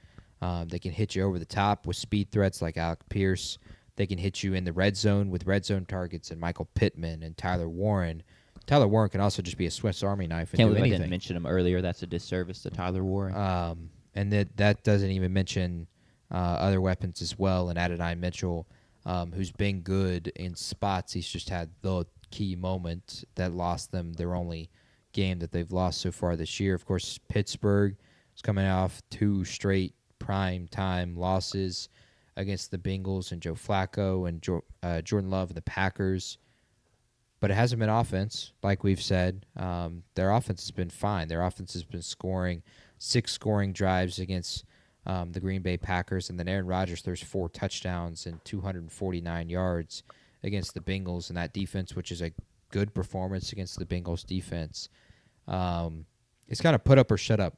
They can hit you over the top with speed threats like Alec Pierce. They can hit you in the red zone with red zone targets and Michael Pittman and Tyler Warren. Tyler Warren can also just be a Swiss Army knife and Can't do believe I anything. didn't mention him earlier. That's a disservice to Tyler Warren. And that doesn't even mention other weapons as well. And Adonai Mitchell, who's been good in spots. He's just had the key moment that lost them their only game that they've lost so far this year. Of course, Pittsburgh is coming off 2 straight prime time losses against the Bengals and Joe Flacco and Jordan Love and the Packers. But it hasn't been offense, like we've said. Their offense has been fine. Their offense has been scoring 6 scoring drives against the Green Bay Packers, and then Aaron Rodgers throws 4 touchdowns and 249 yards against the Bengals, and that defense, which is a good performance against the Bengals defense. It's kind of put up or shut up,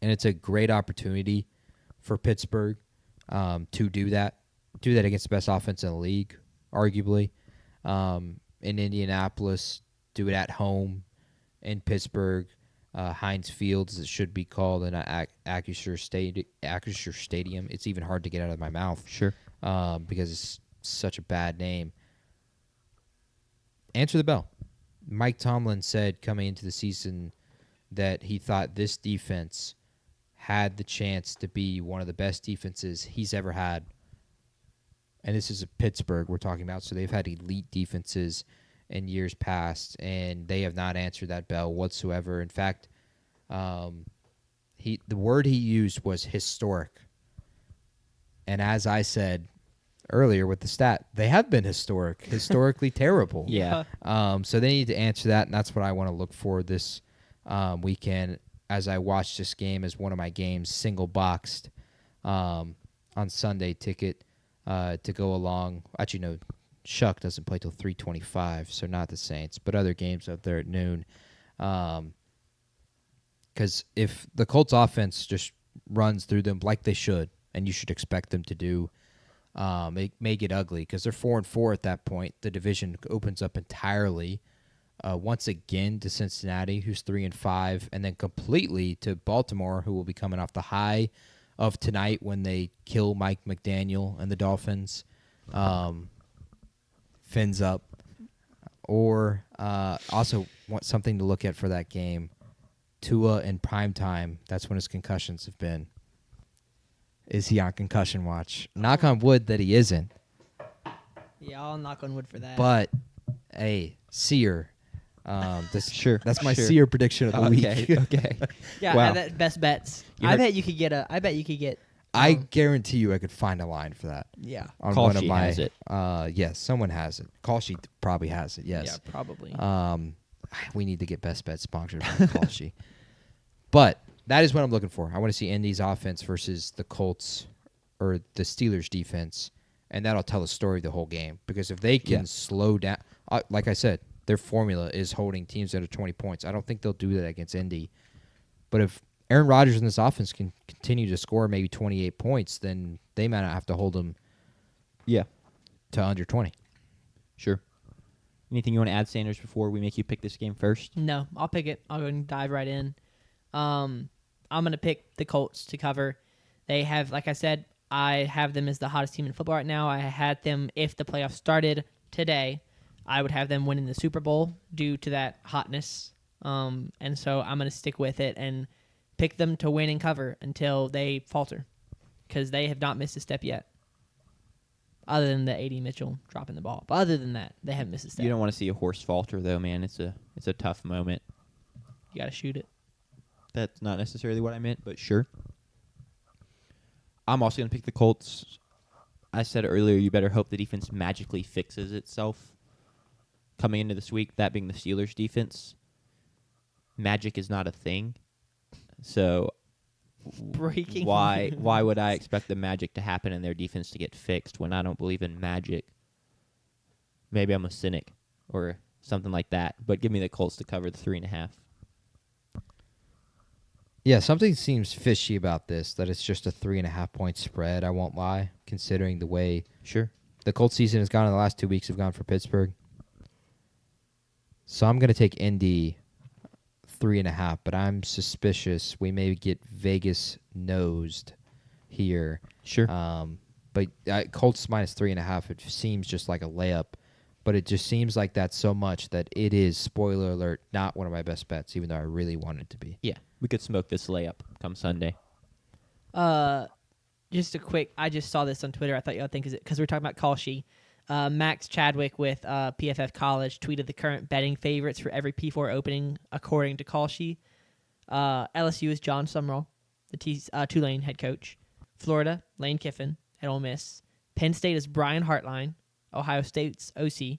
and it's a great opportunity for Pittsburgh to do that against the best offense in the league, arguably. In Indianapolis, do it at home. In Pittsburgh, Heinz Field, as it should be called, in Acrisure Stadium. It's even hard to get out of my mouth. Sure. Because it's such a bad name. Answer the bell. Mike Tomlin said coming into the season that he thought this defense had the chance to be one of the best defenses he's ever had. And this is a Pittsburgh we're talking about, so they've had elite defenses in years past, and they have not answered that bell whatsoever. In fact, the word he used was historic. And as I said earlier with the stat, they have been historically terrible. Yeah. So they need to answer that, and that's what I want to look for this weekend as I watch this game as one of my games single boxed on Sunday ticket to go along. Actually, no, Shuck doesn't play till 3:25, so not the Saints, but other games up there at noon. Because if the Colts offense just runs through them like they should, and you should expect them to do, it may get ugly because they're 4-4 at that point. The division opens up entirely once again to Cincinnati, who's 3-5, and then completely to Baltimore, who will be coming off the high of tonight when they kill Mike McDaniel and the Dolphins. Fins up. Or also want something to look at for that game. Tua in prime time. That's when his concussions have been. Is he on concussion watch? Knock on wood that he isn't. Yeah, I'll knock on wood for that. But, hey, Seer. Sure. That's my sure. Seer prediction of the week. Okay. yeah, Wow. that best bets. You I heard- bet you could get. I guarantee you I could find a line for that. Yeah. On Call one of sheet my, has it. Yes, someone has it. Call sheet probably has it, yes. Yeah, probably. We need to get Best Bet sponsored by Call sheet. But that is what I'm looking for. I want to see Indy's offense versus the Colts or the Steelers defense, and that'll tell the story of the whole game. Because if they can slow down, like I said, their formula is holding teams under 20 points. I don't think they'll do that against Indy. But if Aaron Rodgers and this offense can continue to score maybe 28 points, then they might not have to hold them Yeah. to under 20. Sure. Anything you want to add, Sanders, before we make you pick this game first? No, I'll pick it. I'll go and dive right in. I'm gonna pick the Colts to cover. They have, like I said, I have them as the hottest team in football right now. I had them if the playoffs started today. I would have them winning the Super Bowl due to that hotness. And so I'm gonna stick with it and pick them to win and cover until they falter, because they have not missed a step yet. Other than the A.D. Mitchell dropping the ball, but other than that, they haven't missed a step. You don't want to see a horse falter, though, man. It's a tough moment. You gotta shoot it. That's not necessarily what I meant, but sure. I'm also going to pick the Colts. I said earlier, you better hope the defense magically fixes itself coming into this week, that being the Steelers' defense. Magic is not a thing. So Breaking why news. why would I expect the magic to happen and their defense to get fixed when I don't believe in magic? Maybe I'm a cynic or something like that, but give me the Colts to cover the 3.5. Yeah, something seems fishy about this, that it's just a 3.5 point spread. I won't lie, considering the way Sure. the Colts season has gone in the last 2 weeks have gone for Pittsburgh. So I'm going to take Indy 3.5, but I'm suspicious we may get Vegas nosed here. Sure. But Colts minus 3.5, it seems just like a layup. But it just seems like that so much that it is, spoiler alert, not one of my best bets, even though I really want it to be. Yeah, we could smoke this layup come Sunday. Just a quick. I just saw this on Twitter. I thought y'all think is it because we're talking about Kalshi. Max Chadwick with PFF College tweeted the current betting favorites for every P4 opening according to Kalshi. LSU is John Sumrall, the Tulane head coach. Florida, Lane Kiffin at Ole Miss. Penn State is Brian Hartline, Ohio State's OC.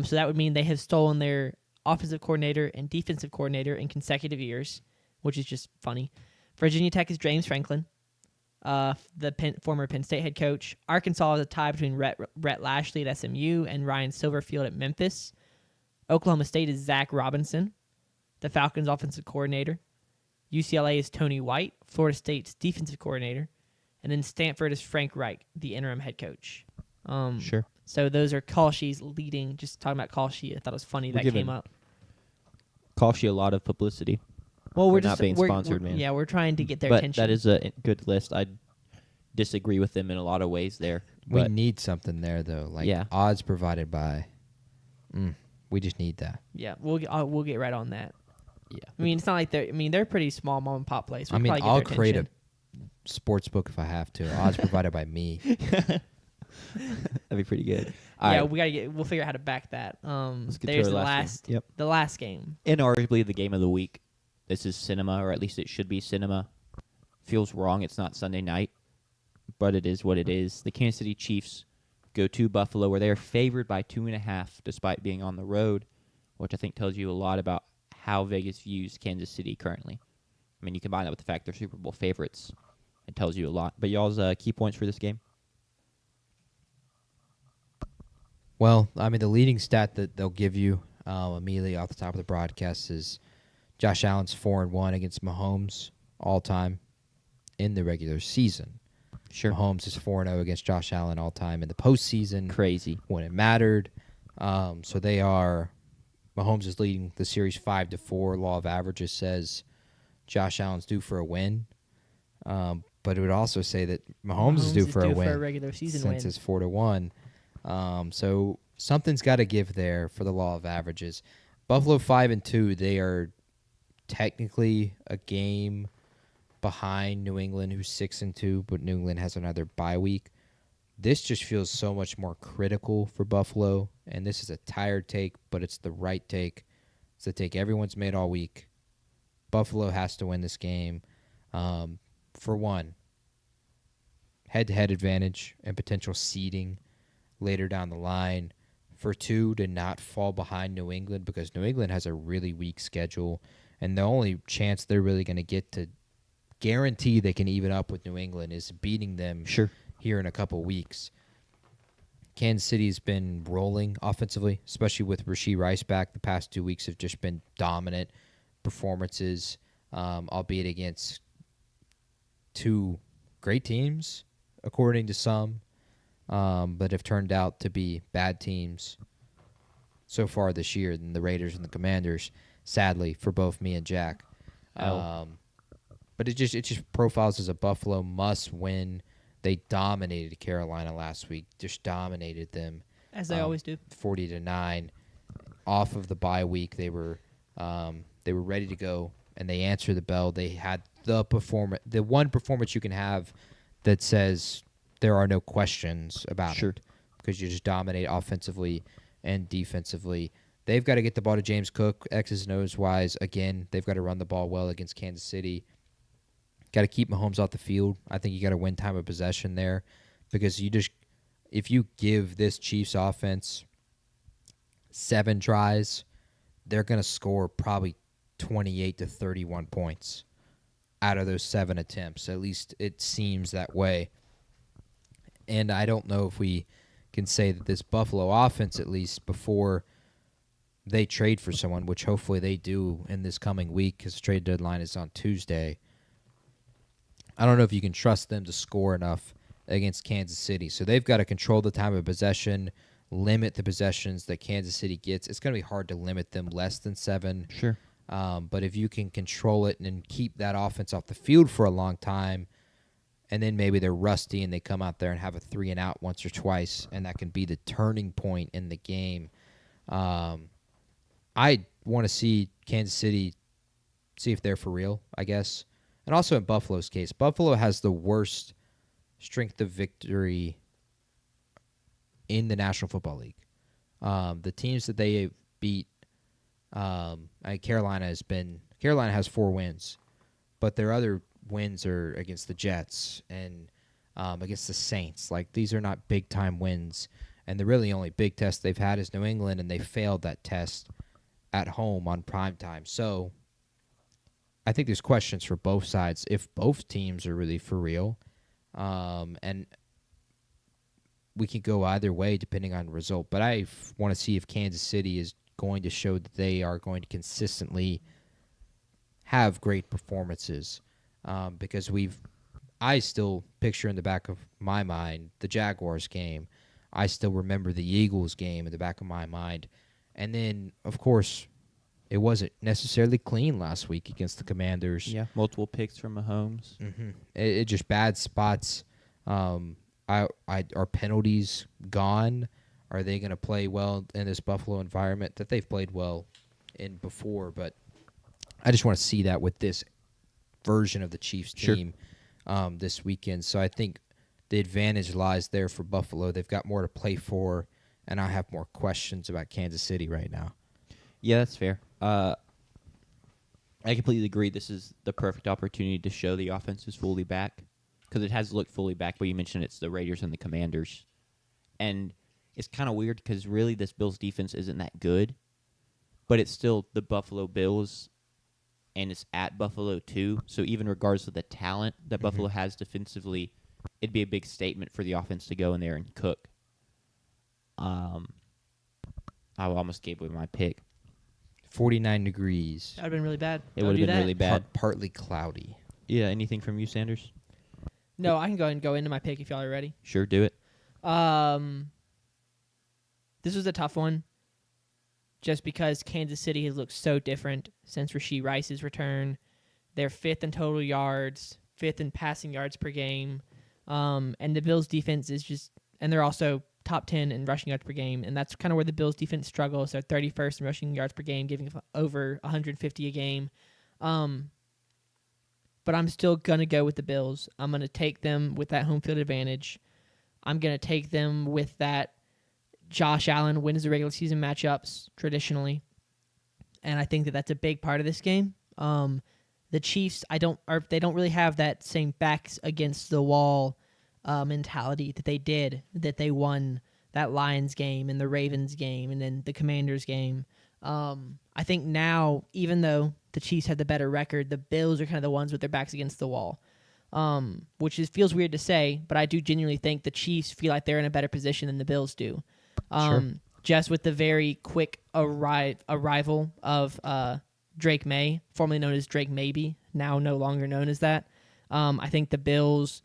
So that would mean they have stolen their offensive coordinator and defensive coordinator in consecutive years, which is just funny. Virginia Tech is James Franklin, the former Penn State head coach. Arkansas is a tie between Rhett Lashley at SMU and Ryan Silverfield at Memphis. Oklahoma State is Zach Robinson, the Falcons' offensive coordinator. UCLA is Tony White, Florida State's defensive coordinator. And then Stanford is Frank Reich, the interim head coach. Sure. So those are Kalshi's leading. Just talking about Kalshi, I thought it was funny We're that giving came up. Cost you a lot of publicity. Well, we're not just being we're- sponsored, we're- man. Yeah, we're trying to get their But attention. that is a good list. I disagree with them in a lot of ways there. We But need something there, though. Like Yeah. odds provided by. We just need that. Yeah, we'll get right on that. yeah. I mean, it's not like they're a pretty small mom and pop place. I mean, probably get I'll their create a attention. sports book if I have to. Odds provided by me. That'd be pretty good. All Yeah, right. we'll figure out how to back that. Let's get There's to the our last game. Yep. the last game. Inarguably the game of the week. This is cinema, or at least it should be cinema. Feels wrong. It's not Sunday night, but it is what it is. The Kansas City Chiefs go to Buffalo, where they are favored by 2.5, despite being on the road, which I think tells you a lot about how Vegas views Kansas City currently. I mean, you combine that with the fact they're Super Bowl favorites. it tells you a lot. But y'all's key points for this game? Well, I mean, the leading stat that they'll give you immediately off the top of the broadcast is Josh Allen's 4-1 against Mahomes all time in the regular season. Sure. Mahomes is 4-0 against Josh Allen all time in the postseason Crazy. when it mattered. So they are. Mahomes is leading the series 5-4. Law of averages says Josh Allen's due for a win. But it would also say that Mahomes is due for a win for a regular season since win. it's 4-1. So something's got to give there for the law of averages. Buffalo 5-2. They are technically a game behind New England, who's 6-2, but New England has another bye week. This just feels so much more critical for Buffalo, and this is a tired take, but it's the right take. It's the take everyone's made all week. Buffalo has to win this game. For one, head-to-head advantage and potential seeding later down the line. For two, to not fall behind New England, because New England has a really weak schedule, and the only chance they're really going to get to guarantee they can even up with New England is beating them Sure. here in a couple weeks. Kansas City's been rolling offensively, especially with Rashee Rice back. The past 2 weeks have just been dominant performances, albeit against two great teams, according to some, but have turned out to be bad teams so far this year than the Raiders and the Commanders, sadly, for both me and Jack. But it just profiles as a Buffalo must-win. They dominated Carolina last week, just dominated them. As they always do. 40-9. Off of the bye week, they were ready to go, and they answered the bell. They had the one performance you can have that says there are no questions about it, because you just dominate offensively and defensively. They've got to get the ball to James Cook, X's and O's wise. Again, they've got to run the ball well against Kansas City. Got to keep Mahomes off the field. I think you got to win time of possession there, because if you give this Chiefs offense 7 tries, they're going to score probably 28 to 31 points out of those 7 attempts. At least it seems that way. And I don't know if we can say that this Buffalo offense, at least before they trade for someone, which hopefully they do in this coming week, because the trade deadline is on Tuesday, I don't know if you can trust them to score enough against Kansas City. So they've got to control the time of possession, limit the possessions that Kansas City gets. It's going to be hard to limit them less than 7. Sure. But if you can control it and keep that offense off the field for a long time, and then maybe they're rusty and they come out there and have a 3-and-out once or twice, and that can be the turning point in the game. I want to see Kansas City see if they're for real, I guess. And also in Buffalo's case, Buffalo has the worst strength of victory in the National Football League. The teams that they beat, Carolina has 4 wins, but their other wins are against the Jets and against the Saints. Like, these are not big time wins, and the really only big test they've had is New England, and they failed that test at home on primetime. So I think there's questions for both sides if both teams are really for real. And we can go either way depending on the result. But I want to see if Kansas City is going to show that they are going to consistently have great performances. Because I still picture in the back of my mind the Jaguars game. I still remember the Eagles game in the back of my mind. And then, of course, it wasn't necessarily clean last week against the Commanders. Yeah, multiple picks from Mahomes. Mm-hmm. It just bad spots. Are penalties gone? Are they going to play well in this Buffalo environment that they've played well in before? But I just want to see that with this version of the Chiefs team this weekend. So I think the advantage lies there for Buffalo. They've got more to play for, and I have more questions about Kansas City right now. Yeah, that's fair. I completely agree. This is the perfect opportunity to show the offense is fully back, because it has looked fully back, but you mentioned it's the Raiders and the Commanders. And it's kind of weird because really this Bills defense isn't that good, but it's still the Buffalo Bills, and it's at Buffalo too. So even regardless of the talent that Mhm. Buffalo has defensively, it'd be a big statement for the offense to go in there and cook. I almost gave away my pick. 49 degrees. That would have been really bad. It Don't would do have been that. really bad. Partly cloudy. Yeah, anything from you, Sanders? No, I can go ahead and go into my pick if y'all are ready. Sure, do it. This was a tough one, just because Kansas City has looked so different since Rashee Rice's return. They're 5th in total yards, 5th in passing yards per game, and the Bills' defense is just, and they're also top 10 in rushing yards per game, and that's kind of where the Bills' defense struggles. They're 31st in rushing yards per game, giving over 150 a game. But I'm still going to go with the Bills. I'm going to take them with that home field advantage. I'm going to take them with that Josh Allen wins the regular season matchups traditionally. And I think that that's a big part of this game. The Chiefs, they don't really have that same backs against the wall mentality that they won that Lions game and the Ravens game and then the Commanders game. I think now, even though the Chiefs have the better record, the Bills are kind of the ones with their backs against the wall, which feels weird to say, but I do genuinely think the Chiefs feel like they're in a better position than the Bills do. Sure. Just with the very quick arrival of Drake May, formerly known as Drake Maybe, now no longer known as that. I think the Bills,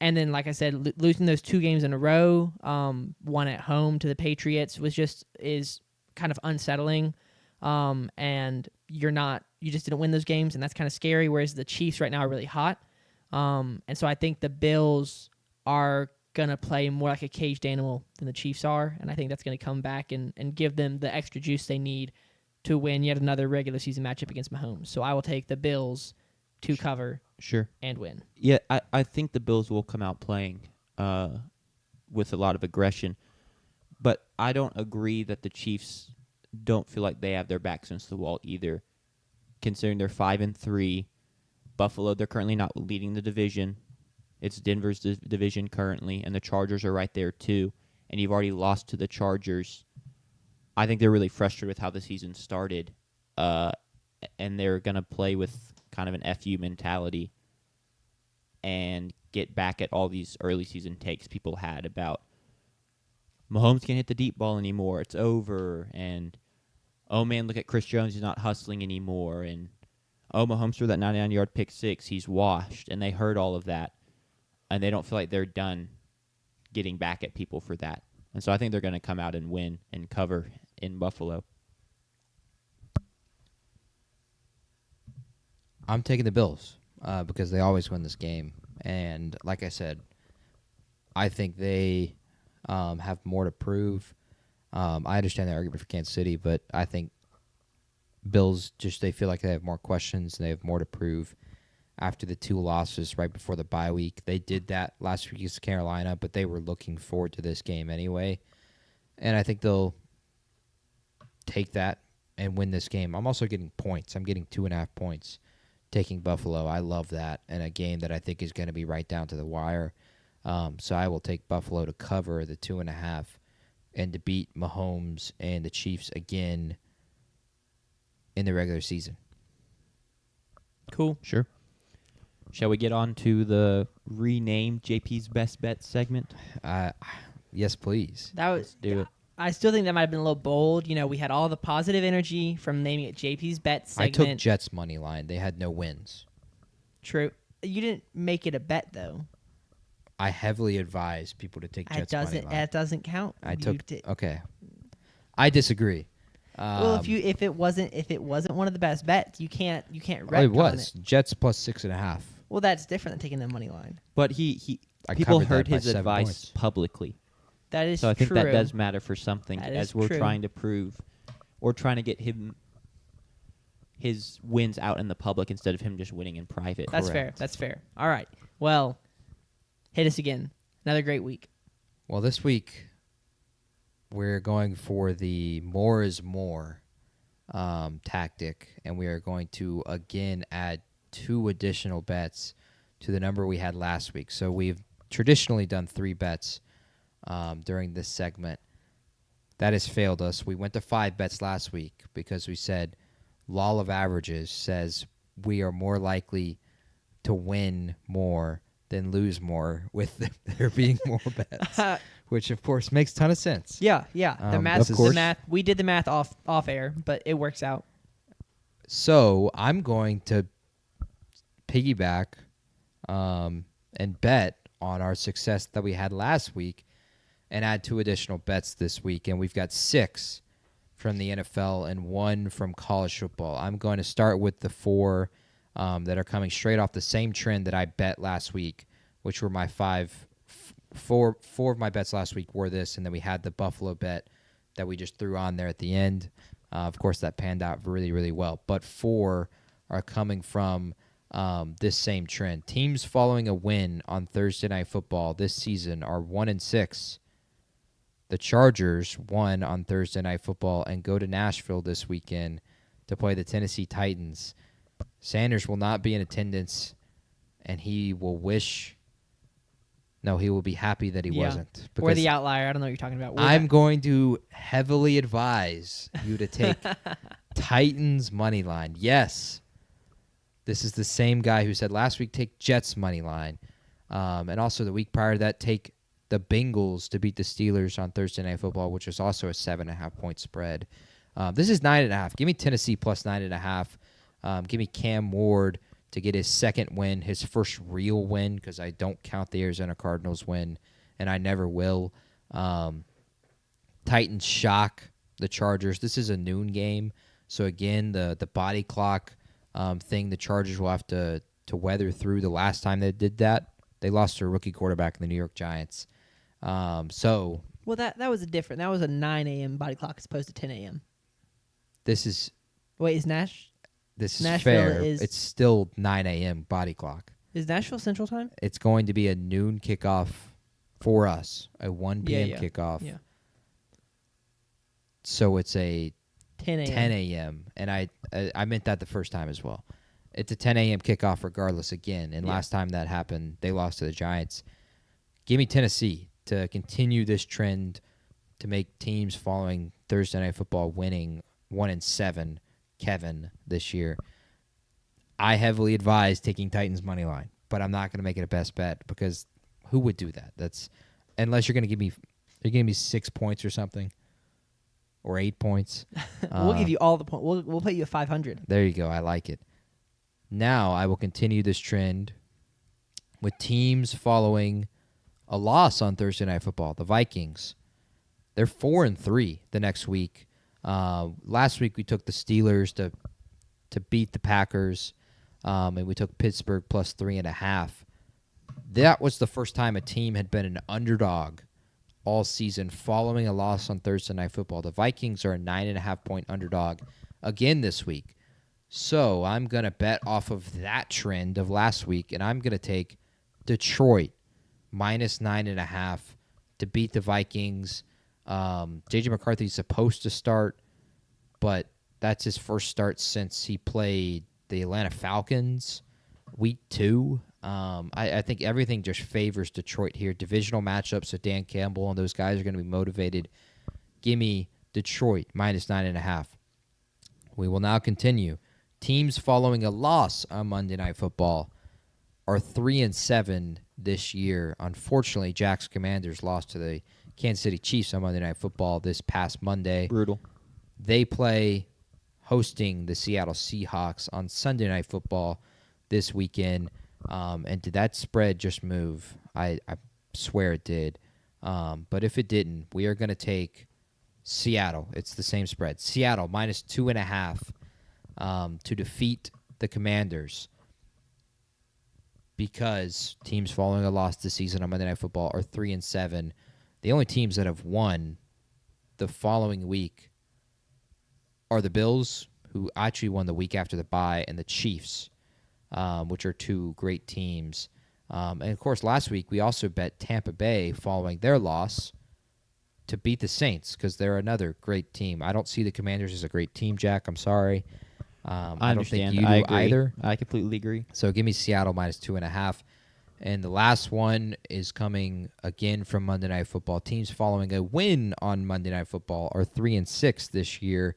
and then like I said, losing those 2 games in a row, one at home to the Patriots is kind of unsettling. And you just didn't win those games, and that's kind of scary. Whereas the Chiefs right now are really hot. And so I think the Bills are gonna play more like a caged animal than the Chiefs are, and I think that's gonna come back and give them the extra juice they need to win yet another regular season matchup against Mahomes. So I will take the Bills to cover Sure. and win. Yeah, I think the Bills will come out playing with a lot of aggression, but I don't agree that the Chiefs don't feel like they have their backs against the wall either. Considering they're 5-3, Buffalo, they're currently not leading the division. It's Denver's division currently, and the Chargers are right there too. And you've already lost to the Chargers. I think they're really frustrated with how the season started, and they're going to play with kind of an FU mentality and get back at all these early season takes people had about Mahomes can't hit the deep ball anymore. It's over. And, oh, man, look at Chris Jones. He's not hustling anymore. And, oh, Mahomes threw that 99-yard pick 6. He's washed. And they heard all of that. And they don't feel like they're done getting back at people for that. And so I think they're going to come out and win and cover in Buffalo. I'm taking the Bills because they always win this game. And like I said, I think they have more to prove. I understand the argument for Kansas City, but I think Bills they feel like they have more questions and they have more to prove after the 2 losses right before the bye week. They did that last week against Carolina, but they were looking forward to this game anyway. And I think they'll take that and win this game. I'm also getting points. I'm getting 2.5 points taking Buffalo. I love that in a game that I think is going to be right down to the wire. So I will take Buffalo to cover the 2.5 and to beat Mahomes and the Chiefs again in the regular season. Cool. Sure. Shall we get on to the renamed JP's Best Bet segment? Yes, please. That was Let's do it. I still think that might have been a little bold. You know, we had all the positive energy from naming it JP's Bet I segment. took Jets money line. They had no wins. True. You didn't make it a bet though. I heavily advise people to take Jets money line. That doesn't count. I You took. did- Okay. I disagree. Well, if it wasn't one of the best bets, you can't wreck it on was it. Jets plus 6.5. Well, that's different than taking the money line. But he I people covered that heard by his 7 advice points. publicly. That is So I think true. that does matter for something That as is we're true. trying to prove or trying to get him his wins out in the public instead of him just winning in private. That's fair. Correct. That's fair. All right. Well, hit us again. Another great week. Well, this week we're going for the more is more tactic, and we are going to again add 2 additional bets to the number we had last week. So we've traditionally done 3 bets during this segment. That has failed us. We went to 5 bets last week because we said law of averages says we are more likely to win more than lose more with there being more bets, which of course makes a ton of sense. Yeah. The math. of course. The math. We did the math off air, but it works out. So I'm going to piggyback and bet on our success that we had last week and add 2 additional bets this week. And we've got 6 from the NFL and 1 from college football. I'm going to start with the 4 that are coming straight off the same trend that I bet last week, which were my 4 of my bets last week were this, and then we had the Buffalo bet that we just threw on there at the end. Of course, that panned out really, really well. But 4 are coming from this same trend. Teams following a win on Thursday Night Football this season are 1-6. The Chargers won on Thursday Night Football and go to Nashville this weekend to play the Tennessee Titans. Sanders will not be in attendance, and he will be happy that he wasn't. Or the outlier. I don't know what you're talking about. I'm going to heavily advise you to take Titans money line. Yes, this is the same guy who said last week take Jets money line, and also the week prior to that take the Bengals to beat the Steelers on Thursday Night Football, which was also a 7.5 point spread. This is 9.5. Give me Tennessee plus 9.5. Give me Cam Ward to get his second win, his first real win, because I don't count the Arizona Cardinals win, and I never will. Titans shock the Chargers. This is a noon game, so again, the body clock thing the Chargers will have to weather through. The last time they did that, they lost to a rookie quarterback in the New York Giants. Well, that was different. That was a 9 a.m. body clock as opposed to 10 a.m. This is Nashville fair. is- It's still 9 a.m. body clock. Is Nashville Central Time? It's going to be a noon kickoff for us, a 1 p.m. kickoff. Yeah. So it's a 10 a.m. 10 a.m. And I meant that the first time as well. It's a 10 a.m. kickoff regardless again. And last time that happened, they lost to the Giants. Give me Tennessee to continue this trend to make teams following Thursday Night Football winning 1-7, Kevin, this year. I heavily advise taking Titans money line, but I'm not going to make it a best bet because who would do that? That's unless you're going to give me 6 points or something, or 8 points. We'll give you all the points. We'll pay you a 500. There you go. I like it. Now I will continue this trend with teams following a loss on Thursday Night Football. The Vikings, they're 4-3 the next week. Last week we took the Steelers to beat the Packers, and we took Pittsburgh plus 3.5. That was the first time a team had been an underdog all season following a loss on Thursday Night Football. The Vikings are a 9.5 point underdog again this week. So I'm going to bet off of that trend of last week, and I'm going to take Detroit minus 9.5 to beat the Vikings. J.J. McCarthy's supposed to start, but that's his first start since he played the Atlanta Falcons week 2. I think everything just favors Detroit here. Divisional matchups, so Dan Campbell and those guys are going to be motivated. Give me Detroit minus 9.5. We will now continue. Teams following a loss on Monday Night Football are 3-7 this year. Unfortunately, Jack's Commanders lost to the Kansas City Chiefs on Monday Night Football this past Monday. Brutal. They play hosting the Seattle Seahawks on Sunday Night Football this weekend. And did that spread just move? I swear it did. But if it didn't, we are going to take Seattle. It's the same spread. Seattle minus 2.5 to defeat the Commanders, because teams following a loss this season on Monday Night Football are 3-7. The only teams that have won the following week are the Bills, who actually won the week after the bye, and the Chiefs, which are 2 great teams. And, of course, last week we also bet Tampa Bay following their loss to beat the Saints, because they're another great team. I don't see the Commanders as a great team, Jack. I'm sorry. I don't think you do either. I completely agree. So give me Seattle minus 2.5. And the last one is coming again from Monday Night Football. Teams following a win on Monday Night Football are 3-6 this year.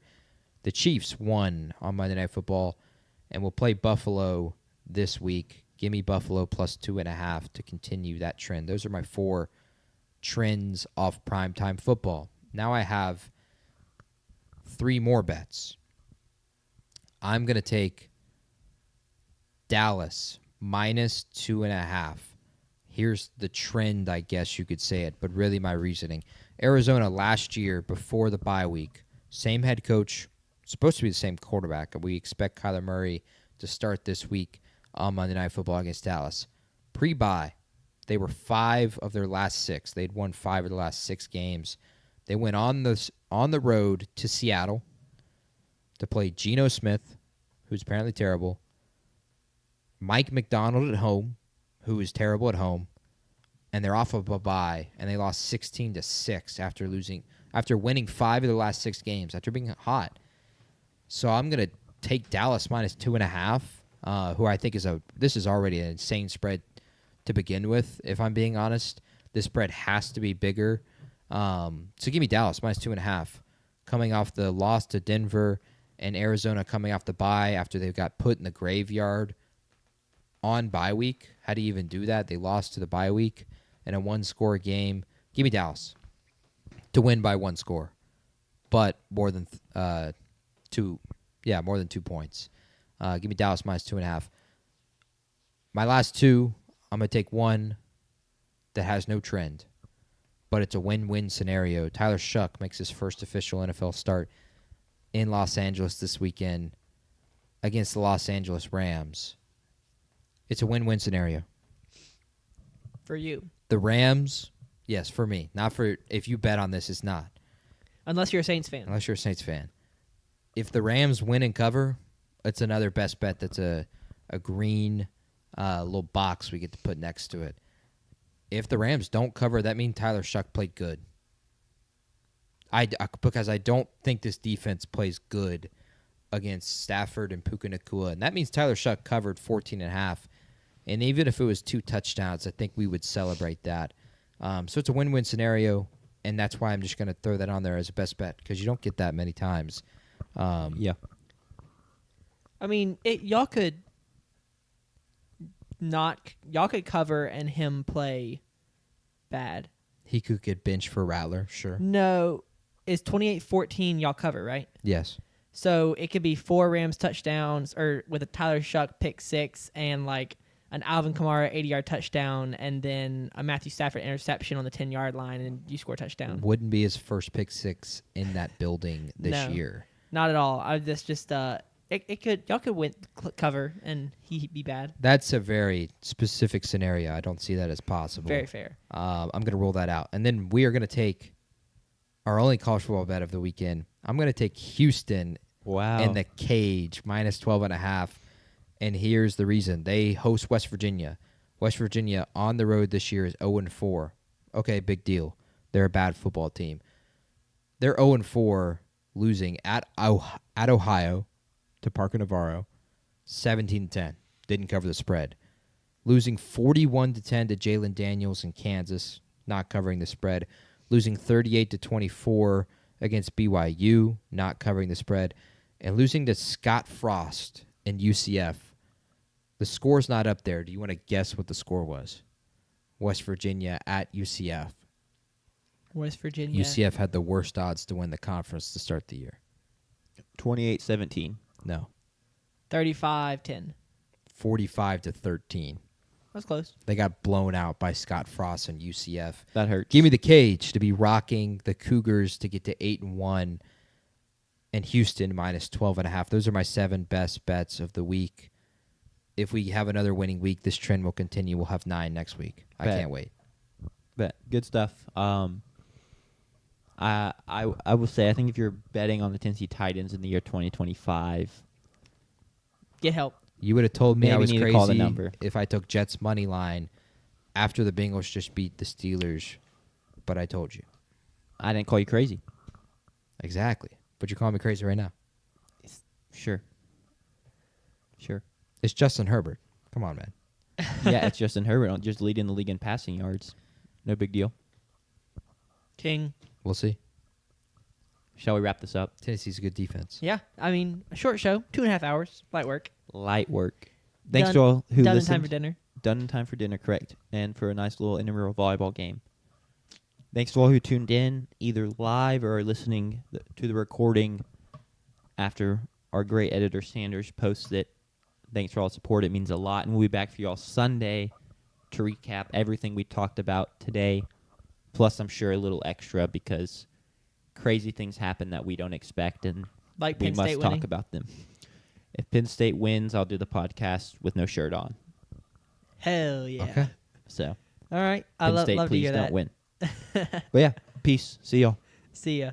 The Chiefs won on Monday Night Football and will play Buffalo this week. Give me Buffalo plus 2.5 to continue that trend. Those are my 4 trends off primetime football. Now I have 3 more bets. I'm going to take Dallas minus 2.5. Here's the trend, I guess you could say it, but really my reasoning. Arizona last year before the bye week, same head coach, supposed to be the same quarterback. We expect Kyler Murray to start this week on Monday Night Football against Dallas. Pre-bye, they were 5 of their last 6. They'd won 5 of the last 6 games. They went on the road to Seattle to play Geno Smith, who's apparently terrible, Mike McDonald at home, who is terrible at home, and they're off of a bye, and they lost 16-6 after winning 5 of their last 6 games, after being hot. So I'm going to take Dallas minus 2.5, who I think this is already an insane spread to begin with, if I'm being honest. This spread has to be bigger. So give me Dallas minus 2.5. Coming off the loss to Denver and Arizona coming off the bye after they got put in the graveyard on bye week. How do you even do that? They lost to the bye week in a 1-score game. Give me Dallas to win by 1 score, but more than 2 points. Give me Dallas minus 2.5. My last 2, I'm going to take one that has no trend, but it's a win-win scenario. Tyler Shuck makes his first official NFL start in Los Angeles this weekend against the Los Angeles Rams. It's a win-win scenario. For you. The Rams, yes, for me. Not for, if you bet on this, it's not. Unless you're a Saints fan. Unless you're a Saints fan. If the Rams win and cover, it's another best bet that's a green little box we get to put next to it. If the Rams don't cover, that means Tyler Shuck played good. Because I don't think this defense plays good against Stafford and Puka Nacua. And that means Tyler Shuck covered 14.5. And even if it was 2 touchdowns, I think we would celebrate that. So it's a win-win scenario, and that's why I'm just going to throw that on there as a best bet, because you don't get that many times. Yeah. I mean, y'all could cover and him play bad. He could get benched for Rattler, sure. No, it's 28-14 y'all cover, right? Yes. So it could be 4 Rams touchdowns, or with a Tyler Shuck pick 6 and like an Alvin Kamara 80-yard touchdown, and then a Matthew Stafford interception on the 10-yard line, and you score a touchdown. Wouldn't be his first pick 6 in that building this year. Not at all. Y'all could win cover and he'd be bad. That's a very specific scenario. I don't see that as possible. Very fair. I'm going to rule that out. And then we are going to take our only college football bet of the weekend. I'm going to take Houston in the cage, minus 12.5. And here's the reason. They host West Virginia. West Virginia on the road this year is 0-4. Okay, big deal. They're a bad football team. They're 0-4, losing at Ohio to Parker Navarro, 17-10. Didn't cover the spread. Losing 41-10 to Jalen Daniels in Kansas, not covering the spread. Losing 38-24 against BYU, not covering the spread. And losing to Scott Frost in UCF. The score's not up there. Do you want to guess what the score was? West Virginia at UCF. West Virginia. UCF had the worst odds to win the conference to start the year. 28-17. No. 35-10. 45-13. That's close. They got blown out by Scott Frost and UCF. That hurts. Give me the cage to be rocking the Cougars to get to 8-1, and Houston minus 12.5. Those are my 7 best bets of the week. If we have another winning week, this trend will continue. We'll have 9 next week. I can't wait. Bet. Good stuff. I will say, I think if you're betting on the Tennessee Titans in the year 2025, get help. You would have told me Maybe I was need to crazy call the number. if I took Jets money line after the Bengals just beat the Steelers, but I told you. I didn't call you crazy. Exactly. But you're calling me crazy right now. Sure. It's Justin Herbert. Come on, man. Yeah, it's Justin Herbert, just leading the league in passing yards. No big deal. King. We'll see. shall we wrap this up? Tennessee's a good defense. Yeah, I mean, a short show, 2.5 hours, light work. Light work. Thanks Done- to all who Done in listened. time for dinner. Done in time for dinner, correct. And for a nice little intramural volleyball game. Thanks to all who tuned in, either live or listening to the recording after our great editor Sanders posts it. Thanks for all the support. It means a lot. And we'll be back for you all Sunday to recap everything we talked about today. Plus, I'm sure a little extra because crazy things happen that we don't expect, and Like we Penn must State talk winning. about them. If Penn State wins, I'll do the podcast with no shirt on. Hell yeah. Okay. So, All right. I Penn love State, to please hear don't that. win. But yeah, peace. See y'all. See ya.